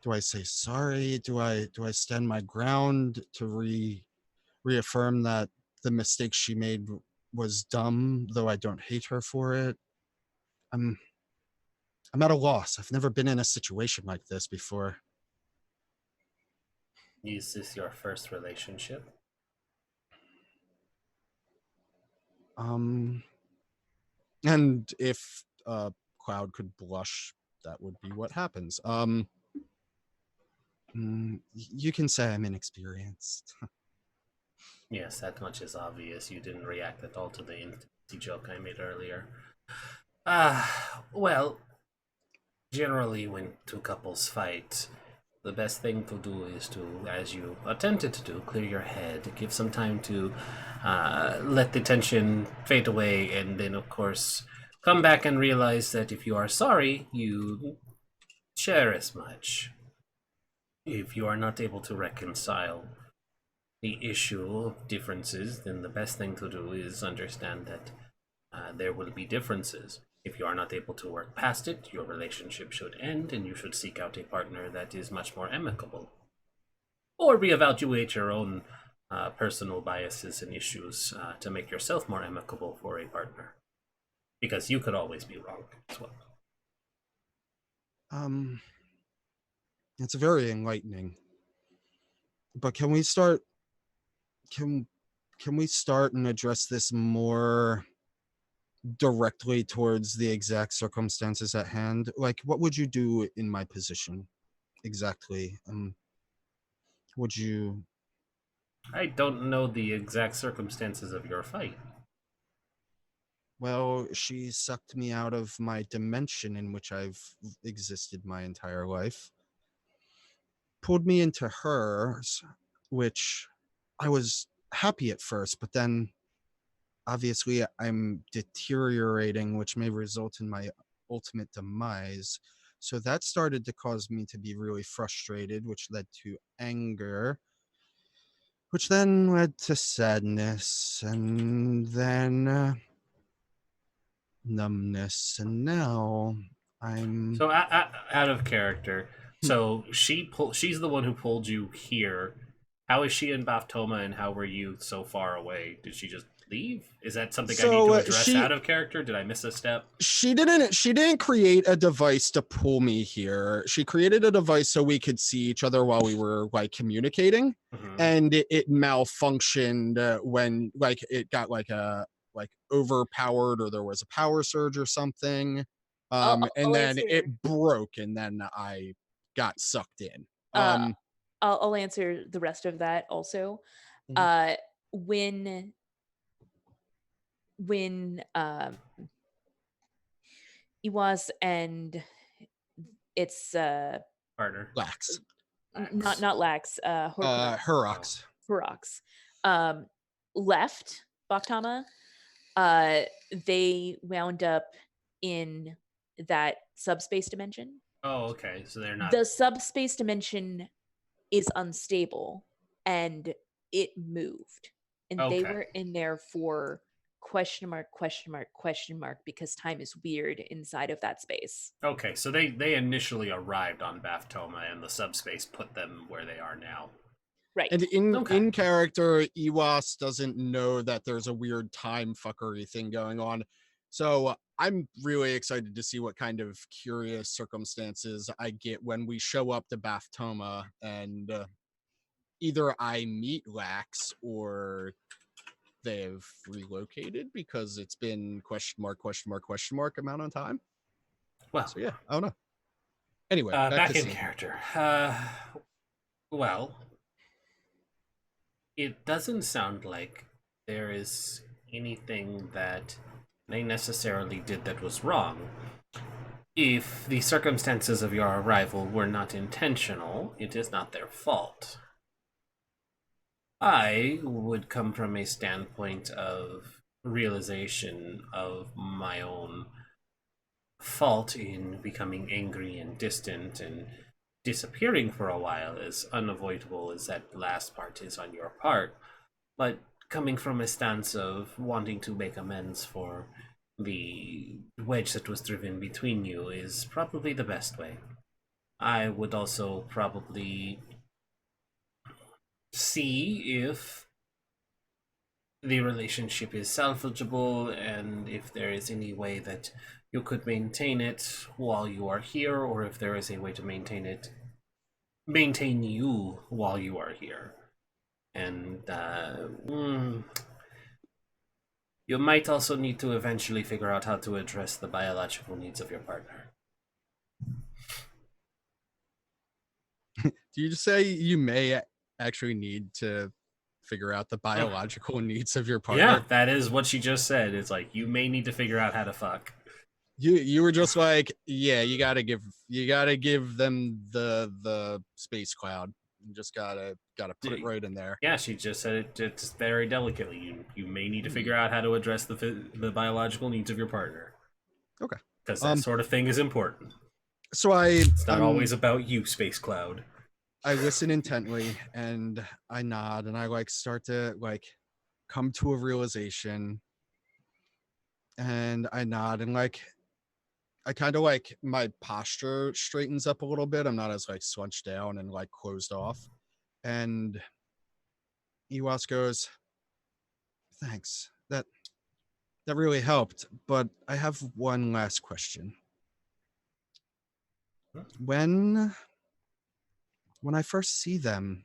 do I say sorry? Do I stand my ground to reaffirm that the mistake she made was dumb, though I don't hate her for it? I'm at a loss. I've never been in a situation like this before. Is this your first relationship? And if Cloud could blush, that would be what happens. You can say I'm inexperienced. Yes, that much is obvious. You didn't react at all to the intimacy joke I made earlier. Well, generally when two couples fight, the best thing to do is to, as you attempted to do, clear your head, give some time to let the tension fade away, and then, of course, come back and realize that if you are sorry, you share as much. If you are not able to reconcile the issue of differences, then the best thing to do is understand that there will be differences. If you are not able to work past it, your relationship should end, and you should seek out a partner that is much more amicable. Or reevaluate your own personal biases and issues to make yourself more amicable for a partner. Because you could always be wrong as well. It's very enlightening. But can we start and address this more directly towards the exact circumstances at hand? Like, what would you do in my position? exactly? Would you? I don't know the exact circumstances of your fight. Well, she sucked me out of my dimension in which I've existed my entire life, pulled me into hers, which I was happy at first, but then obviously I'm deteriorating, which may result in my ultimate demise. So that started to cause me to be really frustrated, which led to anger, which then led to sadness, and then numbness, and now I'm So out of character. So she's the one who pulled you here. How is she in Baphtoma, and how were you so far away? Did she just leave? Is that something I need to address out of character? Did I miss a step? She didn't create a device to pull me here. She created a device so we could see each other while we were like communicating, and it malfunctioned when like it got like overpowered, or there was a power surge or something. And then it broke, and then I got sucked in. I'll answer the rest of that also. When Iwas and its partner Lax. Not Lax, Hurox left Baphtoma, they wound up in that subspace dimension. Oh, okay. So they're not. The subspace dimension is unstable, and it moved, and they were in there for question mark because time is weird inside of that space. Okay, so they initially arrived on Baphtoma, and the subspace put them where they are now. Right. And in character, Iwas doesn't know that there's a weird time fuckery thing going on. So I'm really excited to see what kind of curious circumstances I get when we show up to Baphtoma, and either I meet Lax or they've relocated, because it's been question mark amount of time. Well, so yeah, I don't know. Anyway, back in character. Well, it doesn't sound like there is anything that they necessarily did that was wrong. If the circumstances of your arrival were not intentional, it is not their fault. I would come from a standpoint of realization of my own fault in becoming angry and distant and disappearing for a while, as unavoidable as that last part is on your part. But coming from a stance of wanting to make amends for the wedge that was driven between you is probably the best way. I would also probably see if the relationship is salvageable, and if there is any way that you could maintain it while you are here, or if there is a way to maintain you while you are here. And you might also need to eventually figure out how to address the biological needs of your partner. Do you just say you may actually need to figure out the biological needs of your partner? Yeah, that is what she just said. It's like, you may need to figure out how to fuck. You were just like, yeah, you gotta give them the space cloud. You just gotta put it right in there. Yeah, she just said it just very delicately. You may need to figure out how to address the biological needs of your partner. Okay. Because that sort of thing is important. So it's not always about you, Space Cloud. I listen intently, and I nod, and I start to come to a realization, and I nod, and I kind of my posture straightens up a little bit. I'm not as slunched down and closed off. And Iwas goes, thanks. That really helped. But I have one last question. When I first see them,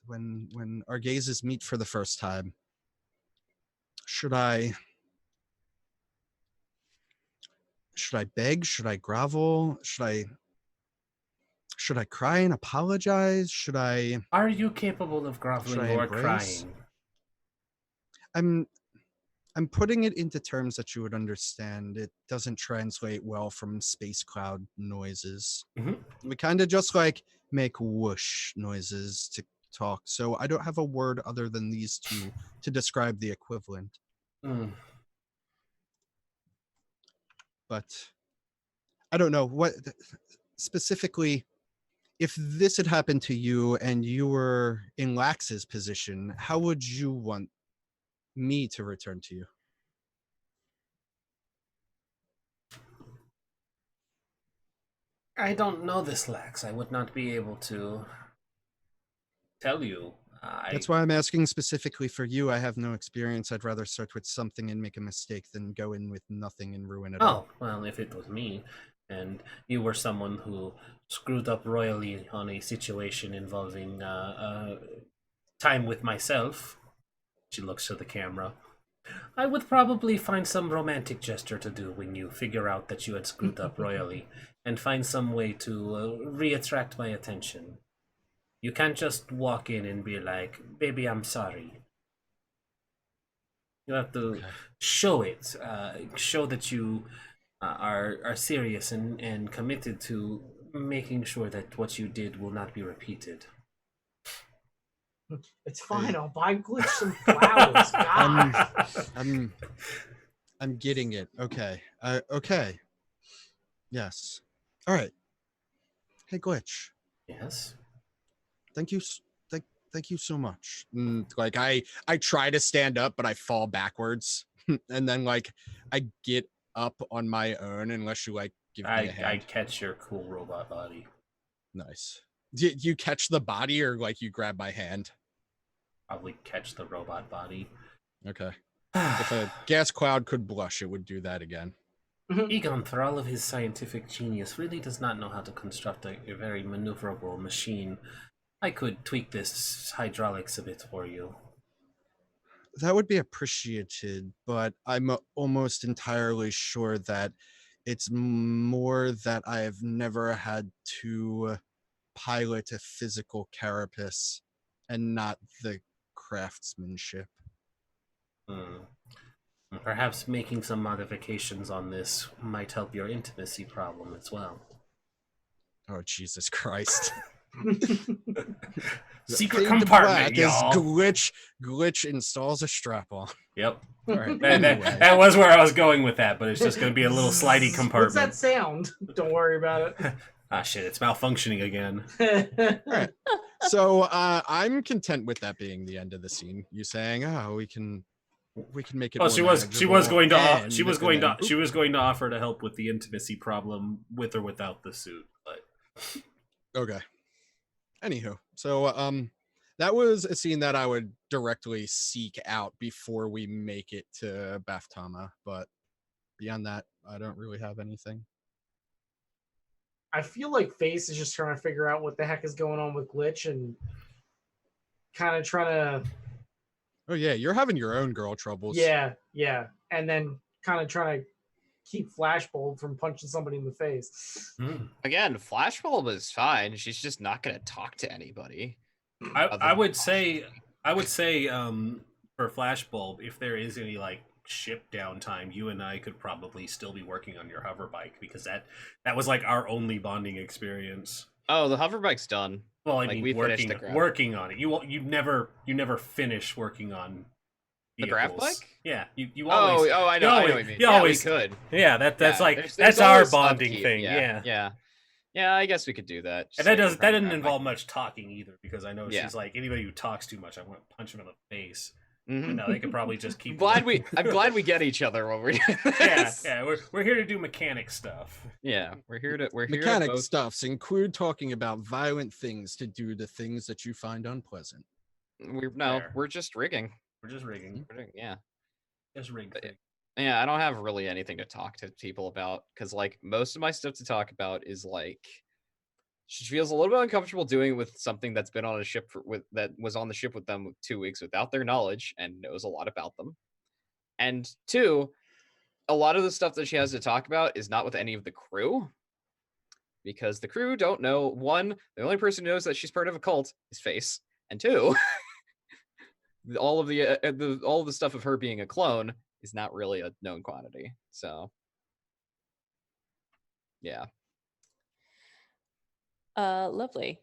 when our gazes meet for the first time, should I beg? Should I grovel? Should I should I cry and apologize? Should I? Are you capable of groveling or crying? I'm putting it into terms that you would understand. It doesn't translate well from space cloud noises. We kind of just like make whoosh noises to talk. So I don't have a word other than these two to describe the equivalent. But I don't know what specifically, if this had happened to you and you were in Lax's position, how would you want me to return to you? I don't know this, Lax. I would not be able to tell you. That's why I'm asking specifically for you. I have no experience. I'd rather start with something and make a mistake than go in with nothing and ruin it all. Oh, well, if it was me, and you were someone who screwed up royally on a situation involving time with myself, she looks to the camera, I would probably find some romantic gesture to do when you figure out that you had screwed up royally, and find some way to re-attract my attention. You can't just walk in and be like, baby, I'm sorry. You have to show it, show that you are serious and committed to making sure that what you did will not be repeated. It's fine. I'll buy Glitch some flowers. I'm getting it. Okay. Okay. Yes. All right. Hey, Glitch. Yes. Thank you. Thank you so much. Like I try to stand up, but I fall backwards, and then like I get up on my own unless you like give me a hand. I catch your cool robot body. Nice. Did you catch the body or like you grab my hand? Probably catch the robot body. Okay. If a gas cloud could blush, it would do that again. Egon, for all of his scientific genius, really does not know how to construct a very maneuverable machine. I could tweak this hydraulics a bit for you. That would be appreciated, but I'm almost entirely sure that it's more that I've never had to pilot a physical carapace and not the craftsmanship. Perhaps making some modifications on this might help your intimacy problem as well. Oh, Jesus Christ. Secret compartment, y'all. Glitch installs a strap-on. Yep. All right. Anyway. That was where I was going with that, but it's just going to be a little slidey compartment. What's that sound? Don't worry about it. Ah, shit, it's malfunctioning again. All right. So I'm content with that being the end of the scene. You saying, "Oh, we can make it." Oh, she was going to offer to help with the intimacy problem with or without the suit, but okay. Anywho, so that was a scene that I would directly seek out before we make it to Baftama, but beyond that, I don't really have anything. I feel like Face is just trying to figure out what the heck is going on with Glitch and kind of trying to... Oh yeah, you're having your own girl troubles. Yeah. And then kind of trying to keep Flashbulb from punching somebody in the face. Again, Flashbulb is fine. She's just not going to talk to anybody. I would say for Flashbulb, if there is any like ship downtime, you and I could probably still be working on your hover bike, because that was like our only bonding experience. Oh, the hover bike's done. Well, I mean, working on it. You never finish working on vehicles. The grav bike? Yeah, you always. Oh, I know. I know what you mean. You always we could. Yeah, that's like that's our bonding thing. Yeah. I guess we could do that. And that doesn't involve much talking either, because I know she's like, anybody who talks too much, I want to punch him in the face. Mm-hmm. No, they could probably just keep. I'm glad we get each other when we're doing this. Yeah. We're here to do mechanic stuff. Yeah, mechanic stuffs include talking about violent things to do the things that you find unpleasant. We're just rigging. We're just rigging. Yeah. Just rigging. Yeah, I don't have really anything to talk to people about, because like most of my stuff to talk about is like she feels a little bit uncomfortable doing it with something that's been on a ship that was on the ship with them 2 weeks without their knowledge and knows a lot about them. And 2, a lot of the stuff that she has to talk about is not with any of the crew. because the crew don't know, one, the only person who knows that she's part of a cult is Face, and two, all of the stuff of her being a clone is not really a known quantity. So, yeah. Lovely.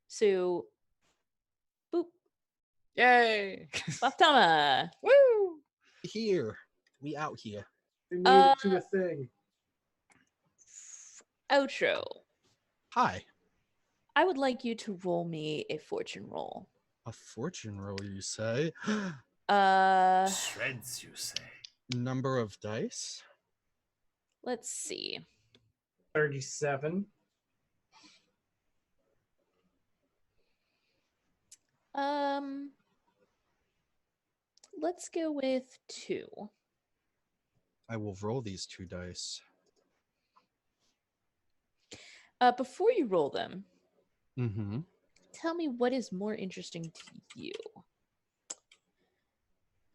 So, boop. Yay! Baftama. Woo! Here. We out here. We made it to a thing. Outro. Hi. I would like you to roll me a fortune roll. A fortune roll, you say? Shreds, you say? Number of dice? Let's see. 37. Let's go with 2. I will roll these 2 dice. Before you roll them, Mm-hmm. tell me what is more interesting to you.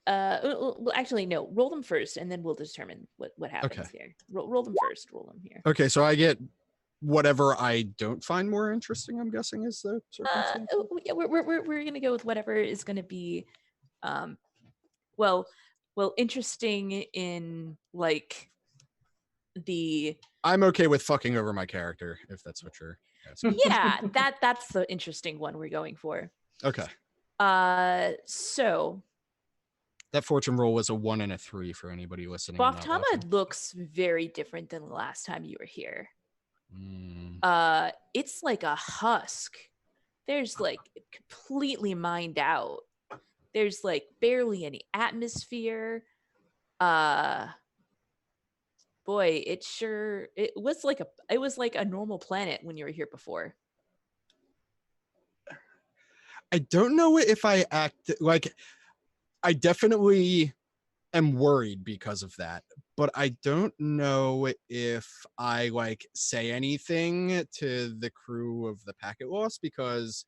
Well, actually, no. Roll them first, and then we'll determine what happens here. Roll them first. Roll them here. Okay, so I get whatever I don't find more interesting. I'm guessing is the circumstance. Yeah, we're gonna go with whatever is gonna be, well, interesting in like the. I'm okay with fucking over my character if that's what you're asking. Yeah, that's the interesting one we're going for. Okay. So that fortune roll was a 1 and a 3 for anybody listening. Baftama looks very different than the last time you were here. It's like a husk. There's like completely mined out. There's like barely any atmosphere. Boy, it was like a normal planet when you were here before. I don't know if I act like I definitely am worried because of that, but I don't know if I like say anything to the crew of the Packet Loss because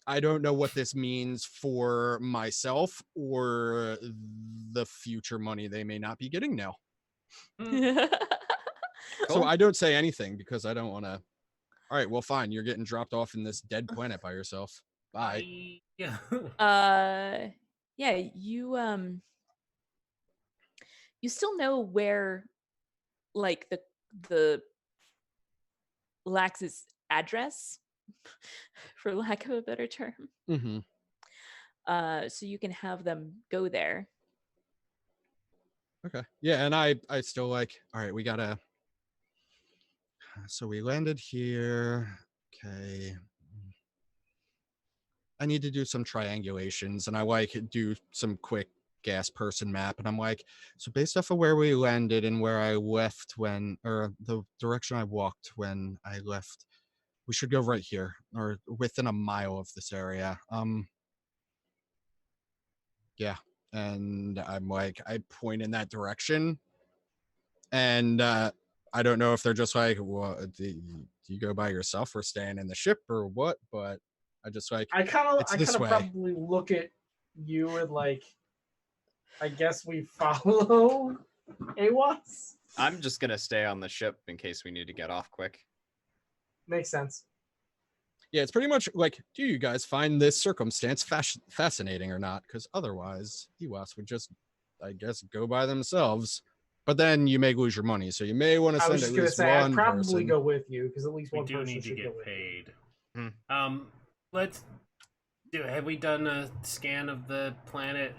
I don't know what this means for myself or the future money they may not be getting now. So I don't say anything because I don't want to. All right, well, fine. You're getting dropped off in this dead planet by yourself. Bye. Yeah. Yeah, you still know where, like the Lax's address, for lack of a better term. Mm-hmm. So you can have them go there. Okay. Yeah, and I still like, all right, we gotta. So we landed here. Okay. I need to do some triangulations, and I like do some quick gas person map, and I'm like, so based off of where we landed and where I left or the direction I walked when I left, we should go right here or within a mile of this area. Yeah, and I'm like, I point in that direction, and I don't know if they're just like, well, do you go by yourself or staying in the ship or what? But I just like, I kind of way. probably look at you and like, I guess we follow AWAS. I'm just gonna stay on the ship in case we need to get off quick. Makes sense. Yeah, it's pretty much like, do you guys find this circumstance fascinating or not? Because otherwise, EWAS would just, I guess, go by themselves. But then you may lose your money, so you may want to send at least one I'd probably person. go with you because at least one person need to should get paid. Have we done a scan of the planet?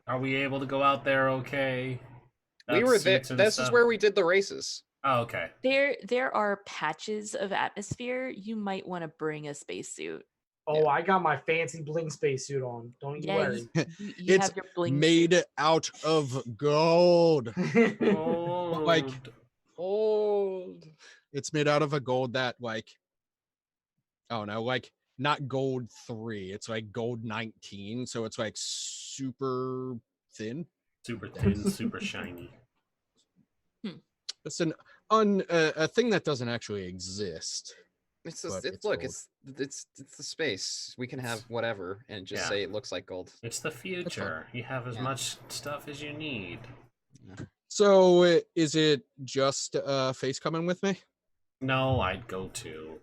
Are we able to go out there okay? We were there. This is where we did the races. Oh, okay. There are patches of atmosphere. You might want to bring a spacesuit. Oh, yeah. I got my fancy bling spacesuit on. Don't you worry. You it's have your bling made suit. out of gold. Old. Like old. It's made out of a gold that like, oh no, like not gold 3. It's like gold 19. So it's like super thin. Super thin, super shiny. It's a thing that doesn't actually exist. It's the space. We can have whatever and just say it looks like gold. It's the future. You have as much stuff as you need. So is it just Face coming with me? No, I'd go too.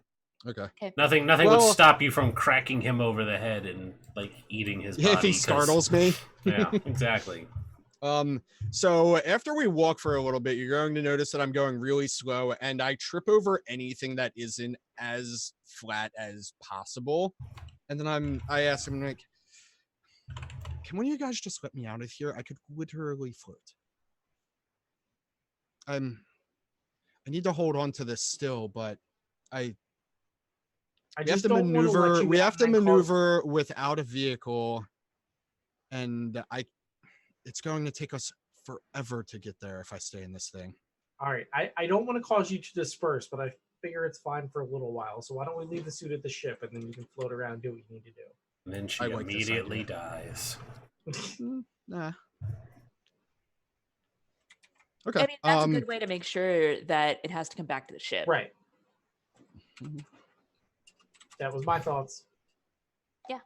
Okay. Nothing would stop you from cracking him over the head and like eating his body. If he startles me. Yeah, exactly. So after we walk for a little bit, you're going to notice that I'm going really slow and I trip over anything that isn't as flat as possible. And then I ask him, like, can one of you guys just let me out of here? I could literally float. I need to hold on to this still, but we have to maneuver without a vehicle, and it's going to take us forever to get there if I stay in this thing. All right, I don't want to cause you to disperse, but I figure it's fine for a little while. So why don't we leave the suit at the ship, and then you can float around and do what you need to do. And then she immediately dies. Nah. Okay. I mean, that's a good way to make sure that it has to come back to the ship. Right. That was my thoughts. Yeah.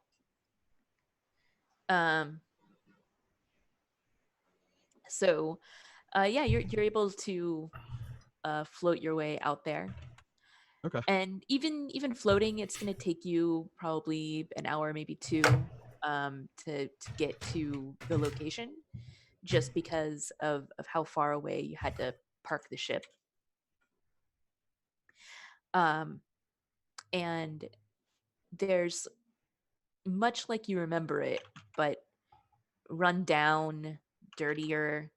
So, yeah, you're able to float your way out there. Okay. And even floating, it's going to take you probably an hour, maybe two, to get to the location, just because of how far away you had to park the ship. And there's, much like you remember it, but run down, dirtier,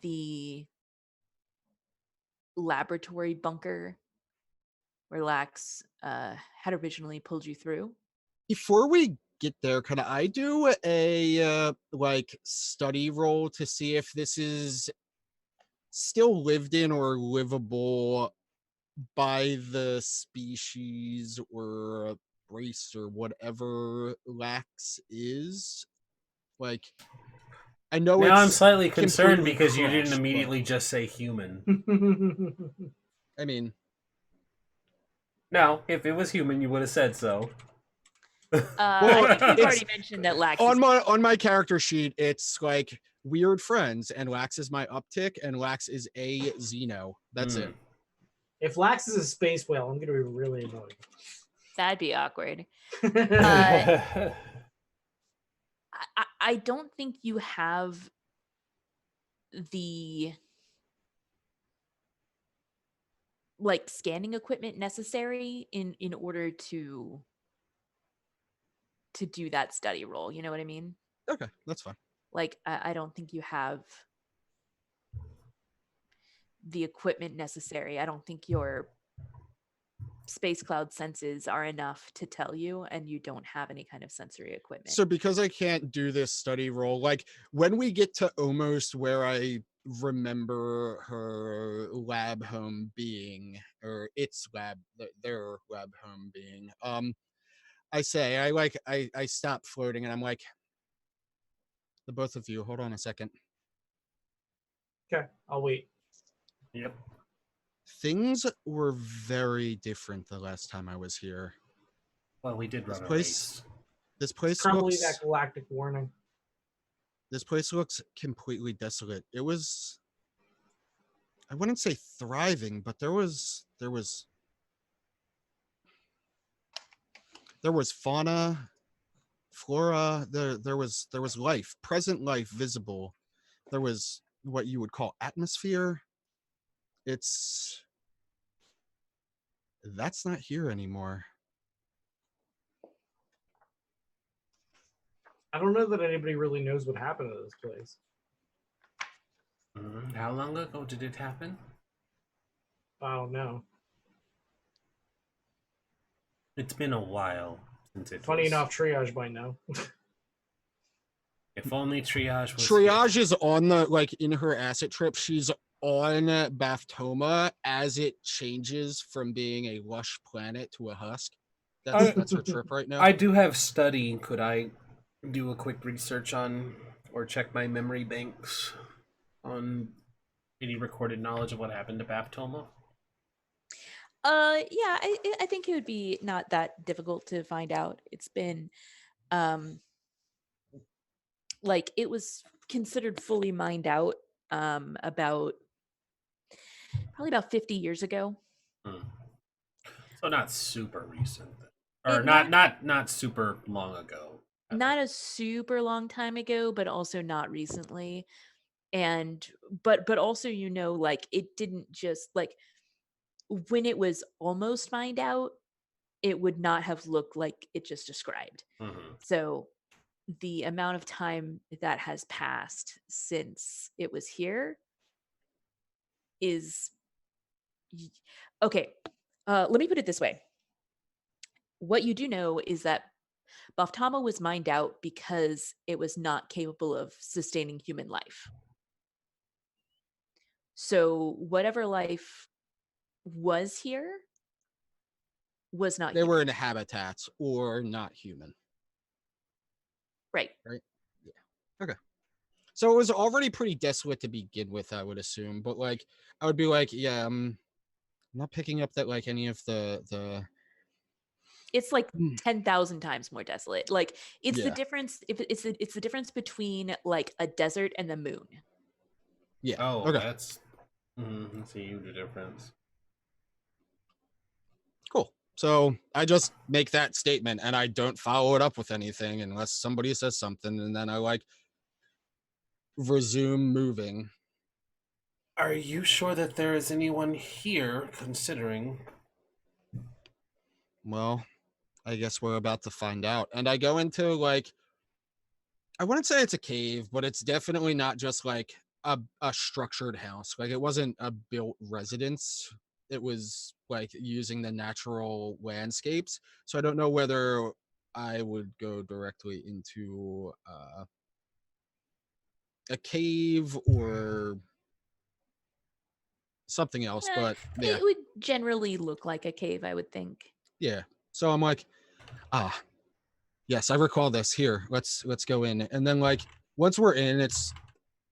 the laboratory bunker where Lax had originally pulled you through. Before we get there, can I do a study roll to see if this is still lived in or livable by the species or race or whatever Lax is? Like, I know now I'm slightly concerned because you didn't immediately just say human. I mean, no, if it was human, you would have said so. Well, I think you've already mentioned that Lax on my character sheet, it's like weird friends, and Lax is my uptick, and Lax is a Xeno. That's it. If Lax is a space whale, I'm gonna be really annoyed. That'd be awkward. I don't think you have the scanning equipment necessary in order to do that study roll. You know what I mean? Okay, that's fine. I don't think you have the equipment necessary. I don't think your space cloud senses are enough to tell you, and you don't have any kind of sensory equipment. So because I can't do this study roll, when we get to almost where I remember her lab home being, or its lab, their lab home being, I say, I stop floating and I'm like, the both of you, hold on a second. Okay, I'll wait. Yep. Things were very different the last time I was here. Well, we did run a race. This place probably that galactic warning. This place looks completely desolate. It was, I wouldn't say thriving, but there was fauna, flora, there was life, present life visible. There was what you would call atmosphere. That's not here anymore. I don't know that anybody really knows what happened to this place. How long ago did it happen? I don't know. It's been a while since it. Funny enough, Triage might know. If only Triage was. Triage is on the in her asset trip. She's on Baphtoma as it changes from being a lush planet to a husk. That's her trip right now. I do have study. Could I do a quick research on or check my memory banks on any recorded knowledge of what happened to Baphtoma? Yeah, I think it would be not that difficult to find out. It's been it was considered fully mined out about 50 years ago. So not super recent, or not super long ago. Not a super long time ago, but also not recently. And but also, like, it didn't just like, when it was almost mined out, it would not have looked like it just described. So the amount of time that has passed since it was here is okay. Let me put it this way. What you do know is that Baftama was mined out because it was not capable of sustaining human life. So whatever life was here was not They human. were in habitats or not human. Right. Yeah. Okay. So it was already pretty desolate to begin with, I would assume. But like, I would be like, yeah, I'm not picking up that like any of the. It's like 10,000 times more desolate. Like, it's the Yeah. difference. It's the difference between like a desert and the moon. Yeah. Oh, okay. that's a huge difference. Cool. So I just make that statement and I don't follow it up with anything unless somebody says something, and then I like resume moving. Are you sure that there is anyone here, considering? Well, I guess we're about to find out. And I go into like, I wouldn't say it's a cave, but it's definitely not just like a structured house. Like, it wasn't a built residence. It was like using the natural landscapes. So I don't know whether I would go directly into a cave or something else, but yeah. It would generally look like a cave, I would think. Yeah. So I'm like, yes, I recall this. Here, let's go in. And then like once we're in, it's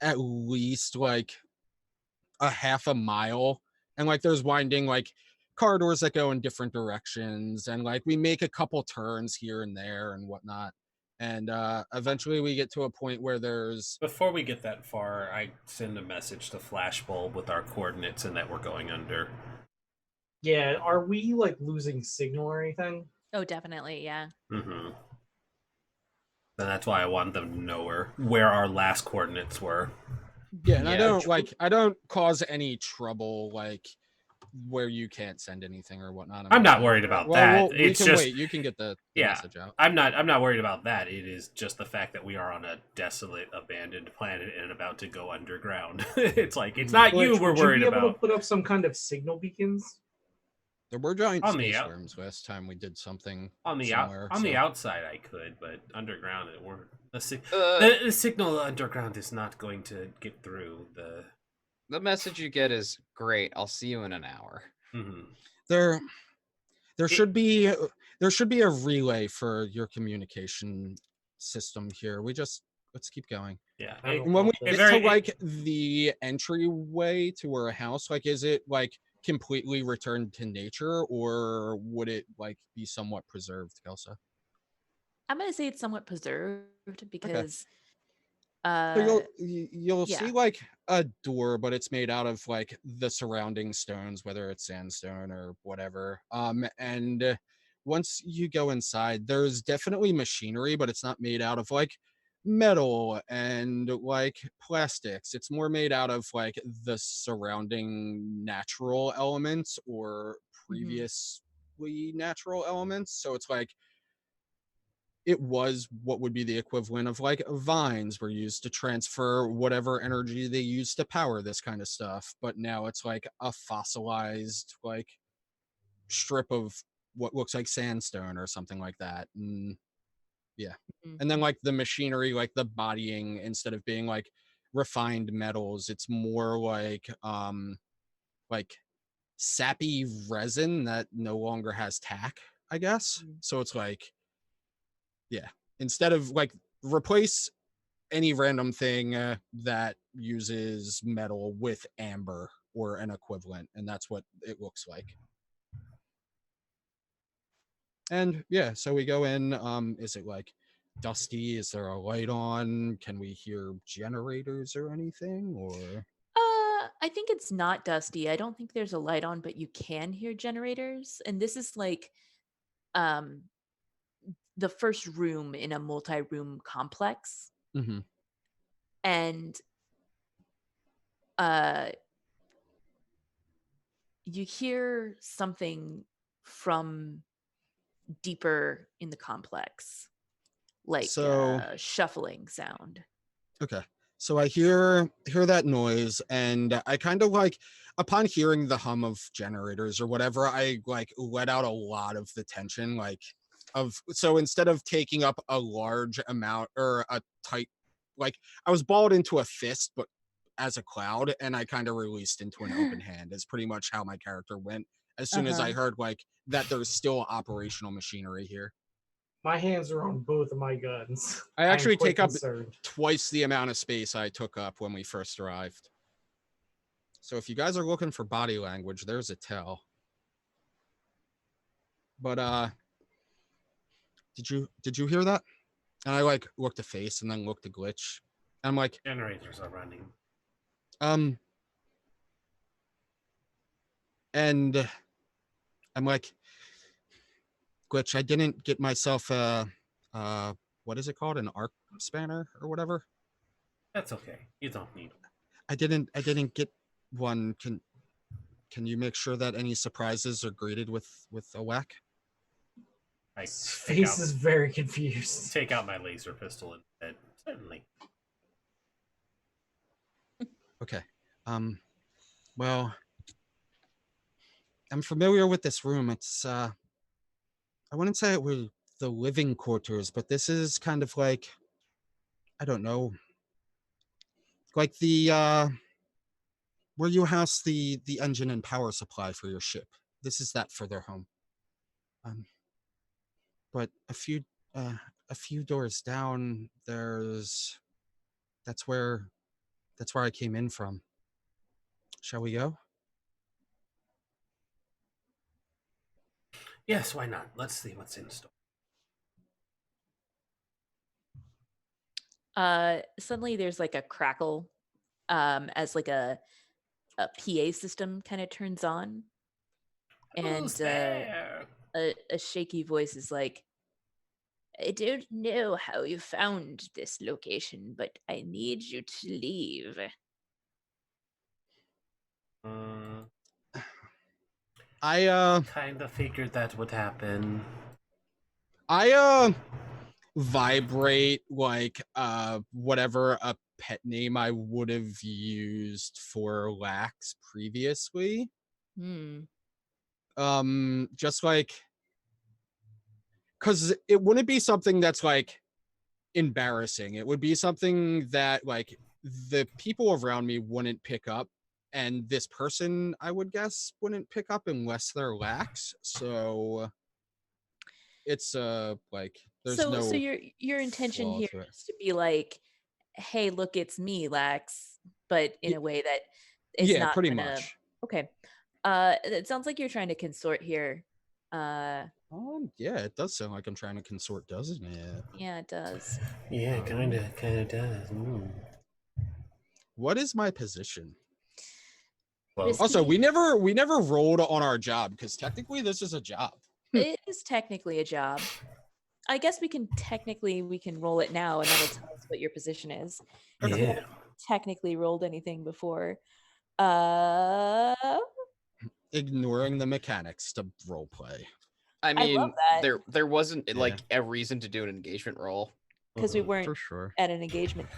at least like a half a mile. And like there's winding like corridors that go in different directions. And like we make a couple turns here and there and whatnot. And eventually we get to a point where there's... Before we get that far, I send a message to Flashbulb with our coordinates and that we're going under. Yeah, are we like losing signal or anything? Oh, definitely, yeah. And that's why I want them to know where our last coordinates were. Yeah, and I don't cause any trouble like where you can't send anything or whatnot. I'm not worried about that. We can wait. You can get the message out. I'm not worried about that. It is just the fact that we are on a desolate, abandoned planet and about to go underground. It's like, it's not you we're worried about. Would you be able to put up some kind of signal beacons? There were giant space worms last time we did something on the outside. I could, but underground it weren't. The signal underground is not going to get through. The message you get is great. I'll see you in an hour. There should be a relay for your communication system here. Let's keep going. Yeah. And when we get to like the entryway to our house, like, is it like completely returned to nature, or would it like be somewhat preserved, Kelsa? I'm gonna say it's somewhat preserved because so you'll see like a door, but it's made out of like the surrounding stones, whether it's sandstone or whatever. And once you go inside, there's definitely machinery, but it's not made out of like metal and like plastics. It's more made out of like the surrounding natural elements or previously natural elements. So it's like, it was what would be the equivalent of like vines were used to transfer whatever energy they used to power this kind of stuff. But now it's like a fossilized like strip of what looks like sandstone or something like that. And yeah. And then like the machinery, like the bodying, instead of being like refined metals, it's more like sappy resin that no longer has tack, I guess. So it's like, yeah, instead of like replace any random thing that uses metal with amber or an equivalent, and that's what it looks like. And yeah, so we go in. Is it like dusty? Is there a light on? Can we hear generators or anything? Or I think it's not dusty. I don't think there's a light on, but you can hear generators. And this is like um the first room in a multi-room complex. Mm-hmm. And you hear something from deeper in the complex, like shuffling sound. Okay. So I hear that noise, and I kind of like, upon hearing the hum of generators or whatever, I like let out a lot of the tension, like so instead of taking up a large amount or a tight, like I was balled into a fist, but as a cloud, and I kind of released into an open hand is pretty much how my character went as soon as I heard like that there's still operational machinery here. My hands are on both of my guns. I actually take up twice the amount of space I took up when we first arrived. So if you guys are looking for body language, there's a tell. But did you hear that? And I like looked at Face and then looked at Glitch. I'm like, generators are running. And I'm like, Glitch, I didn't get myself what is it called? An arc spanner or whatever? That's okay. You don't need them. I didn't get one. Can you make sure that any surprises are greeted with a whack? Face is very confused. Take out my laser pistol instead. Certainly. Okay. Well, I'm familiar with this room. It's I wouldn't say it was the living quarters, but this is kind of like, I don't know, like the where you house the engine and power supply for your ship. This is that further home. But a few doors down, that's where I came in from. Shall we go? Yes, why not? Let's see what's in store. Suddenly there's like a crackle as like a PA system kind of turns on. And a shaky voice is like, I don't know how you found this location, but I need you to leave. I kind of figured that would happen. I vibrate like whatever a pet name I would have used for Lax previously. Just like, because it wouldn't be something that's like embarrassing. It would be something that like the people around me wouldn't pick up, and this person, I would guess, wouldn't pick up unless they're Lax. So it's like there's no. So your intention here is to be like, hey, look, it's me, Lax, but in a way that is not pretty much. Okay. It sounds like you're trying to consort here. Yeah, it does sound like I'm trying to consort, doesn't it? Yeah, it does. Yeah, kind of does. What is my position? Well, also, we never rolled on our job, because technically this is a job. It is technically a job. I guess we can roll it now, and that'll tell us what your position is. Yeah. We haven't technically rolled anything before. Ignoring the mechanics to role play. I mean, there wasn't like a reason to do an engagement roll because we weren't for sure at an engagement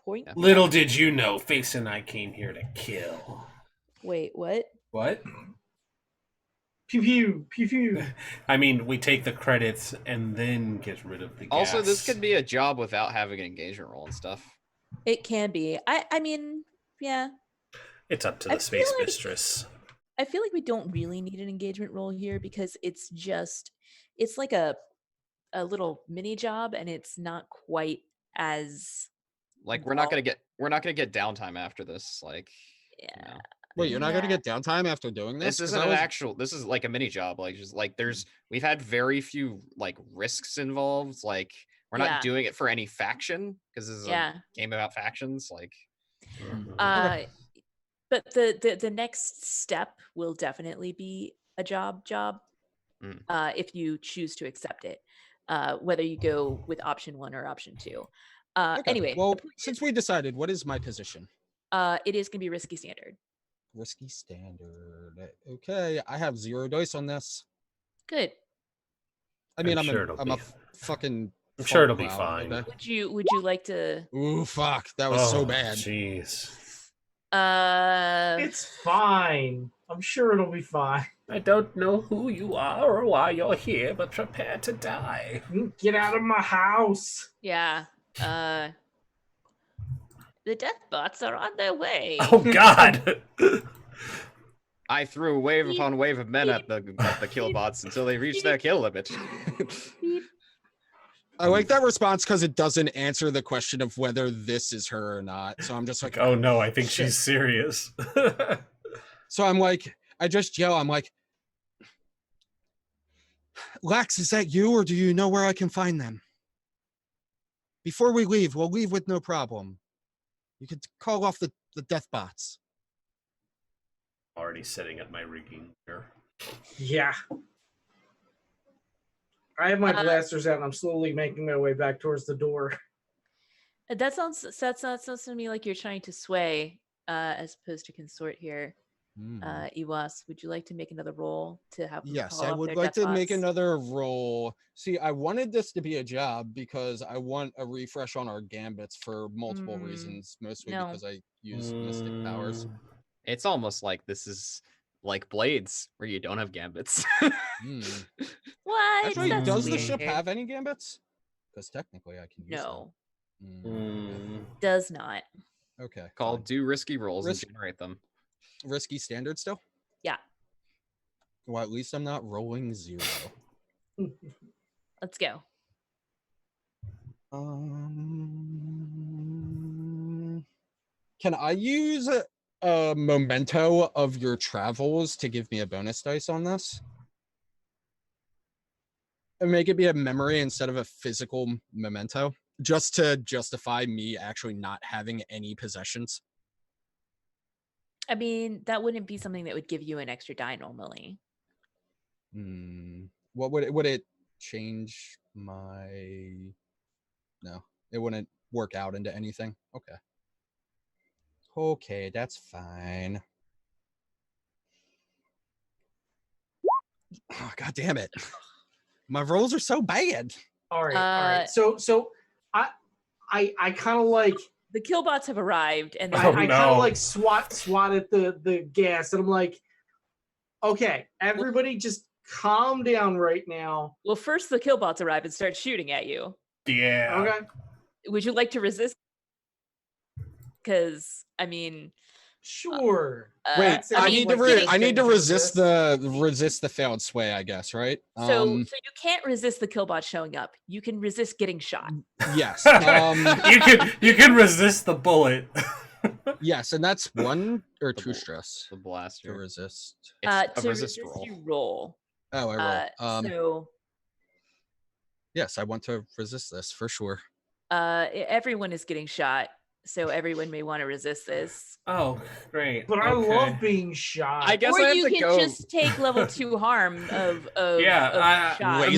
point. Little did you know, Face and I came here to kill. Wait, what? What? Pew pew pew pew. I mean, we take the credits and then get rid of the gas. Also, this could be a job without having an engagement roll and stuff. It can be. I mean, yeah. It's up to the space mistress. I feel like we don't really need an engagement role here because it's like a little mini job, and it's not quite as like we're not gonna get downtime after this. Like, yeah. You know. Wait, you're not gonna get downtime after doing this? This isn't an actual. This is like a mini job. Like, just like we've had very few like risks involved. Like, We're not doing it for any faction because this is a game about factions. Like, but the next step will definitely be a job, if you choose to accept it, whether you go with option 1 or option 2. Anyway, well, since we decided, what is my position? It is going to be risky standard. Risky standard. Okay, I have 0 dice on this. Good. I mean, I'm a fucking. I'm sure it'll be fine. Okay. Would you like to? Ooh, fuck! That was so bad. Jeez. It's fine. I'm sure it'll be fine. I don't know who you are or why you're here, but prepare to die. Get out of my house. Yeah. The death bots are on their way. Oh God. I threw wave upon wave of men at the kill bots until they reached their kill limit. I like that response because it doesn't answer the question of whether this is her or not. So I'm just like, oh no, I think she's serious. So I'm like, I just yell, I'm like, Lex, is that you, or do you know where I can find them? Before we leave, we'll leave with no problem. You could call off the death bots. Already sitting at my rigging here. Yeah. I have my blasters out and I'm slowly making my way back towards the door. That sounds to me like you're trying to sway as opposed to consort here. Iwas, would you like to make another roll to have? Yes, I would like to make another roll. See, I wanted this to be a job because I want a refresh on our gambits for multiple reasons, mostly because I use mystic powers. It's almost like this is like Blades, where you don't have gambits. What? Actually, does the ship have any gambits? Because technically, I can use them. Does not. Okay. Do risky rolls and generate them. Risky standard still? Yeah. Well, at least I'm not rolling 0. Let's go. Can I use a memento of your travels to give me a bonus dice on this? And make it be a memory instead of a physical memento, just to justify me actually not having any possessions. I mean, that wouldn't be something that would give you an extra die normally. What would it change my? No, it wouldn't work out into anything. Okay, that's fine. Oh, God damn it. My rolls are so bad. All right. So I kind of like the killbots have arrived, and I kind of like swat at the gas, and I'm like, okay, everybody just calm down right now. Well, first the killbots arrive and start shooting at you. Yeah. Okay. Would you like to resist? Because I mean, sure. Wait, I need to resist the failed sway, I guess, right? So you can't resist the killbot showing up. You can resist getting shot. Yes. You can resist the bullet. Yes, and that's 1 or 2 stress. The blaster to resist. To resist roll. You roll. Oh, I roll. So yes, I want to resist this for sure. Everyone is getting shot. So everyone may want to resist this. Oh, great! But I love being shot. I guess or I have you to can just take level 2 harm of shot. I'm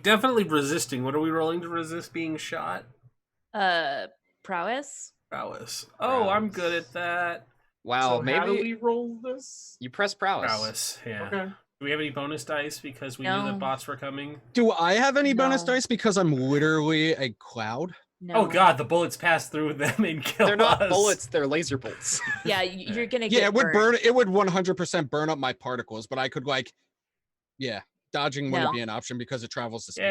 definitely resisting. What are we rolling to resist being shot? Prowess. Oh, I'm good at that. Wow, so maybe how do we roll this? You press prowess. Prowess, yeah. Okay. Do we have any bonus dice because we knew that bots were coming? Do I have any bonus dice because I'm literally a cloud? No. Oh God, the bullets pass through them and kill us. They're not bullets; they're laser bolts. Yeah, you're gonna get. Yeah, it would burn. It would 100% burn up my particles, but I could dodging wouldn't be an option because it travels the speed.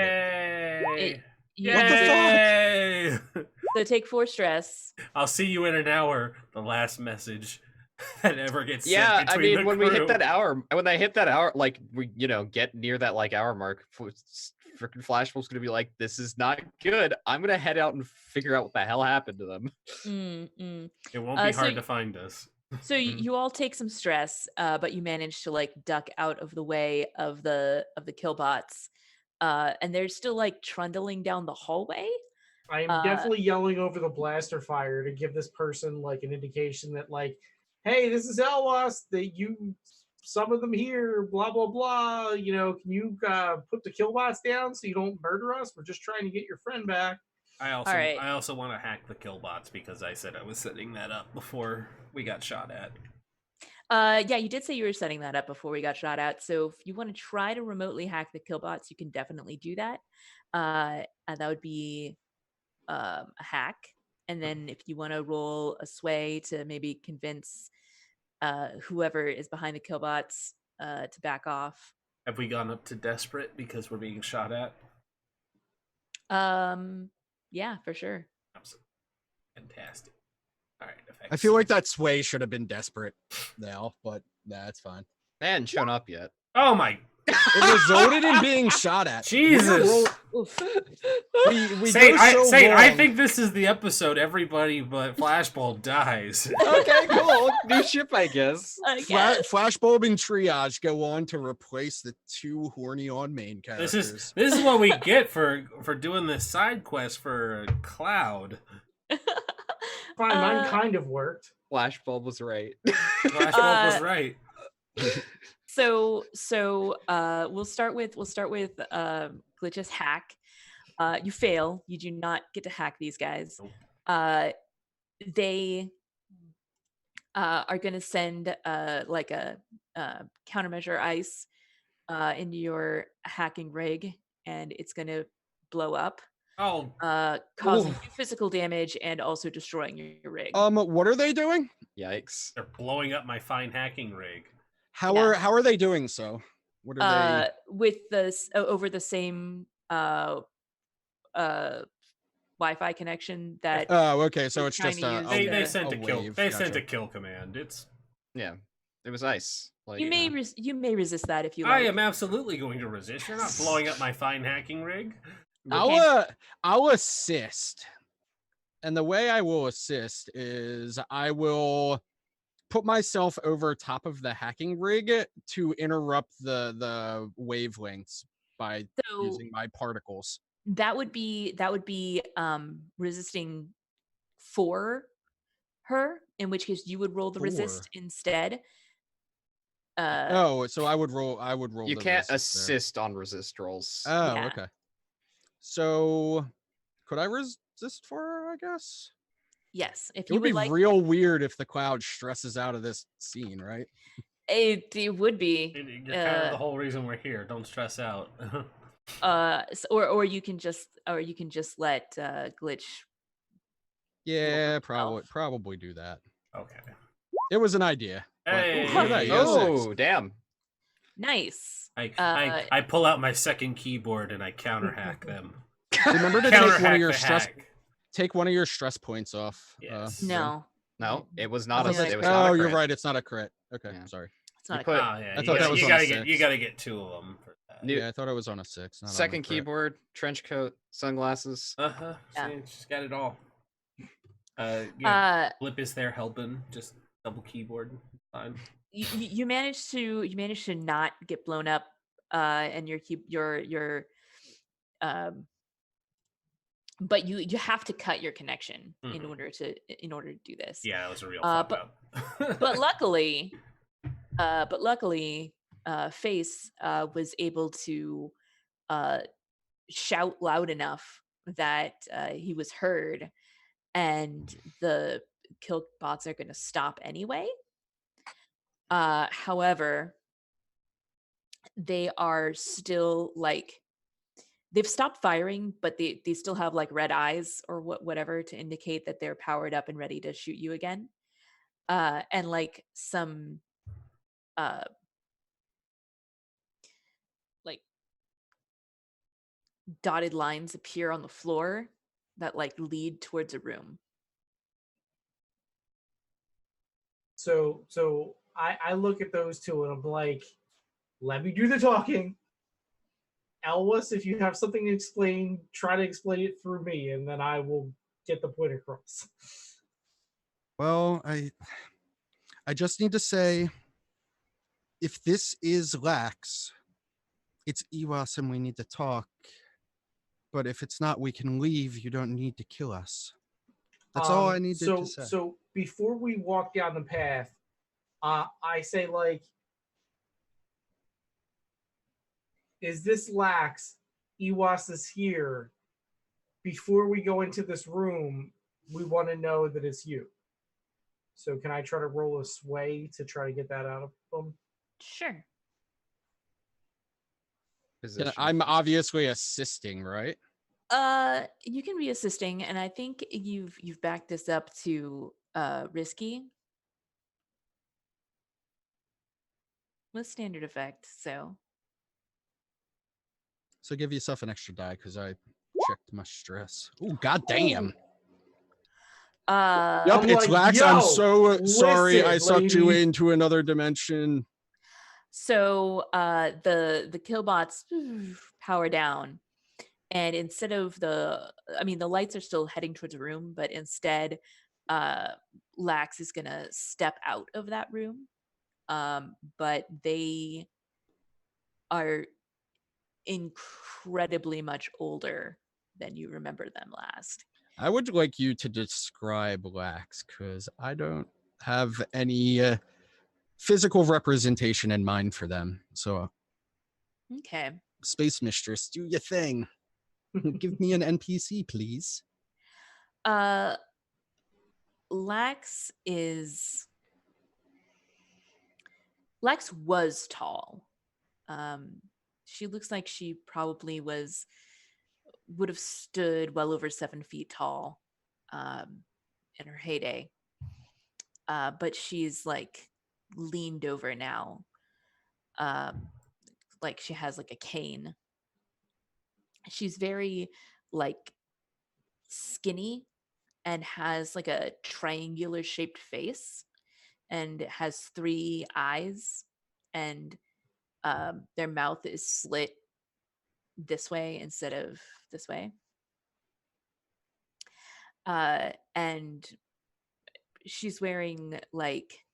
Yay! What the fuck? So take 4 stress. I'll see you in an hour. The last message that ever gets yeah, sent I mean, when crew. we hit that hour, when I hit that hour, like we, get near that hour mark. Freaking Flashpool's gonna be like, this is not good. I'm gonna head out and figure out what the hell happened to them. It won't be hard to find us. So you all take some stress, but you manage to duck out of the way of the killbots. and they're still like trundling down the hallway. I am definitely yelling over the blaster fire to give this person like an indication that like, hey, this is Elwas, that you summon them here, blah blah blah. You know, can you put the killbots down so you don't murder us? We're just trying to get your friend back. I also want to hack the killbots because I said I was setting that up before we got shot at. Yeah, you did say you were setting that up before we got shot at. So if you want to try to remotely hack the killbots, you can definitely do that. And that would be a hack. And then if you want to roll a sway to maybe convince whoever is behind the killbots to back off. Have we gone up to desperate because we're being shot at? Yeah, for sure. Absolutely. Fantastic. All right. I feel like that sway should have been desperate now, but that's fine. They hadn't shown up yet. Oh my! It resulted in being shot at. Jesus! I think this is the episode everybody but Flashbulb dies. Okay, cool. New ship, I guess. Flashbulb and Triage go on to replace the two horny on main characters. This is what we get for doing this side quest for Cloud. Fine, mine kind of worked. Flashbulb was right. Flashbulb was right. So we'll start with Glitch's hack. You fail. You do not get to hack these guys. They are going to send like a countermeasure ice into your hacking rig, and it's going to blow up. Oh, causing you physical damage and also destroying your rig. What are they doing? Yikes! They're blowing up my fine hacking rig. How are they doing so? What are they? With this over the same Wi-Fi connection that. Oh, okay. So it's just they sent a kill. Wave. They Gotcha. sent a kill command. It's it was ice. Like, you may resist that if you like. I am absolutely going to resist. You're not blowing up my fine hacking rig. I'll assist, and the way I will assist is I will put myself over top of the hacking rig to interrupt the wavelengths by using my particles. That would be resisting for her, in which case you would roll the resist instead. So I would roll. You can't assist on resist rolls. Oh, yeah. Okay. So could I resist for her, I guess? Yes. If it would be real weird if the Cloud stresses out of this scene, right? It would be. You're kind of the whole reason we're here. Don't stress out. Or you can just let Glitch. Yeah, probably do that. Okay. It was an idea. Hey. Damn. Nice. I pull out my second keyboard and I counter hack them. Remember to take one of your take one of your stress points off. Yes. No, it was not a. It was not a crit. You're right. It's not a crit. Okay, sorry. It's not a crit. I thought that was on a 6. You gotta get 2 of them. For that. Yeah, I thought it was on a 6. Not second keyboard, trench coat, sunglasses. Yeah. She's got it all. Blip is there helping. Just double keyboard. Fine. You managed to not get blown up, and your but you have to cut your connection in order to do this. Yeah, it was a real fuck up. but luckily, Face was able to shout loud enough that he was heard, and the kill bots are going to stop anyway. However, they are still they've stopped firing, but they still have red eyes or whatever to indicate that they're powered up and ready to shoot you again. And some dotted lines appear on the floor that lead towards a room. So I look at those two and I'm like, let me do the talking. Elwas, if you have something to explain, try to explain it through me, and then I will get the point across. Well, I just need to say, if this is lax, it's Iwas and we need to talk. But if it's not, we can leave. You don't need to kill us. That's all I needed to say. So before we walk down the path, I say, like, is this Lax? Iwas is here. Before we go into this room, we want to know that it's you. So can I try to roll a sway to try to get that out of them? Sure. Yeah, I'm obviously assisting, right? You can be assisting, and I think you've backed this up to risky with standard effect. So give yourself an extra die because I checked my stress. Oh, goddamn. Yep, it's like, Lax. I'm so sorry I sucked you into another dimension. So the killbots power down, and instead of the lights are still heading towards a room, but instead Lax is gonna step out of that room. But they are incredibly much older than you remember them last. I would like you to describe Lax, because I don't have any physical representation in mind for them. So, okay, Space Mistress, do your thing. Give me an NPC, please. Lax was tall. She looks like she probably would have stood well over 7 feet tall in her heyday. But she's like leaned over now. Like she has like a cane. She's very like skinny and has like a triangular shaped face and has 3 eyes, and their mouth is slit this way instead of this way. And she's wearing like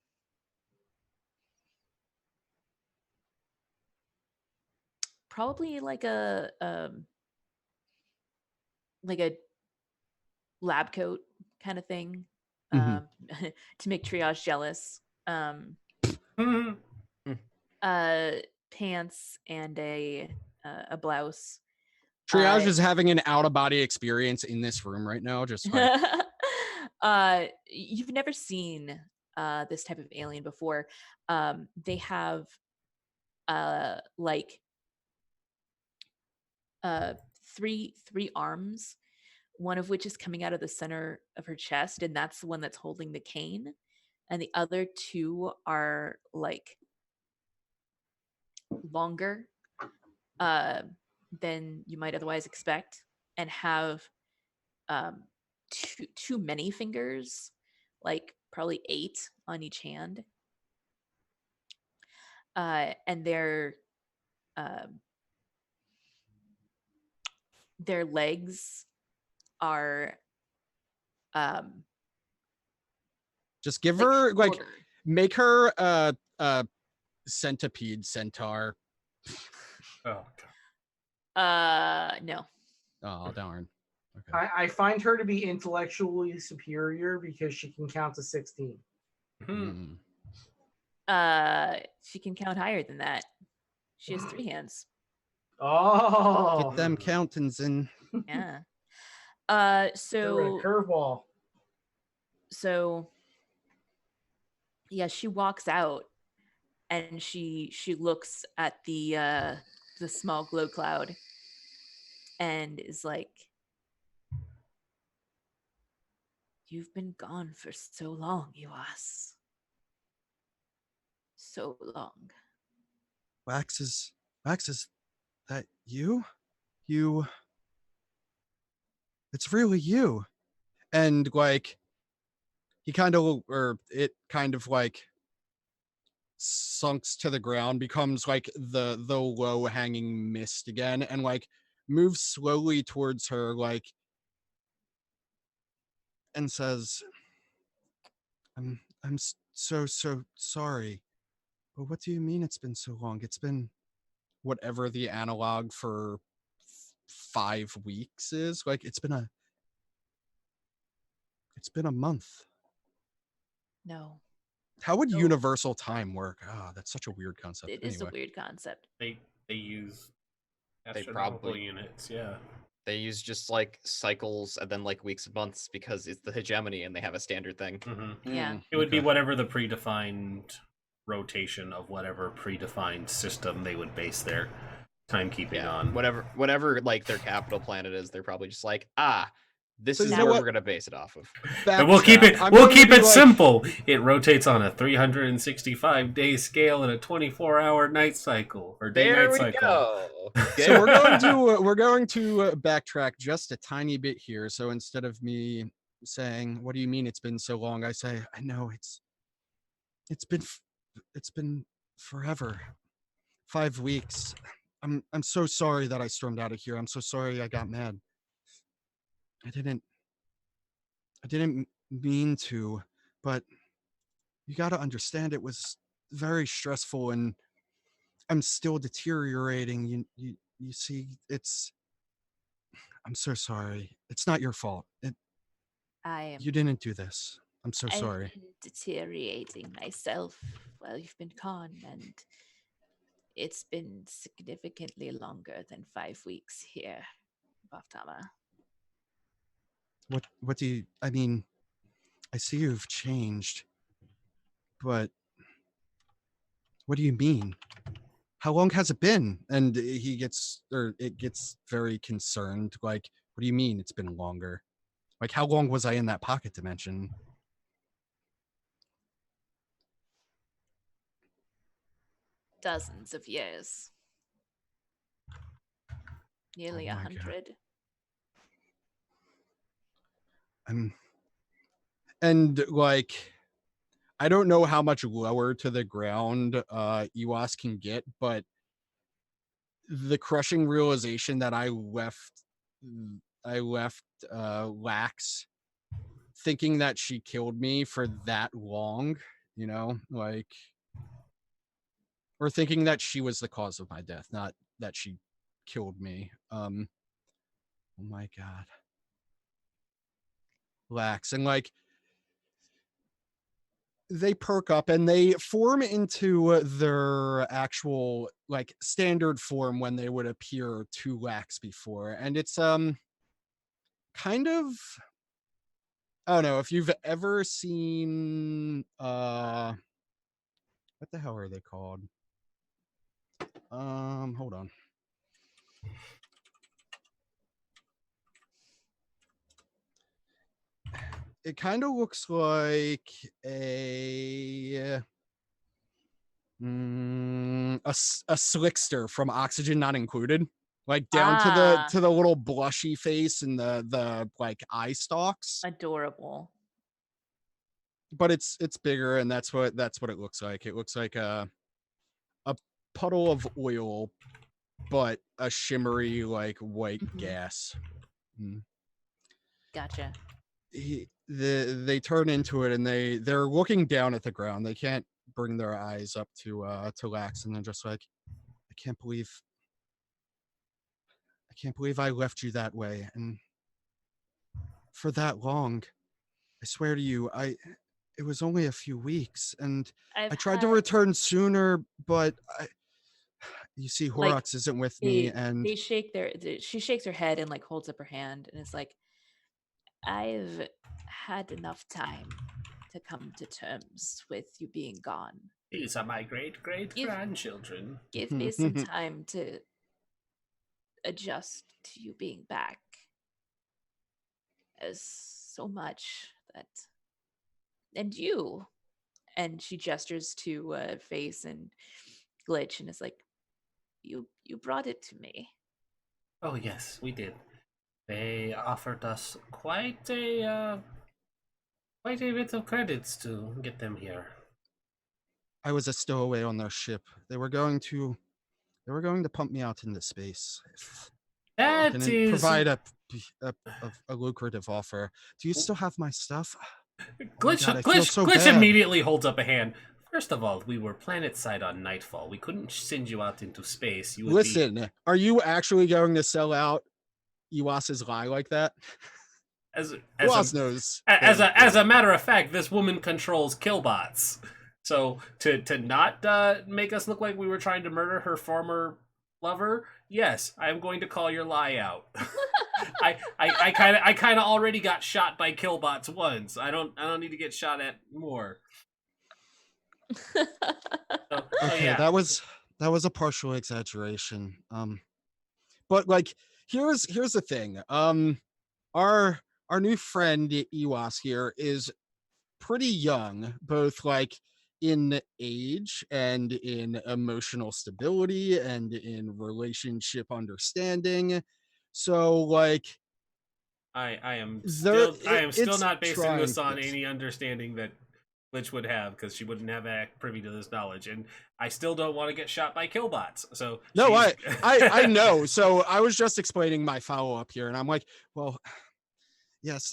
probably like a lab coat kind of thing, to make Triage jealous. Pants and a blouse. Triage is having an out-of-body experience in this room right now. Just like... You've never seen this type of alien before. They have like three arms, one of which is coming out of the center of her chest, and that's the one that's holding the cane, and the other 2 are like longer than you might otherwise expect, and have too many fingers, like probably 8 on each hand. And their legs are just give her shorter. Like make her a centipede centaur. Oh god. No. Oh darn. Okay. I find her to be intellectually superior because she can count to 16. She can count higher than that. She has 3 hands. Oh, get them countings in. Yeah. So curveball. So yeah, she walks out and she looks at the small glow cloud and is like, "You've been gone for so long, Iwas. So long." Wax is that you? You... It's really you. And like he kind of, or it kind of like sunks to the ground, becomes like the low hanging mist again, and like moves slowly towards her, like, and says, I'm so sorry. But what do you mean it's been so long? It's been whatever the analog for 5 weeks is. Like it's been a month. No. How would universal time work? That's such a weird concept. It is a weird concept. They use astronomical units, yeah. They use just like cycles and then like weeks and months because it's the hegemony and they have a standard thing. Yeah. It would be whatever the predefined rotation of whatever predefined system they would base their timekeeping on. Whatever like their capital planet is, they're probably just like, this is where we're gonna base it off of. And we'll keep it simple. It rotates on a 365-day scale and a 24-hour night cycle or day-night cycle. Go. So we're going to backtrack just a tiny bit here. So instead of me saying, "What do you mean it's been so long?" I say, "I know it's been forever. 5 weeks. I'm so sorry that I stormed out of here. I'm so sorry I got mad. I didn't mean to, but you got to understand it was very stressful and I'm still deteriorating. You see, I'm so sorry. It's not your fault. You didn't do this. I'm so sorry. I've been deteriorating myself while you've been gone, and it's been significantly longer than 5 weeks here, Baftama. What do you, I mean, I see you've changed, but what do you mean? How long has it been? And it gets very concerned. Like, what do you mean it's been longer? Like, how long was I in that pocket dimension? Dozens of years. Nearly 100. And like, I don't know how much lower to the ground Iwas can get, but the crushing realization that I left Lax thinking that she killed me for that long, you know, like, or thinking that she was the cause of my death, not that she killed me. Oh my God. Lax. And like, they perk up and they form into their actual like standard form when they would appear to Lax before. And it's kind of, I don't know if you've ever seen what the hell are they called? Hold on. It kind of looks like a slickster from Oxygen Not Included, like down to the little blushy face and the like eye stalks. Adorable. But it's bigger, and that's what it looks like. It looks like a puddle of oil, but a shimmery like white gas. Gotcha. They turn into it, and they're looking down at the ground. They can't bring their eyes up to Lax, and they're just like, I can't believe I left you that way, and for that long. I swear to you, it was only a few weeks, and I tried to return sooner, but you see, Horrocks isn't with me, and she shakes her head and like holds up her hand, and it's like, I've had enough time to come to terms with you being gone. These are my great-great-grandchildren. Give me some time to adjust to you being back. As so much that, and you, and she gestures to Face and Glitch, and is like, you brought it to me. Oh yes, we did. They offered us quite a bit of credits to get them here. I was a stowaway on their ship. They were going to pump me out into space. That is provide a lucrative offer. Do you still have my stuff? Glitch immediately holds up a hand. First of all, we were planet-side on Nightfall. We couldn't send you out into space. You would Listen, are you actually going to sell out Iwas's lie like that? Iwas knows. As a matter of fact, this woman controls killbots. So to not make us look like we were trying to murder her former lover, yes, I'm going to call your lie out. I kind of already got shot by killbots once. I don't need to get shot at more. Okay, yeah. that was a partial exaggeration. But like, here's the thing. Our new friend Iwas here is pretty young, both like in age and in emotional stability and in relationship understanding. So like, I am still not basing this on yes. any understanding that Glitch would have, because she wouldn't have privy to this knowledge, and I still don't want to get shot by killbots. So no, I know. So I was just explaining my follow up here, and I'm like, well, yes,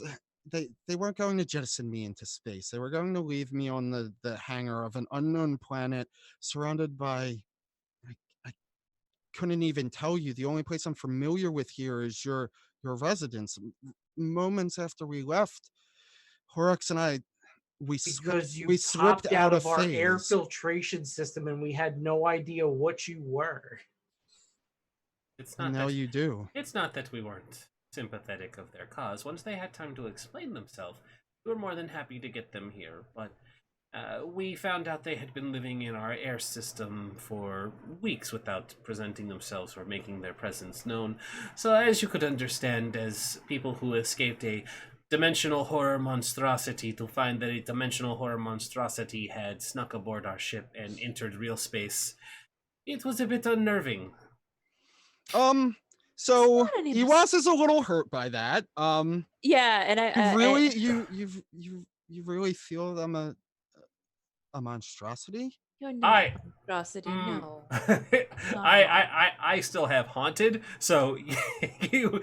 they weren't going to jettison me into space. They were going to leave me on the hangar of an unknown planet, surrounded by. I couldn't even tell you. The only place I'm familiar with here is your residence. Moments after we left, Horrocks and I. We slipped out of our phase. air filtration system, and we had no idea what you were. It's not and now you do. It's not that we weren't sympathetic of their cause. Once they had time to explain themselves, we were more than happy to get them here. But we found out they had been living in our air system for weeks without presenting themselves or making their presence known. So as you could understand, as people who escaped a dimensional horror monstrosity, to find that a dimensional horror monstrosity had snuck aboard our ship and entered real space, it was a bit unnerving. So Iwas is a little hurt by that. Yeah, and you really feel them a monstrosity? You're not a monstrosity, no. I still have haunted, so you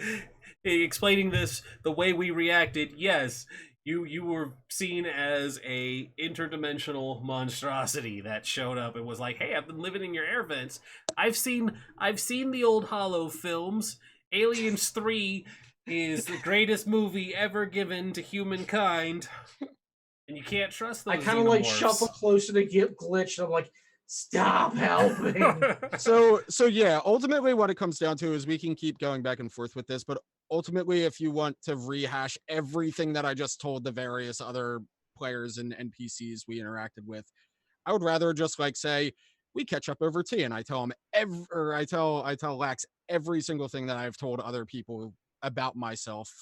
explaining this the way we reacted, yes, you were seen as a interdimensional monstrosity that showed up and was like, hey, I've been living in your air vents. I've seen the old Hollow films. Aliens 3 is the greatest movie ever given to humankind, and you can't trust those. I kind of like shuffle closer to get Glitch, and I'm like, stop helping. so yeah, ultimately what it comes down to is we can keep going back and forth with this, but ultimately, if you want to rehash everything that I just told the various other players and NPCs we interacted with, I would rather just like say we catch up over tea, and I tell them I tell Lax every single thing that I've told other people about myself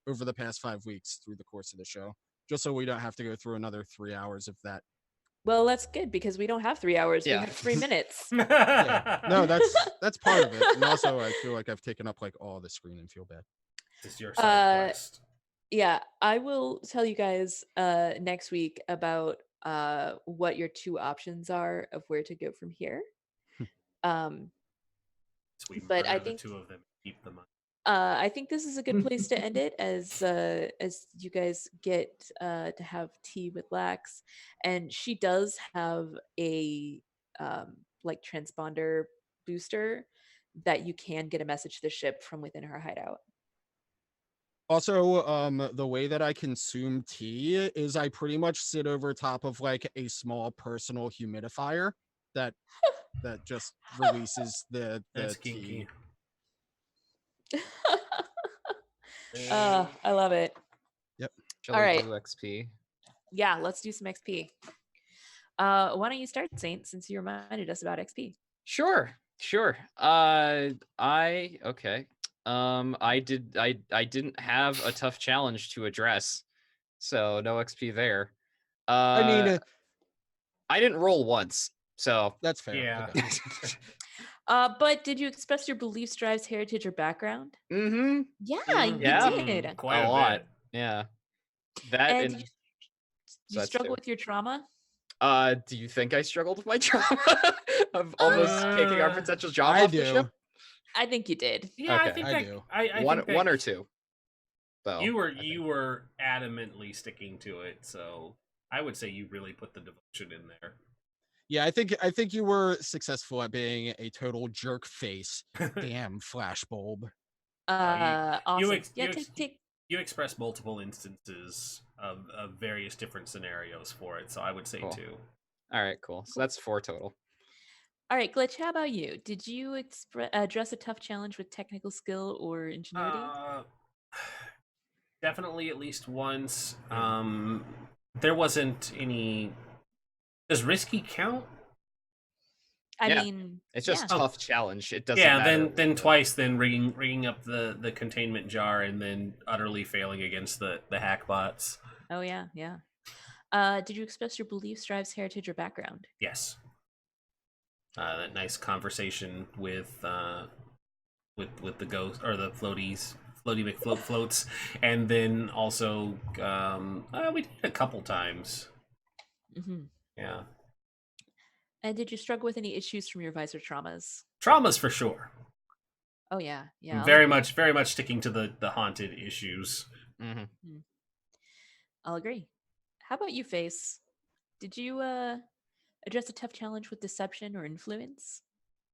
over the past 5 weeks through the course of the show, just so we don't have to go through another 3 hours of that. Well, that's good, because we don't have 3 hours. Yeah. We have 3 minutes. Yeah. No, that's part of it. And also I feel like I've taken up like all the screen and feel bad. It's your side quest. Yeah, I will tell you guys next week about what your 2 options are of where to go from here. But I think 2 of them, keep them up. I think this is a good place to end it, as you guys get to have tea with Lax, and she does have a like transponder booster that you can get a message to the ship from within her hideout. Also, the way that I consume tea is I pretty much sit over top of like a small personal humidifier that just releases the tea. I love it. Yep. Shall All right. do XP? Yeah, let's do some XP. Why don't you start, Saint, since you reminded us about XP? Sure. Okay. I didn't have a tough challenge to address, so no XP there. I mean, I didn't roll once, so that's fair. Yeah. Okay. But did you express your beliefs, drives, heritage, or background? Mm-hmm. Yeah, you did. Quite a lot. Yeah. That and did you struggle with your trauma? Do you think I struggled with my trauma of almost taking our potential job off the ship? I think you did. Yeah, okay. I do. One or two. So you were adamantly sticking to it, so I would say you really put the devotion in there. Yeah, I think you were successful at being a total jerk face. Damn, flashbulb. Awesome. You express multiple instances of various different scenarios for it, so I would say Cool. 2. All right, cool. So that's 4 total. All right, Glitch, how about you? Did you address a tough challenge with technical skill or ingenuity? Definitely at least once. There wasn't any. Does risky count? I mean, it's just tough challenge. It doesn't. Yeah, then twice. Then rigging up the containment jar and then utterly failing against the hack bots. Oh yeah. Did you express your beliefs, drives, heritage, or background? Yes. That nice conversation with the ghost or the floaty McFloat floats, and then also we did it a couple times. Mm-hmm. Yeah. And did you struggle with any issues from your visor traumas? Traumas for sure. Oh yeah. Very much sticking to the haunted issues. Mm-hmm. I'll agree. How about you, Face? Did you address a tough challenge with deception or influence?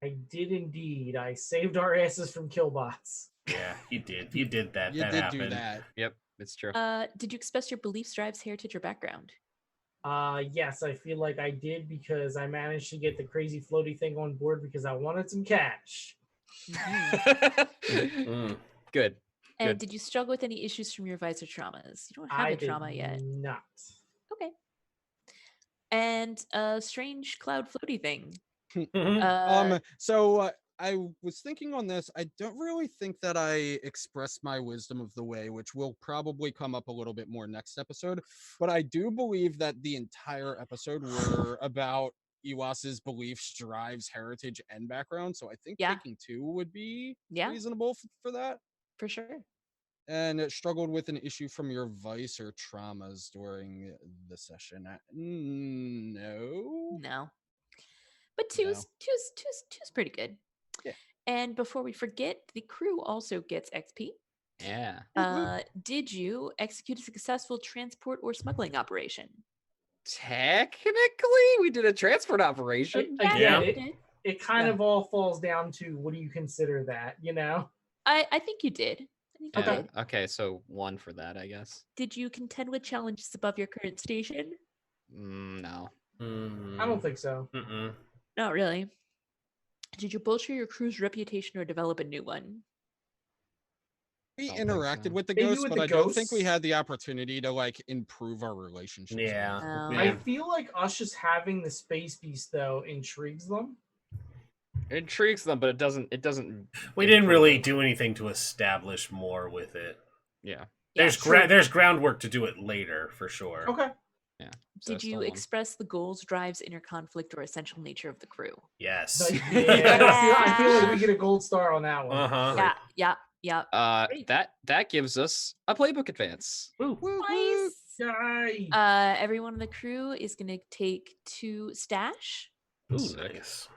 I did indeed. I saved our asses from killbots. Yeah, you did. You did that. You that did happened. do that. Yep, it's true. Did you express your beliefs, drives, heritage, or background? Yes, I feel like I did because I managed to get the crazy floaty thing on board because I wanted some cash. Good. And did you struggle with any issues from your visor traumas? You don't have a trauma yet. Not. Okay. And strange cloud floaty thing. So I was thinking on this. I don't really think that I expressed my wisdom of the way, which will probably come up a little bit more next episode. But I do believe that the entire episode were about Iwas's beliefs, drives, heritage, and background. So I think taking 2 would be reasonable for that. For sure. And it struggled with an issue from your vice or traumas during the session. No. But two's pretty good. Yeah. And before we forget, the crew also gets XP. Yeah. Did you execute a successful transport or smuggling operation? Technically, we did a transport operation. It kind of all falls down to what do you consider that, I think you did. Okay, so 1 for that, I guess. Did you contend with challenges above your current station? No. I don't think so. Not really. Did you bolster your crew's reputation or develop a new one? We interacted with the ghosts, but I don't think we had the opportunity to improve our relationship. Yeah. I feel like us just having the space beast though intrigues them. It intrigues them, but it doesn't. We didn't really do anything to establish more with it. Yeah. There's groundwork to do it later for sure. Okay. Yeah. So did you express the goals, drives, inner conflict, or essential nature of the crew? Yes. I feel like we get a gold star on that one. Yeah. That gives us a playbook advance. Nice. Everyone in the crew is gonna take 2 stash. Ooh, nice.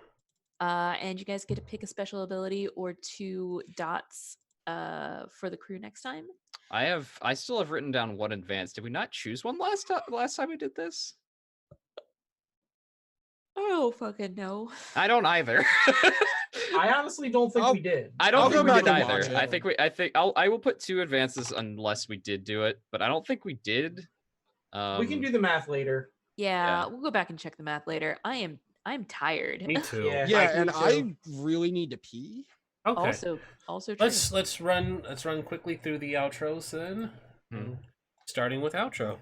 And you guys get to pick a special ability or 2 dots for the crew next time. I still have written down 1 advance. Did we not choose one last time we did this? Oh, fucking no. I don't either. I honestly don't think we did. I don't think we did either. I will put 2 advances unless we did do it, but I don't think we did. We can do the math later. Yeah, we'll go back and check the math later. I'm tired. Me too. I really need to pee. Okay. Also true. Let's run quickly through the outros then. Starting with outro.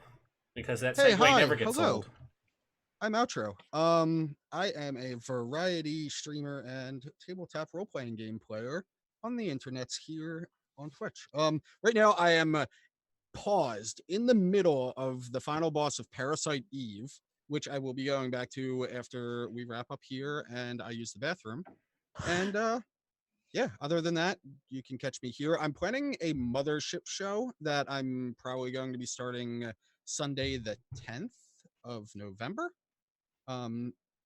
Because that segue never gets old. I'm Outro. I am a variety streamer and tabletop role-playing game player on the internets here on Twitch. Right now I am paused in the middle of the final boss of Parasite Eve, which I will be going back to after we wrap up here and I use the bathroom. And other than that, you can catch me here. I'm planning a mothership show that I'm probably going to be starting Sunday the 10th of November.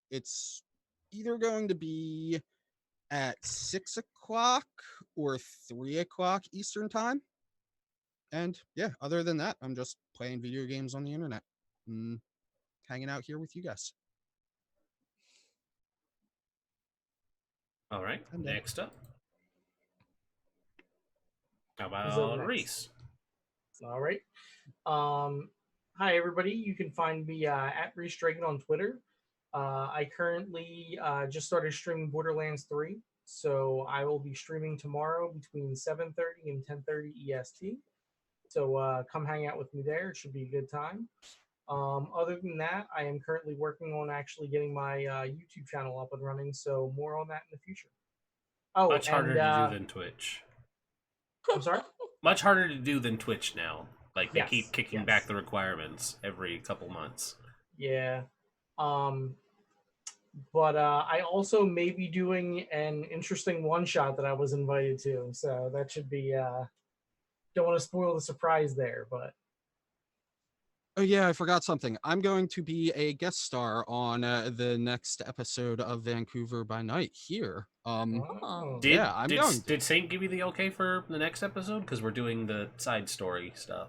It's either going to be at 6 o'clock or 3 o'clock Eastern time. And other than that, I'm just playing video games on the internet and hanging out here with you guys. All right. Next up. How Who's up about next? Rhys? All right. Hi, everybody. You can find me at Rhys Dragon on Twitter. I currently just started streaming Borderlands 3, so I will be streaming tomorrow between 7:30 and 10:30 EST. So come hang out with me there. It should be a good time. Other than that, I am currently working on actually getting my YouTube channel up and running, so more on that in the future. Oh, much harder to do than Twitch. I'm sorry? Much harder to do than Twitch now. Like, they keep kicking yes. back the requirements every couple months. Yeah. But I also may be doing an interesting one-shot that I was invited to, so that should be... don't want to spoil the surprise there, but... Oh yeah, I forgot something. I'm going to be a guest star on the next episode of Vancouver by Night here. Did Saint give you the okay for the next episode? Because we're doing the side story stuff.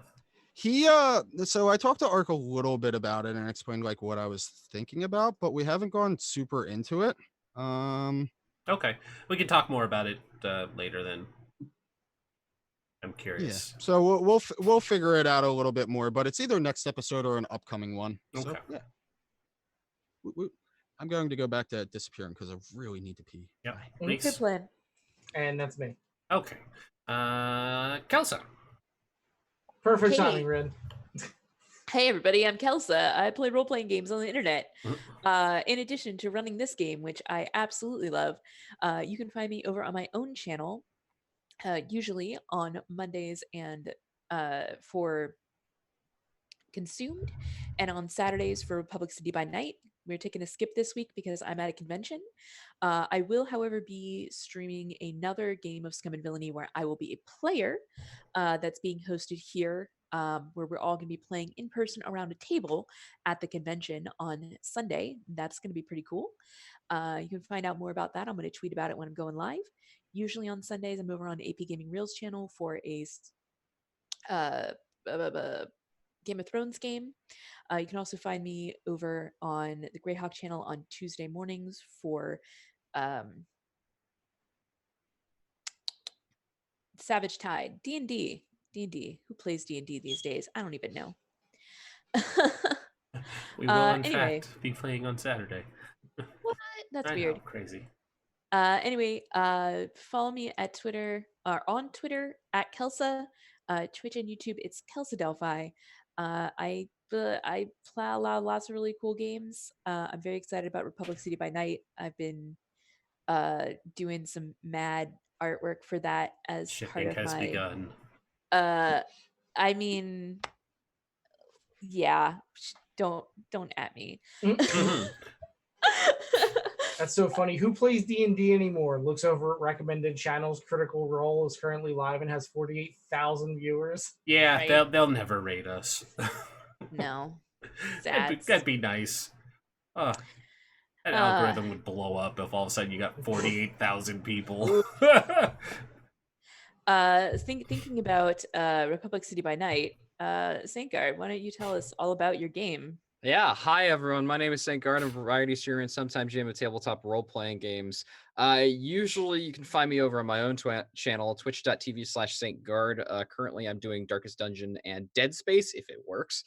So I talked to Ark a little bit about it and explained like what I was thinking about, but we haven't gone super into it. Okay, we can talk more about it later then. I'm curious. Yeah. So we'll figure it out a little bit more, but it's either next episode or an upcoming one. Okay. So, yeah. I'm going to go back to disappearing because I really need to pee. Yeah. Good plan. And that's me. Okay. Kelsa. Perfect timing, Red. Hey everybody, I'm Kelsa. I play role-playing games on the internet. In addition to running this game, which I absolutely love, you can find me over on my own channel, usually on Mondays and for Consumed, and on Saturdays for Republic City by Night. We're taking a skip this week because I'm at a convention. I will, however, be streaming another game of Scum and Villainy where I will be a player that's being hosted here, where we're all going to be playing in person around a table at the convention on Sunday. That's going to be pretty cool. You can find out more about that. I'm going to tweet about it when I'm going live. Usually on Sundays, I'm over on AP Gaming Reels channel for a Game of Thrones game. You can also find me over on the Greyhawk channel on Tuesday mornings for Savage Tide, D&D. Who plays D&D these days? I don't even know. We will, in fact, be playing on Saturday. What? That's weird. Know, crazy. Anyway, follow me at Twitter, or on Twitter at Kelsa. Twitch and YouTube, it's KelsaDelphi. I play lots of really cool games. I'm very excited about Republic City by Night. I've been doing some mad artwork for that as Shipping part of has my. Begun. I mean, yeah. Don't at me. That's so funny. Who plays D&D anymore? Looks over at recommended channels. Critical Role is currently live and has 48,000 viewers. Yeah, right? They'll never rate us. No. That'd be nice. That algorithm would blow up if all of a sudden you got 48,000 people. Thinking about Republic City by Night, Saintguard, why don't you tell us all about your game? Yeah, hi everyone. My name is Saintguard. I'm a variety streamer and sometimes game of tabletop role-playing games. Usually you can find me over on my own channel, twitch.tv/Saintguard. Currently I'm doing Darkest Dungeon and Dead Space, if it works,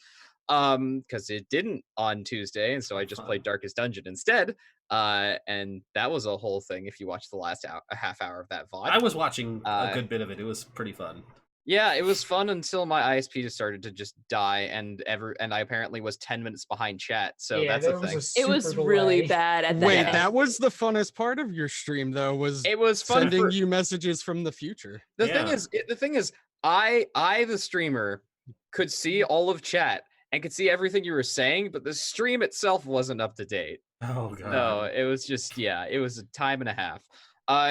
because it didn't on Tuesday, and so I just played Darkest Dungeon instead. And that was a whole thing if you watched the last half hour of that VOD. I was watching a good bit of it. It was pretty fun. Yeah, it was fun until my ISP just started to just die, and I apparently was 10 minutes behind chat. So yeah, that's a thing. It was really bad at that. Wait, that was the funnest part of your stream, though. It was fun sending you messages from the future. The thing is, I the streamer could see all of chat and could see everything you were saying, but the stream itself wasn't up to date. Oh god. No, it was just it was a time and a half.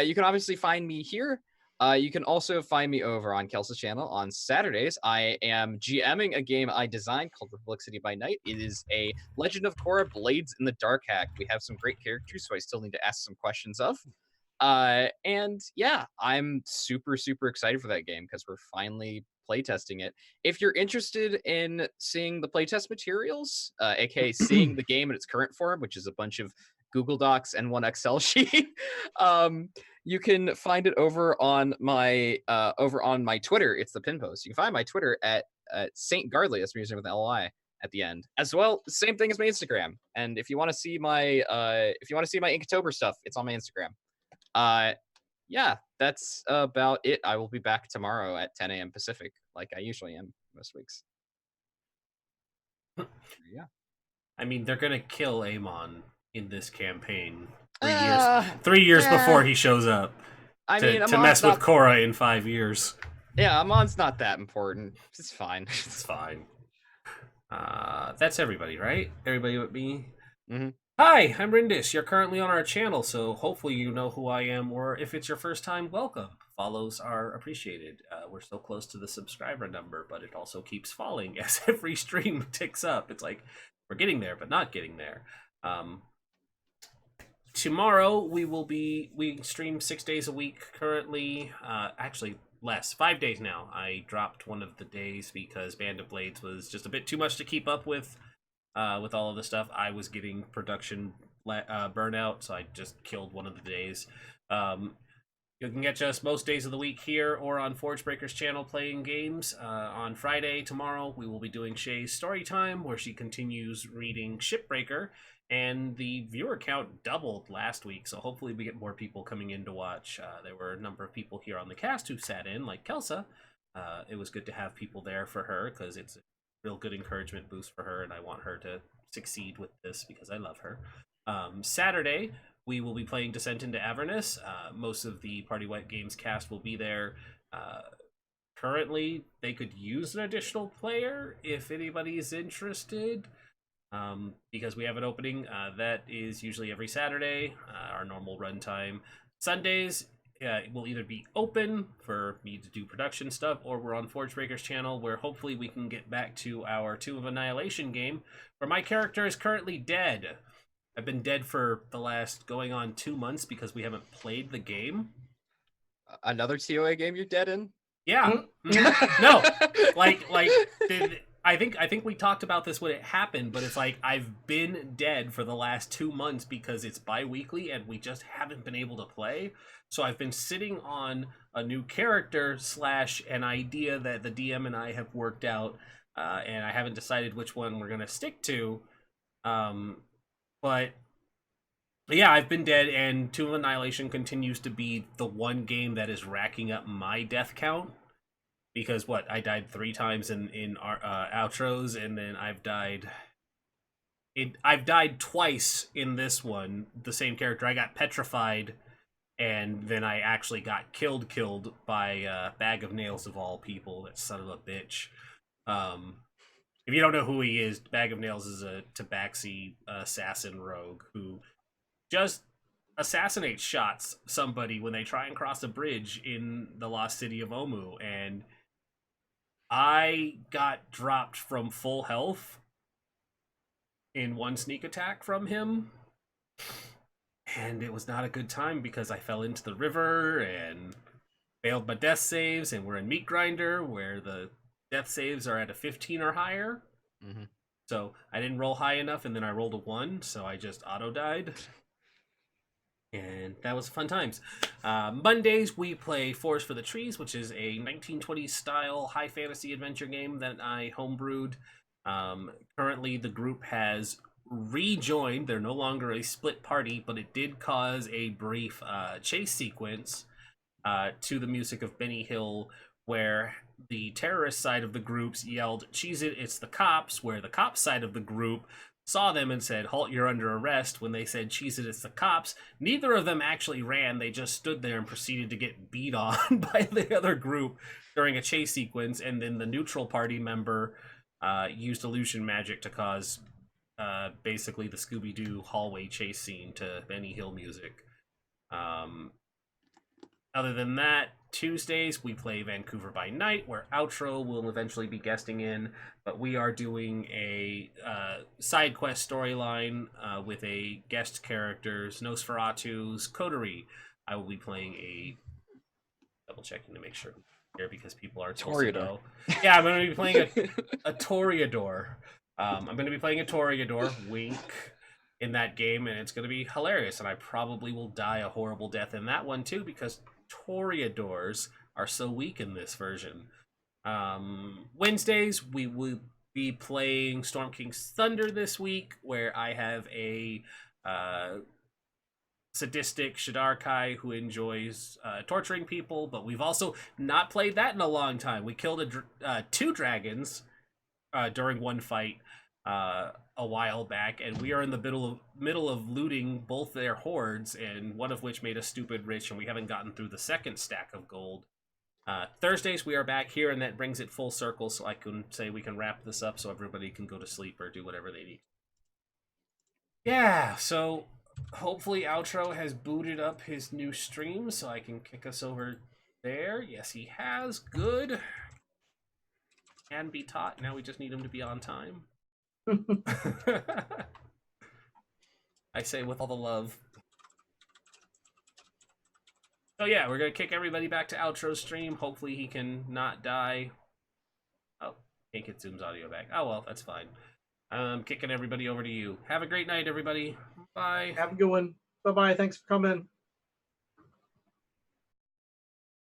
You can obviously find me here. You can also find me over on Kelsa's channel on Saturdays. I am GMing a game I designed called Republic City by Night. It is a Legend of Korra Blades in the Dark hack. We have some great characters, so I still need to ask some questions of. And yeah, I'm super excited for that game because we're finally playtesting it. If you're interested in seeing the playtest materials, aka seeing the game in its current form, which is a bunch of Google Docs and one Excel sheet. You can find it over on my Twitter. It's the pin post. You can find my Twitter at Saintguard, that's using with LI at the end. As well, same thing as my Instagram. And if you want to see my Inktober stuff, it's on my Instagram. Yeah, that's about it. I will be back tomorrow at 10 a.m. Pacific, like I usually am most weeks. Yeah. I mean, they're gonna kill Amon in this campaign 3 years before he shows up. To mess with Korra in 5 years. Yeah, Amon's not that important. It's fine. It's fine. That's everybody, right? Everybody with me? Mm-hmm. Hi, I'm Rhys. You're currently on our channel, so hopefully you know who I am, or if it's your first time, welcome. Follows are appreciated. We're so close to the subscriber number, but it also keeps falling as every stream ticks up. It's like we're getting there, but not getting there. Tomorrow we stream 6 days a week currently. Actually less, 5 days now. I dropped one of the days because Band of Blades was just a bit too much to keep up with all of the stuff. I was getting production burnout, so I just killed one of the days. You can catch us most days of the week here or on Forgebreaker's channel playing games. On Friday, tomorrow, we will be doing Shay's story time, where she continues reading Shipbreaker, and the viewer count doubled last week, so hopefully we get more people coming in to watch. There were a number of people here on the cast who sat in, like Kelsa. It was good to have people there for her, because it's a real good encouragement boost for her, and I want her to succeed with this because I love her. Saturday, we will be playing Descent into Avernus. Most of the Party White Games cast will be there. Currently, they could use an additional player if anybody's interested, because we have an opening. That is usually every Saturday, our normal runtime. Sundays, it will either be open for me to do production stuff, or we're on Forgebreaker's channel, where hopefully we can get back to our Tomb of Annihilation game, where my character is currently dead. I've been dead for the last going on 2 months because we haven't played the game. Another TOA game you're dead in? Yeah. No. I think we talked about this when it happened, but it's like I've been dead for the last 2 months because it's bi-weekly and we just haven't been able to play. So I've been sitting on a new character / an idea that the DM and I have worked out, and I haven't decided which one we're going to stick to. But yeah, I've been dead, and Tomb of Annihilation continues to be the one game that is racking up my death count. Because I died 3 times in our outros, and then I've died twice in this one. The same character. I got petrified, and then I actually got killed by Bag of Nails of all people. That son of a bitch. If you don't know who he is, Bag of Nails is a Tabaxi assassin rogue who just assassinates shots somebody when they try and cross a bridge in the lost city of Omu. And I got dropped from full health in one sneak attack from him. And it was not a good time because I fell into the river and failed my death saves, and we're in Meat Grinder where the death saves are at a 15 or higher. Mm-hmm. So I didn't roll high enough, and then I rolled a 1, so I just auto-died. And that was fun times. Mondays, we play Forest for the Trees, which is a 1920s style high fantasy adventure game that I homebrewed. Currently, the group has rejoined. They're no longer a split party, but it did cause a brief chase sequence to the music of Benny Hill, where the terrorist side of the groups yelled, "Cheese it, it's the cops," where the cops side of the group saw them and said, "Halt, you're under arrest," when they said, "Cheese it, it's the cops." Neither of them actually ran. They just stood there and proceeded to get beat on by the other group during a chase sequence, and then the neutral party member used illusion magic to cause basically the Scooby-Doo hallway chase scene to Benny Hill music. Other than that, Tuesdays, we play Vancouver by Night, where Outro will eventually be guesting in, but we are doing a side quest storyline with a guest characters, Nosferatu's Coterie. I will be playing a... double-checking to make sure here because people are Toreador. Yeah, I'm going to be playing a Toreador. I'm going to be playing a Toreador, wink. in that game, and it's going to be hilarious. And I probably will die a horrible death in that one too, because Toreadors are so weak in this version. Wednesdays, we will be playing Storm King's Thunder this week, where I have a sadistic Shadarkai who enjoys torturing people, but we've also not played that in a long time. We killed two dragons during one fight a while back, and we are in the middle of looting both their hordes, and one of which made us stupid rich, and we haven't gotten through the second stack of gold. Thursdays we are back here, and that brings it full circle, so I can say we can wrap this up so everybody can go to sleep or do whatever they need. Yeah, so hopefully Outro has booted up his new stream so I can kick us over there. Yes, he has. Good. Can be taught. Now we just need him to be on time. I say with all the love. So yeah, we're going to kick everybody back to Outro's stream. Hopefully he can not die. Oh, can't get Zoom's audio back. Oh well, that's fine. I'm kicking everybody over to you. Have a great night, everybody. Bye. Have a good one. Bye-bye. Thanks for coming.